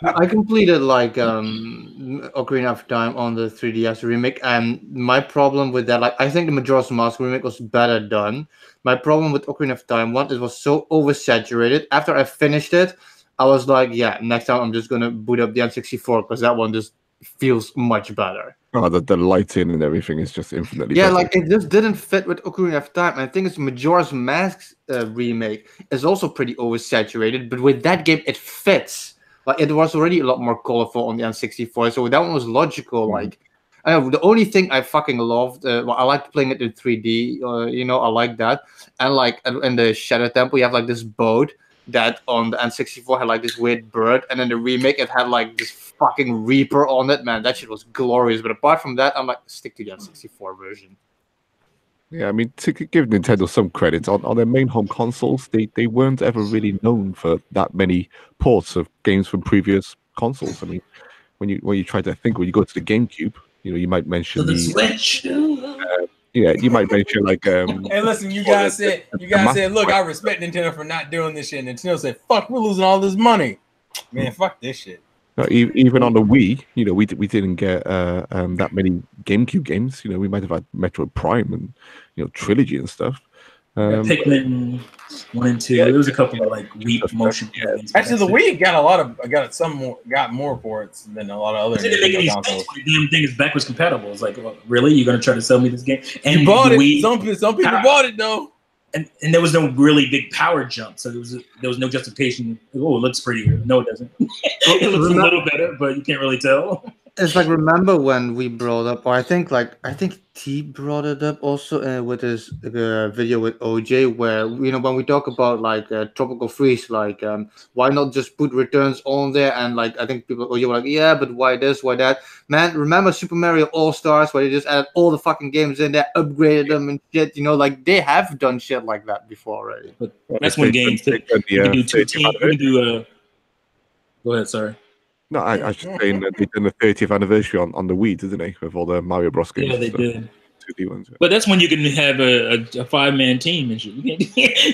I completed like Ocarina of Time on the 3DS remake, and my problem with that, like, I think the Majora's Mask remake was better done. My problem with Ocarina of Time, one, it was so oversaturated. After I finished it, I was like, yeah, next time I'm just gonna boot up the N64 because that one just feels much better. Oh, the lighting and everything is just infinitely Yeah, better. like it just didn't fit with Ocarina of Time. And I think it's Majora's Mask remake is also pretty oversaturated, but with that game it fits. Like it was already a lot more colorful on the N64, so that one was logical. Like, I know the only thing I fucking loved, well, I liked playing it in 3D. I like that. And like in the Shadow Temple, you have like this boat that on the N64 had like this weird bird, and then the remake it had like this fucking Reaper on it. Man, that shit was glorious. But apart from that, I'm like, stick to the N64 version. Yeah, I mean, to give Nintendo some credit, on their main home consoles, they weren't ever really known for that many ports of games from previous consoles. I mean, when you try to think, when you go to the GameCube, you might mention the Switch. Yeah, you might mention like Hey, listen, you guys said, look, I respect Nintendo for not doing this shit. And Nintendo said, fuck, we're losing all this money. Man, fuck this shit. Even on the Wii, we didn't get that many GameCube games. We might have had Metroid Prime and Trilogy and stuff. Pikmin 1 and 2. There was a couple of like weak motion games. Actually, the Wii got more ports than a lot of other. It didn't make any sense. The damn thing is backwards compatible. It's like, really, you're gonna try to sell me this game? And you bought it. Wii, some people bought it though. And there was no really big power jump, so there was no justification. Oh, it looks prettier. No, it doesn't. It looks a little better, but you can't really tell. It's like, remember when we brought up, or I think T brought it up also with his video with OJ, where when we talk about like Tropical Freeze, like why not just put returns on there? And like I think people were like, yeah, but why this, why that? Man, remember Super Mario All Stars, where they just added all the fucking games in there, upgraded them and shit. Like they have done shit like that before already. But that's when games you can do 2 teams. You can do Go ahead, sorry. No, I was just saying that they did the 30th anniversary on the Wii, didn't they? With all the Mario Bros games. Yeah, they did. 2D ones. Yeah. But that's when you can have a 5-man team and shit.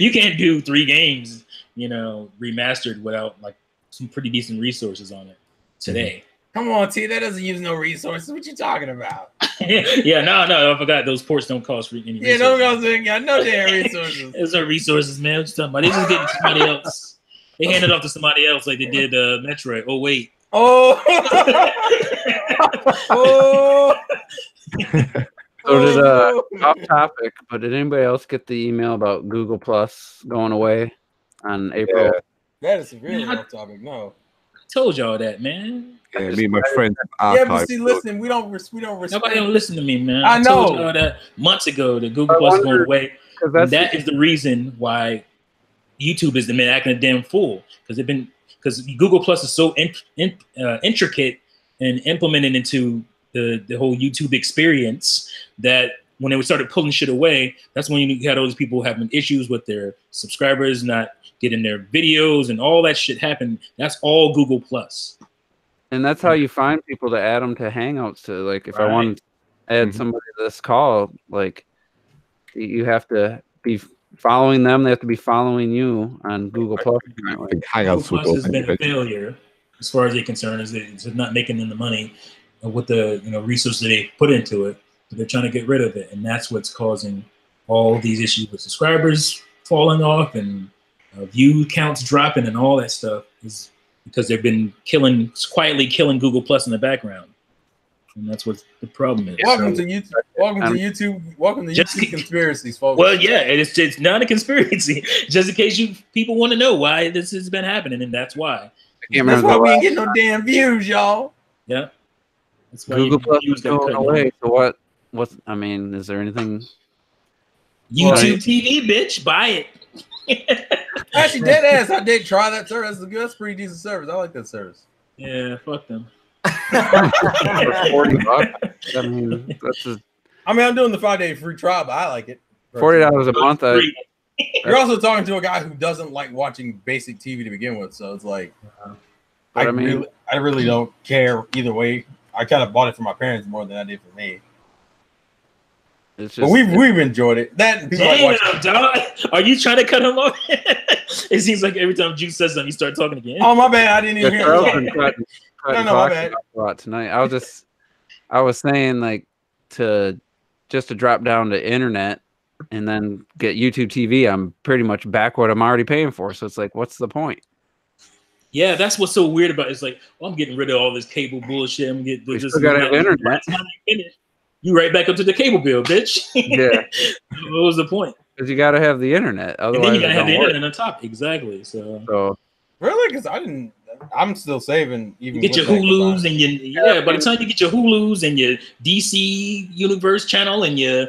You can't do 3 games, remastered without like some pretty decent resources on it today. Come on, T. That doesn't use no resources. What you talking about? Yeah, no, I forgot those ports don't cost any resources. Yeah, don't got no damn resources. There's no resources, man. What you talking about? They just getting somebody else. They handed off to somebody else like they did Metroid. Oh wait. Oh. Oh. So did off topic, but did anybody else get the email about Google Plus going away on April? Yeah. That is really off topic. No. I told y'all that, man. Yeah, me and my friends. Yeah, but see, listen, we don't respect. Nobody don't listen to me, man. I know. Told y'all that months ago that Google Plus is going away. That is the reason why YouTube has been acting a damn fool, because Google Plus is so intricate and implemented into the whole YouTube experience that when they started pulling shit away, that's when you had all these people having issues with their subscribers not getting their videos and all that shit happened. That's all Google Plus. And that's how you find people to add them to Hangouts. To like, if I want to add somebody to this call, like you have to be following them. They have to be following you on Google Plus. Google Plus has been a failure as far as they're concerned. It's not making them the money with the resources they put into it. But they're trying to get rid of it, and that's what's causing all these issues with subscribers falling off and view counts dropping and all that stuff. Is because they've been quietly killing Google Plus in the background, and that's what the problem is. Welcome to YouTube. Welcome to YouTube. Welcome to YouTube conspiracies, folks. Well, yeah, it's not a conspiracy. Just in case people want to know why this has been happening, and that's why. That's why we ain't getting no damn views, y'all. Yeah. That's why Google Plus is going away. So what? I mean, is there anything? YouTube TV, bitch, buy it. Actually, dead ass, I did try that service. That's a pretty decent service. I like that service. Yeah, fuck them. $40. I mean, I'm doing the 5-day free trial, but I like it. $40 a month. You're also talking to a guy who doesn't like watching basic TV to begin with, so it's like, I really don't care either way. I kind of bought it for my parents more than I did for me. It's But just we've enjoyed it. That and people like Damn, watching. dog. Are you trying to cut him off? It seems like every time Juice says something, you start talking again. Oh my bad, I didn't even hear Charles him. been cutting No, my talking bad. a lot tonight. I was saying like to drop down to internet and then get YouTube TV. I'm pretty much back what I'm already paying for. So it's like, what's the point? Yeah, that's what's so weird about it. It's like, oh, I'm getting rid of all this cable bullshit. I'm getting We this. still gotta have internet. By the time you finish, you right back up to the cable bill, bitch. Yeah. What was the point? Because you got to have the internet. And Otherwise, then you gotta it have the don't work. internet on top. Exactly. So Really? Because I'm still saving. Even you get your with that Hulus combined. and your by the time you get your Hulus and your DC Universe channel and your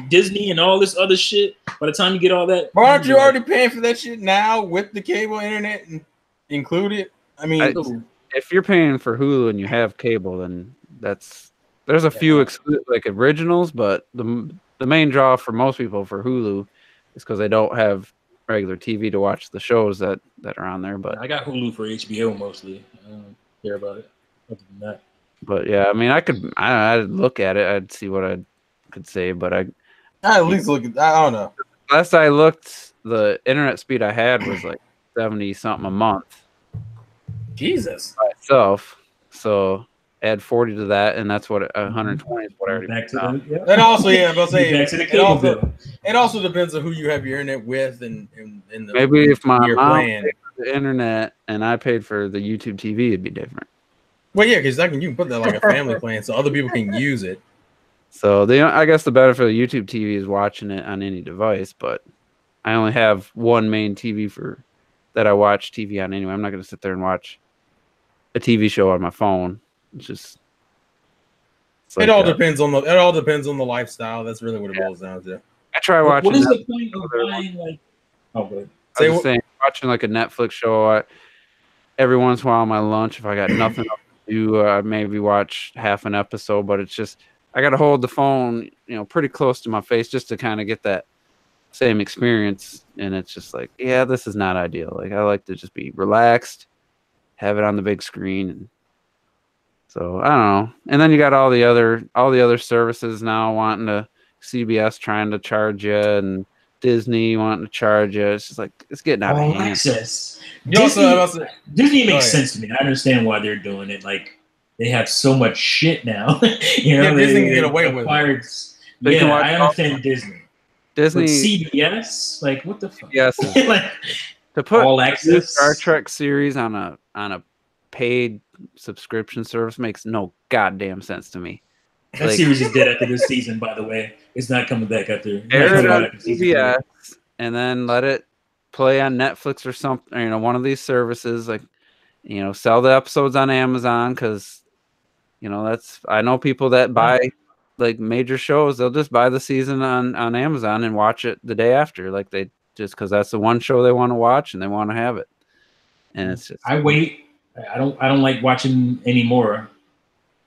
Disney and all this other shit, by the time you get all that, But aren't you already paying for that shit now with the cable internet included? I mean, If you're paying for Hulu and you have cable, then there's a few like originals, but the main draw for most people for Hulu is because they don't have regular TV to watch the shows that are on there. But I got Hulu for HBO mostly. I don't care about it. Other than that, but yeah, I mean, I'd look at it, I'd see what I could say, but I at least look at. I don't know. last I looked, the internet speed I had was like 70 something a month Jesus. by itself. So add 40 to that, and that's what 120 is what I already back to now. the And also, yeah, but say back to the cable bill. it also depends on who you have your internet with and the Maybe if my your mom plan. paid for the internet and I paid for the YouTube TV, it'd be different. Well, yeah, because you can put that like a family plan so other people can use it. So I guess the benefit of YouTube TV is watching it on any device, but I only have one main TV that I watch TV on anyway. I'm not going to sit there and watch a TV show on my phone. It's just It all depends on the lifestyle. That's really what it boils down to. I try watching. What is the point of buying like? Oh, good. I was just saying, watching like a Netflix show. Every once in a while on my lunch, if I got nothing else to do, I maybe watch half an episode. But it's just I got to hold the phone, pretty close to my face just to kind of get that same experience. And it's just like, yeah, this is not ideal. Like I like to just be relaxed, have it on the big screen, and so I don't know. And then you got all the other services now wanting to CBS trying to charge you and Disney wanting to charge you. It's just like it's getting out of hand. Access. You also- Disney makes ahead. sense to me. I understand why they're doing it. Like they have so much shit now. Yeah, Disney can get away with it. They can watch I understand Disney. Disney, But CBS, like what the fuck? yes, Like, to put all a new access? Star Trek series on a paid subscription service makes no goddamn sense to me. that series is dead after this season. By the way, it's not coming back after. Air it on after season CBS and then let it play on Netflix or something. One of these services. Like, sell the episodes on Amazon because, I know people that buy like major shows. They'll just buy the season on Amazon and watch it the day after. Like they just because that's the one show they want to watch and they want to have it. And it's just I wait. I don't like watching anymore.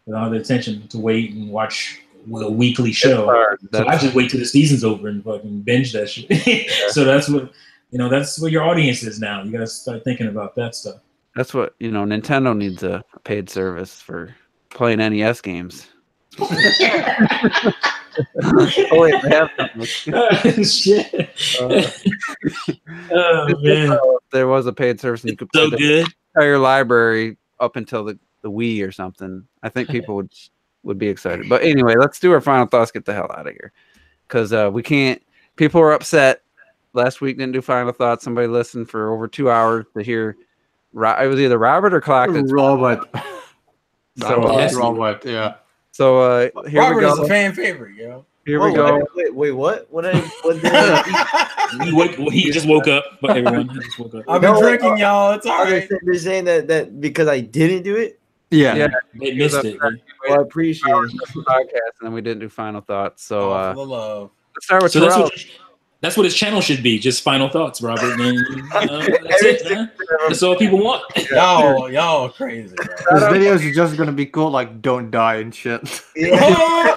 I don't have the attention to wait and watch a weekly show. So I just wait till the season's over and fucking binge that shit. So that's what your audience is now. You gotta start thinking about that stuff. That's what Nintendo needs a paid service for playing NES games. Oh wait, they have something. Shit. Oh man, there was a paid service and you could so play good. the entire library up until the Wii or something. I think people would be excited. But anyway, let's do our final thoughts. Get the hell out of here because we can't. People were upset last week. Didn't do final thoughts. Somebody listened for over 2 hours to hear. It was either Robert or Clock. Robert. So Robert, yeah. So here Robert we go. is a fan favorite, yo. Here we go. Wait, what? What did I He just woke up. But everyone he just woke up. I've been No, drinking, y'all. It's all right. They're saying that because I didn't do it. Yeah. They missed it. Man. Well, I appreciate it. Podcast, and then we didn't do final thoughts. So All for the love. let's start with So Terrell. that's what his channel should be. Just final thoughts, Robert. And that's it, man. That's all people want. Y'all crazy, bro. His videos are just gonna be cool, like don't die and shit. Yeah.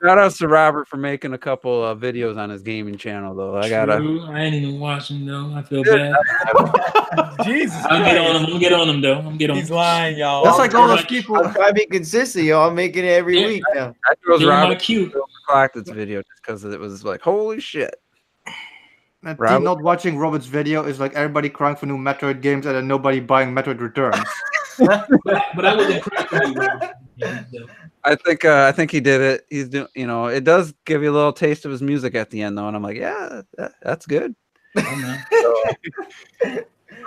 Shout out to Robert for making a couple of videos on his gaming channel, though. I ain't even watching though. I feel bad. Jesus I'll get on Christ. him. I'm gonna get on him though. I'm gonna get on He's him. lying, y'all. That's like all those people. I'm trying to be consistent, yo. I'm making it every week now. I chose Give him my Robert cue. Collected's video just because it was like, holy shit. Man, Robert- not watching Robert's video is like everybody crying for new Metroid games and then nobody buying Metroid Returns. But I wasn't cracking you. I think he did it. He's doing, it does give you a little taste of his music at the end, though, and I'm like, yeah, that's good. So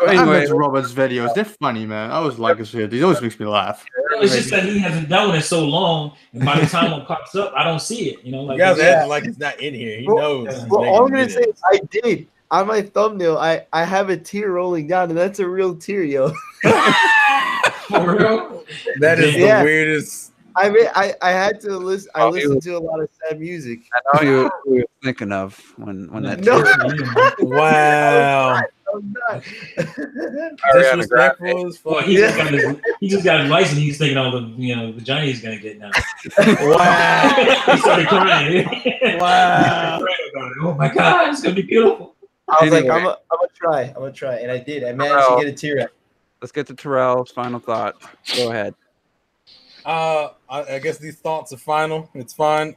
I anyway, miss Robert's videos. They're funny, man. I always like his videos. He always makes me laugh. It's just that he hasn't done it so long, and by the time it pops up, I don't see it. Like You guys acting like it's not in here. He knows. this Well, nigga all I'm gonna did say it. is I did. On my thumbnail, I have a tear rolling down, and that's a real tear, yo. For real? That is Yeah. the weirdest. I mean, I had to listen. I Oh, listened to a lot of sad music. I know you were thinking of when that. No. Wow. I'm not. Disrespectful as Well, fuck. he just got his license. He's thinking all the vagina he's gonna get now. Wow. He started crying. Wow. Oh my god, it's gonna be beautiful. I was like, Anyway. I'm gonna try, and I did. I managed to get a tear out. Let's get to Terrell's final thoughts. Go ahead. I guess these thoughts are final. It's fine.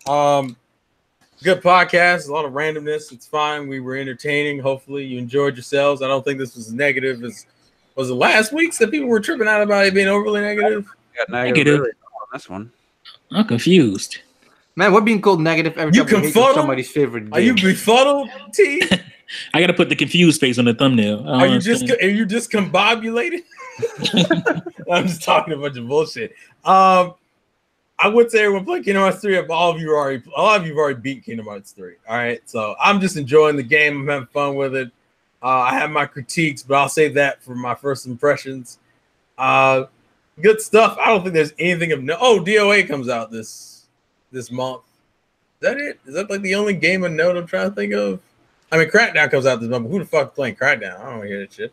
Good podcast. A lot of randomness. It's fine. We were entertaining. Hopefully, you enjoyed yourselves. I don't think this was as negative as was it last week's that people were tripping out about it being overly negative. Got Negative. really on this one. I'm confused. Man, we're being called negative every You time we hate confuddled? somebody's favorite game. Are you befuddled, T? I gotta put the confused face on the thumbnail. Are you just combobulated? I'm just talking a bunch of bullshit. I would say everyone play Kingdom Hearts 3. A lot of you have already beat Kingdom Hearts 3. All right, so I'm just enjoying the game. I'm having fun with it. I have my critiques, but I'll save that for my first impressions. Good stuff. I don't think there's anything of no. Oh, DOA comes out this month. Is that it? Is that like the only game of note I'm trying to think of? I mean, Crackdown comes out this month. But who the fuck playing Crackdown? I don't want to hear that shit.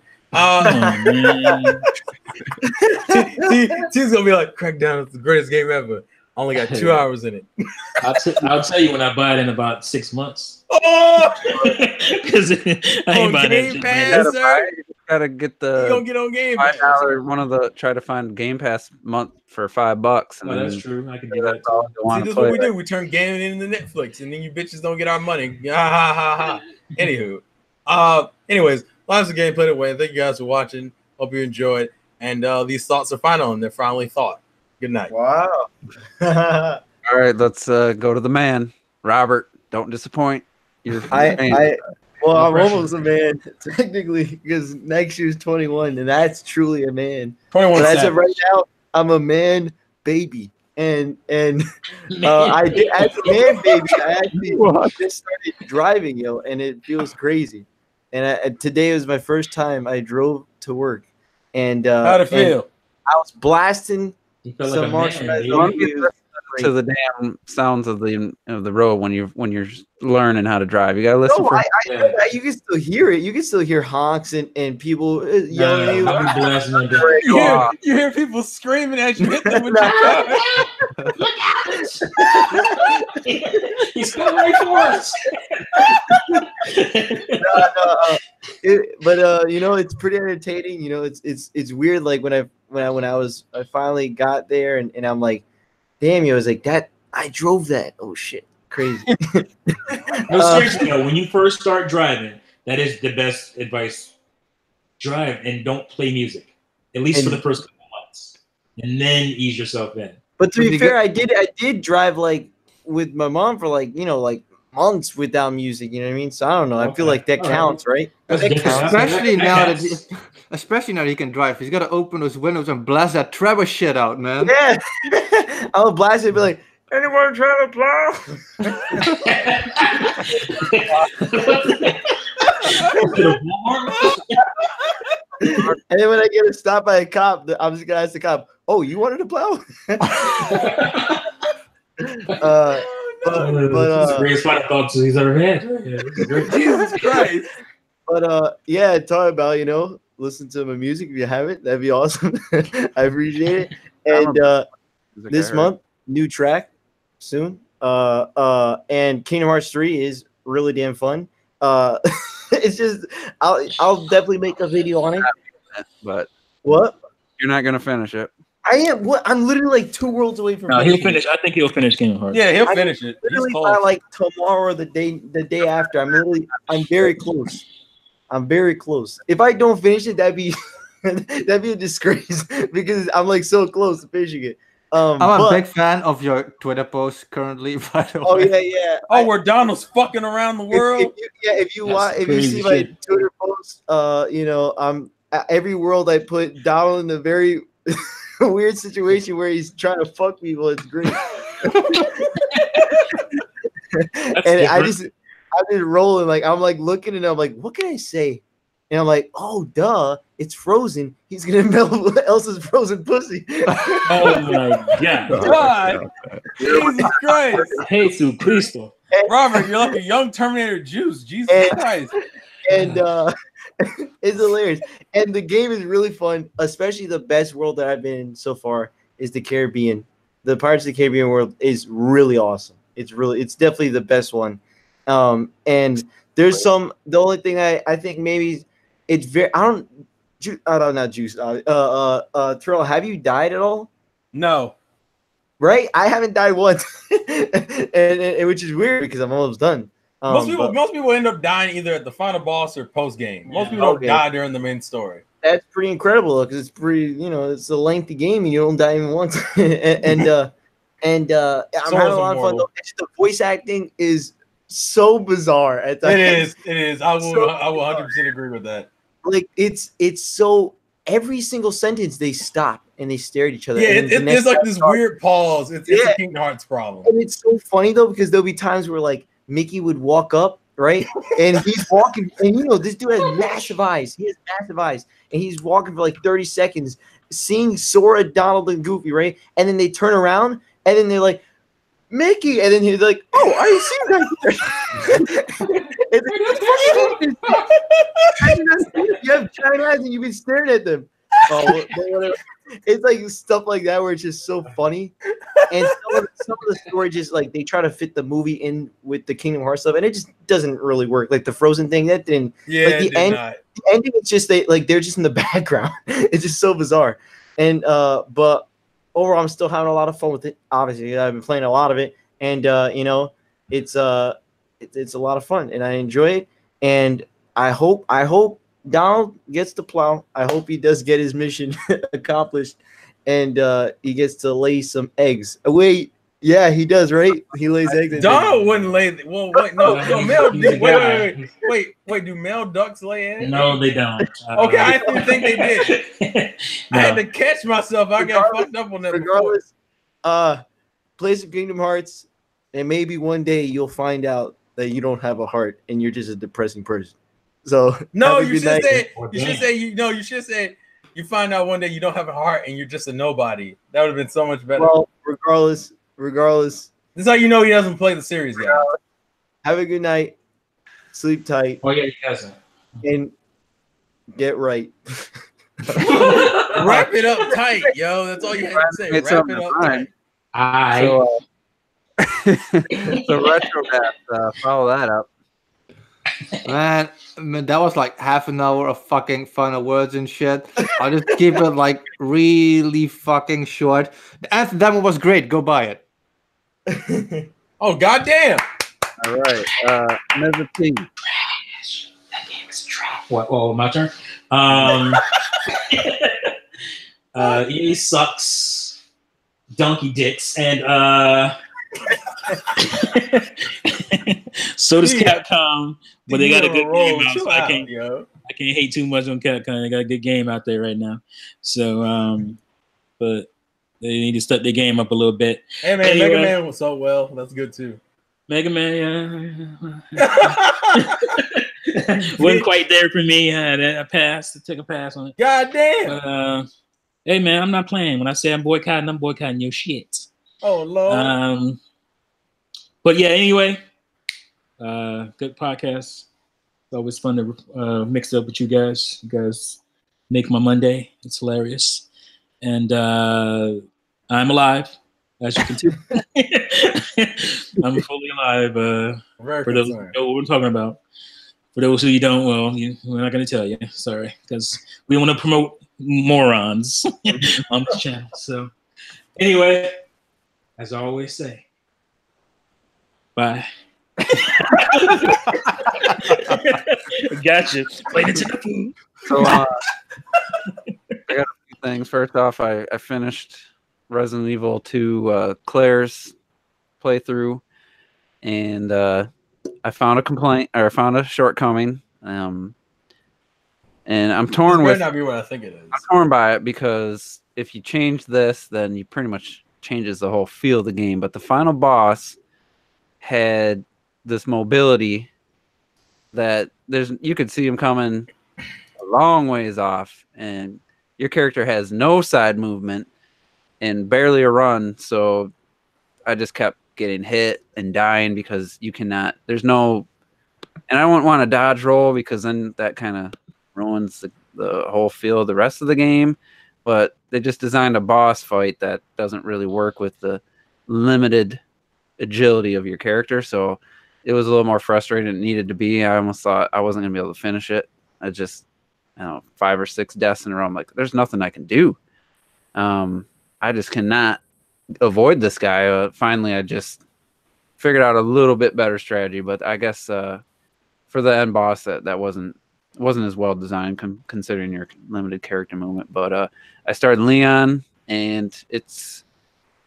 T's gonna be like, Crackdown is the greatest game ever. I only got 2 hours in it. I'll tell you when I buy it in about 6 months. Oh, Because I ain't buying that Game shit, Pass, man. sir. Gotta get You gonna the get on Game Pass. $5 try to find Game Pass month for $5, and Oh, that's then true. I can do that's that. all Too. you See, want this to is what we play. do. We turn gaming into Netflix, and then you bitches don't get our money. Ha ha ha ha. Anywho, anyways, lots of gameplay away. Thank you guys for watching. Hope you enjoyed. And these thoughts are final, and they're finally thought. Good night. Wow. All right, let's go to the man, Robert. Don't disappoint. You're Well, I'm pressure. almost a man technically because next year's 21, and that's truly a man. 21 But as of Savage. right now, I'm a man baby, and I did as a man baby. I actually just started driving, and it feels crazy. And today was my first time I drove to work, and How'd it and feel? I was blasting You feel some like a Marshall man, Mathers. baby. It was to the damn sounds of the road when you're learning how to drive. You gotta listen No, for. you can still hear it. You can still hear honks and people yelling at you. I'll be blasting like that. You hear people screaming as you hit them with your car. Look out! He's coming right for us. But it's pretty entertaining. It's weird. Like when I finally got there and I'm like, damn, I was like that. I drove that. Oh shit, crazy. No, seriously though, when you first start driving, that is the best advice. Drive and don't play music, at least for the first couple months, and then ease yourself in. But to be fair, I did drive like with my mom for like months without music. You know what I mean? So I don't know. I feel like that All right. counts, right? That's That different. counts. Especially now that he can drive, he's got to open those windows and blast that Trevor shit out, man. Yeah, I'll blast it and be like, anyone trying to plow? And then when I get stopped by a cop, I'm just gonna ask the cop, "Oh, you wanted to plow?" This is the greatest final thoughts he's ever had. Yeah, this is great. Jesus Christ. But yeah, talk about listen to my music if you haven't. That'd be awesome. I appreciate it. And this month, new track soon. And Kingdom Hearts 3 is really damn fun. It's just I'll definitely make a video on it. But What? you're not gonna finish it. I am. What? I'm literally like 2 worlds away from. No, he'll finishing it. finish. I think he'll finish Kingdom Hearts. Yeah, he'll I finish it. He's Literally close. by like tomorrow or the day after. I'm very close. I'm very close. If I don't finish it, that'd be a disgrace because I'm like so close to finishing it. I'm a but- big fan of your Twitter posts currently. By the Oh way. yeah. Oh, where Donald's fucking around the world. If you That's see crazy my shit. Twitter posts, every world I put Donald in a very weird situation where he's trying to fuck people. It's great. And I've been rolling like I'm like looking and I'm like, what can I say? And I'm like, oh duh, it's Frozen. He's gonna melt Elsa's frozen pussy. Oh my god. God, Jesus Christ, Jesus Cristo. Robert, you're like a young Terminator juice. Jesus And- Christ. And it's hilarious. And the game is really fun, especially the best world that I've been in so far is the Caribbean. The Pirates of the Caribbean world is really awesome. It's definitely the best one. And there's the only thing I think maybe it's very not Juice. Trill, have you died at all? No. Right? I haven't died once. and which is weird because I'm almost done. Most But people end up dying either at the final boss or post game. Most Yeah. people don't Okay. die during the main story. that's pretty incredible because it's pretty, it's a lengthy game and you don't die even once. I'm having a lot of fun. Though. The voice acting is so bizarre at times. It is. I will So- 100% agree with that. Like it's so every single sentence they stop and they stare at each other. Yeah, and the it's next like time this starts. weird pause. It's Yeah. a Kingdom Hearts problem. And it's so funny though because there'll be times where like Mickey would walk up, right, and he's walking, and this dude has massive eyes. He has massive eyes, and he's walking for like 30 seconds, seeing Sora, Donald, and Goofy, right, and then they turn around, and then they're like, Mickey, and then he's like, "Oh, I see you guys." And then- you have giant eyes, and you've been staring at them. Oh, whatever. It's like stuff like that where it's just so funny, and some of the story just like they try to fit the movie in with the Kingdom Hearts stuff, and it just doesn't really work. Like the Frozen thing, that didn't. Yeah, Like it the did end- not. The ending, it's just they're just in the background. It's just so bizarre, and but overall, I'm still having a lot of fun with it. Obviously, I've been playing a lot of it, and it's a lot of fun, and I enjoy it, and I hope Donald gets to plow. I hope he does get his mission accomplished, and he gets to lay some eggs. Wait, yeah, he does, right? He lays eggs. Donald wouldn't lay. Well, wait, no, male. He's a guy. Wait. Do male ducks lay eggs? No, they don't. Okay, I didn't think they did. I had No. to catch myself. I got fucked up on that. Before. Regardless, play some Kingdom Hearts, and maybe one day you'll find out that you don't have a heart and you're just a depressing person. So No, have a you good should night. say. Or You should damn. say. You should say. You find out one day you don't have a heart and you're just a nobody. That would have been so much better. Well, regardless, This is how you know he doesn't play the series yet. have a good night, sleep tight, Oh yeah, he hasn't. and get right. Wrap it up tight, yo. That's all you have to say. It's Wrap on it the up mind. tight. So, so Retrocast, follow that up. Man, that was like half an hour of fucking final words and shit. I'll just keep it like really fucking short. The Anthem demo was great. Go buy it. Oh goddamn! All right, Mr. T. What? Oh, my turn. EA sucks, donkey dicks, and so does Capcom. But they got a good game out, so I can't hate too much on Capcom. They got a good game out there right now. So, but they need to step their game up a little bit. Hey man, Anyway. Mega Man was so well. That's good too. Mega Man, wasn't quite there for me. I passed. I took a pass on it. God damn! But, hey man, I'm not playing. When I say I'm boycotting your shit. Oh lord! But yeah, anyway, good podcast. It's always fun to mix it up with you guys. You guys make my Monday. It's hilarious. And I'm alive. as you can tell. I'm fully alive. Very For those who concerned. know what we're talking about. For those who you don't, well, we're not going to tell you. Sorry, because we want to promote morons on this channel. So, anyway, as I always say, bye. Gotcha. Played into the food. So I got a few things. First off, I finished Resident Evil 2 Claire's playthrough, and I found a complaint, or I found a shortcoming. And I'm torn This with. might not be what I think it is. I'm torn by it because if you change this, then you pretty much changes the whole feel of the game. But the final boss had this mobility that you could see him coming a long ways off, and your character has no side movement and barely a run. So I just kept getting hit and dying because you cannot. There's no, and I wouldn't want to dodge roll because then that kind of ruins the whole feel of the rest of the game. But they just designed a boss fight that doesn't really work with the limited agility of your character. So it was a little more frustrating than it needed to be. I almost thought I wasn't going to be able to finish it. I just, 5 or 6 deaths in a row. I'm like, there's nothing I can do. I just cannot avoid this guy. Finally, I just figured out a little bit better strategy. But I guess for the end boss, that wasn't as well designed considering your limited character movement. But I started Leon, and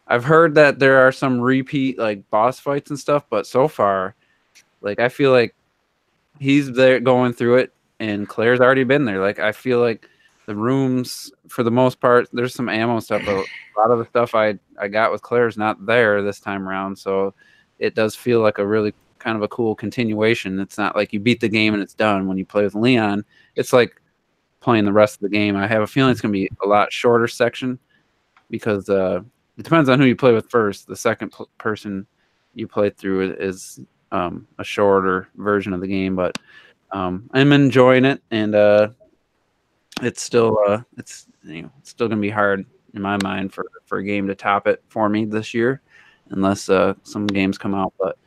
I've heard that there are some repeat like boss fights and stuff, but so far, like I feel like he's there going through it, and Claire's already been there. Like I feel like the rooms, for the most part, there's some ammo and stuff, but a lot of the stuff I got with Claire's not there this time around. So it does feel like a really kind of a cool continuation. It's not like you beat the game and it's done. When you play with Leon, it's like playing the rest of the game. I have a feeling it's going to be a lot shorter section because it depends on who you play with first. The second person you play through is a shorter version of the game, but I'm enjoying it, and it's still it's still going to be hard in my mind for a game to top it for me this year, unless some games come out. But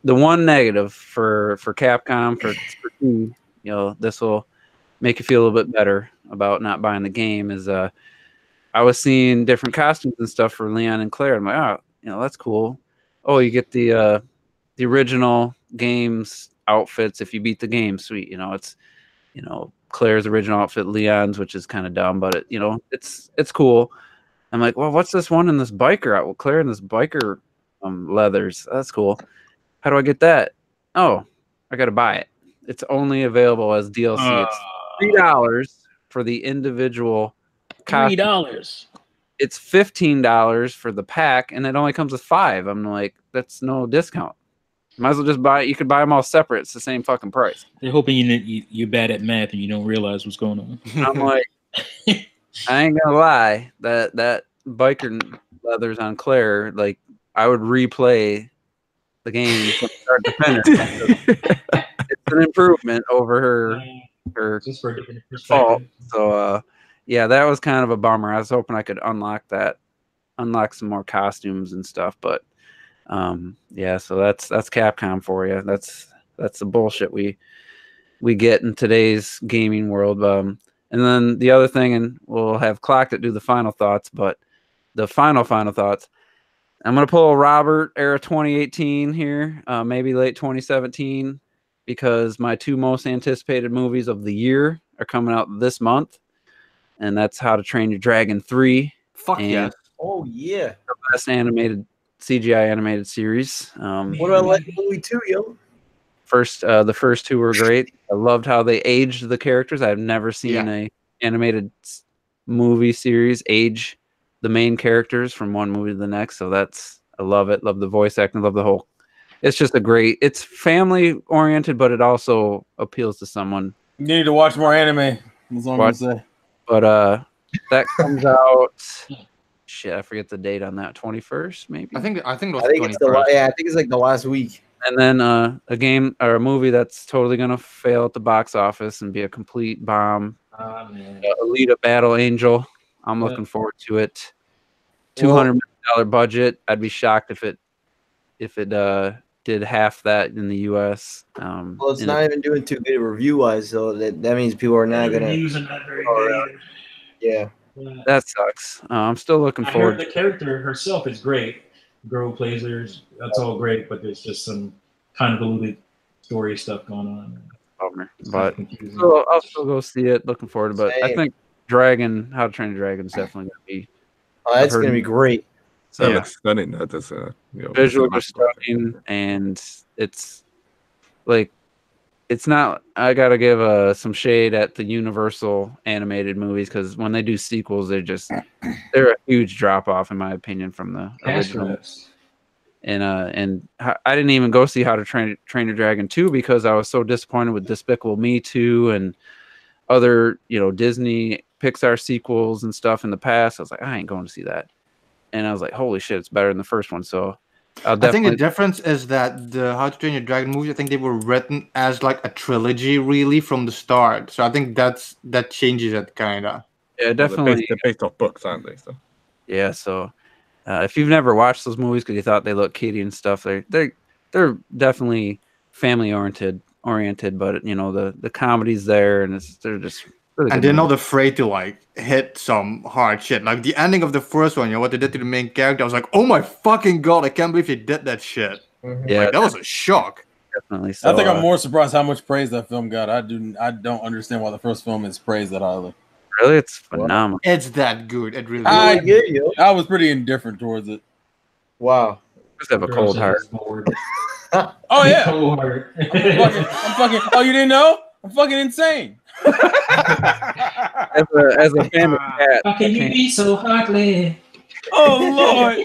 the one negative for Capcom for this will make you feel a little bit better about not buying the game is I was seeing different costumes and stuff for Leon and Claire. I'm like, oh, that's cool. Oh, you get the original game's outfits if you beat the game. Sweet, it's Claire's original outfit, Leon's, which is kind of dumb, but it's cool. I'm like, well, what's this one in this biker out? Well, Claire in this biker leathers. That's cool. How do I get that? Oh, I got to buy it. It's only available as DLC. It's $3 for the individual costume. $3. It's $15 for the pack, and it only comes with 5. I'm like, that's no discount. Might as well just buy it. You could buy them all separate. It's the same fucking price. They're hoping you're bad at math and you don't realize what's going on. I'm like, I ain't gonna lie. That biker leathers on Claire, like I would replay the game from start to finish. It's an improvement over her Just for a different fault. perspective. So yeah, that was kind of a bummer. I was hoping I could unlock some more costumes and stuff, but yeah, so that's Capcom for you. That's the bullshit we get in today's gaming world. And then the other thing, and we'll have Clock that do the final thoughts, but the final thoughts, I'm going to pull a Robert era 2018 here, maybe late 2017, because my 2 most anticipated movies of the year are coming out this month, and that's How to Train Your Dragon 3. Fuck and yeah. Oh yeah. the best animated CGI animated series. What about like movie 2, yo? The first 2 were great. I loved how they aged the characters. I've never seen a animated movie series age the main characters from one movie to the next. So I love it. Love the voice acting. Love the whole. It's just it's family oriented, but it also appeals to someone. You need to watch more anime. That's all I'm gonna say. But that comes out. Shit, I forget the date on that. 21st, maybe. I think it was I think 21st. I think it's like the last week. And then a game or a movie that's totally gonna fail at the box office and be a complete bomb. Man. Alita Battle Angel. I'm looking forward to it. $200 million budget. I'd be shocked if it did half that in the U.S. Well, it's not even doing too good review wise, so that means people are not gonna. Reviews are not very good either. Yeah, But That sucks. I'm still looking I forward. heard the character herself is great. The girl who plays her, that's all great, but there's just some convoluted story stuff going on. Bummer. It's But kinda confusing. so I'll still go see it. Looking forward to it. But I Same. think How to Train Your Dragon is definitely gonna be. oh, that's heard- gonna be great. That Yeah. looks stunning. That is, you know, Visuals are cinematic. stunning, and it's like it's not. I gotta give some shade at the Universal animated movies because when they do sequels, they're a huge drop off in my opinion from the Cash original. grabs. And I didn't even go see How to Train Your Dragon 2 because I was so disappointed with Despicable Me 2 and other Disney Pixar sequels and stuff in the past. I was like, I ain't going to see that. And I was like, holy shit, it's better than the first one. So I'll I think the definitely difference is that the How to Train Your Dragon movies, I think they were written as like a trilogy really from the start. So I think that changes it kind of. yeah, definitely They're based off books, aren't they? So yeah. So if you've never watched those movies because you thought they look kiddie and stuff, they're definitely family oriented, but the comedy's there and they're just really And good they're movies. not afraid to like hit some hard shit. Like the ending of the first one, what they did to the main character, I was like, oh my fucking god, I can't believe they did that shit. Yeah, Like, that was a shock. definitely. So, I think I'm more surprised how much praise that film got. I don't understand why the first film is praised that highly. really, it's phenomenal. It's that good. It really I- is. Really good, yo. I was pretty indifferent towards it. Wow. Just have a cold heart. Oh yeah, Cold heart. I'm fucking. Oh, you didn't know? I'm fucking insane. As a fan of Cat, How can you be so heartless? Oh lord,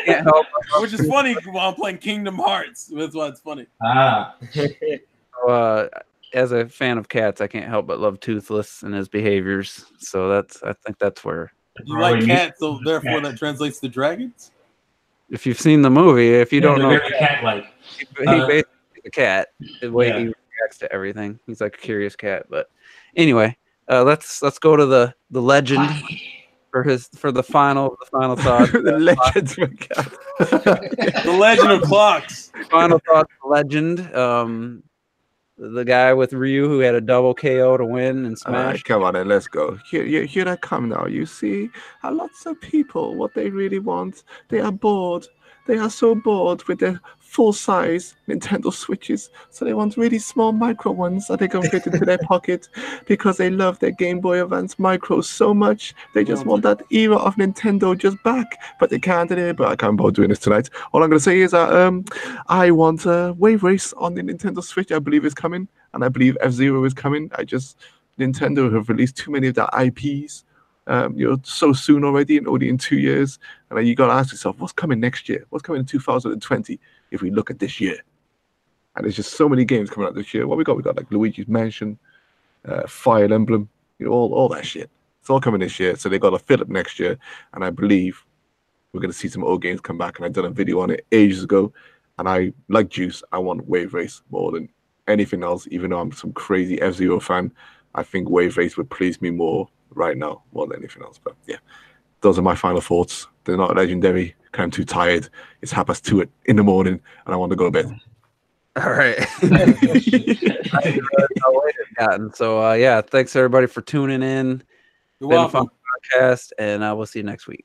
can't help which is funny while I'm playing Kingdom Hearts. That's why it's funny. as a fan of cats, I can't help but love Toothless and his behaviors. So I think that's where, You like cats, so therefore that translates to dragons. if you've seen the movie, if you don't know, very cat-like. he basically is a cat. The way Yeah. he reacts to everything, he's like a curious cat. But anyway, let's go to the legend for the final thought. the legends of cat. The Legend of Clocks. Final thought, legend. The guy with Ryu who had a double KO to win and All right, smash. come on then, let's go. Here I come now. You see, lots of people, what they really want, they are bored. They are so bored with their full-size Nintendo Switches, so they want really small micro ones that they can fit into their pocket because they love their Game Boy Advance Micro so much. They just want that era of Nintendo just back, but they can't do it. But I can't bother doing this tonight. All I'm going to say is that I want Wave Race on the Nintendo Switch. I believe is coming, and I believe F-Zero is coming. Nintendo have released too many of their IPs. So soon already, and only in 2 years. And you got to ask yourself, what's coming next year? What's coming in 2020 if we look at this year? And there's just so many games coming out this year. What we got? We got like Luigi's Mansion, Fire Emblem, all that shit. It's all coming this year. So they got to fill up next year. And I believe we're going to see some old games come back. And I done a video on it ages ago. And I, like Juice, I want Wave Race more than anything else. Even though I'm some crazy F-Zero fan, I think Wave Race would please me more right now, more than anything else. But yeah, those are my final thoughts. They're not legendary. I'm too tired. It's 2:30 in the morning, and I want to go to bed. All right. So yeah, thanks everybody for tuning in. You're Been a welcome. fun podcast, and I will see you next week.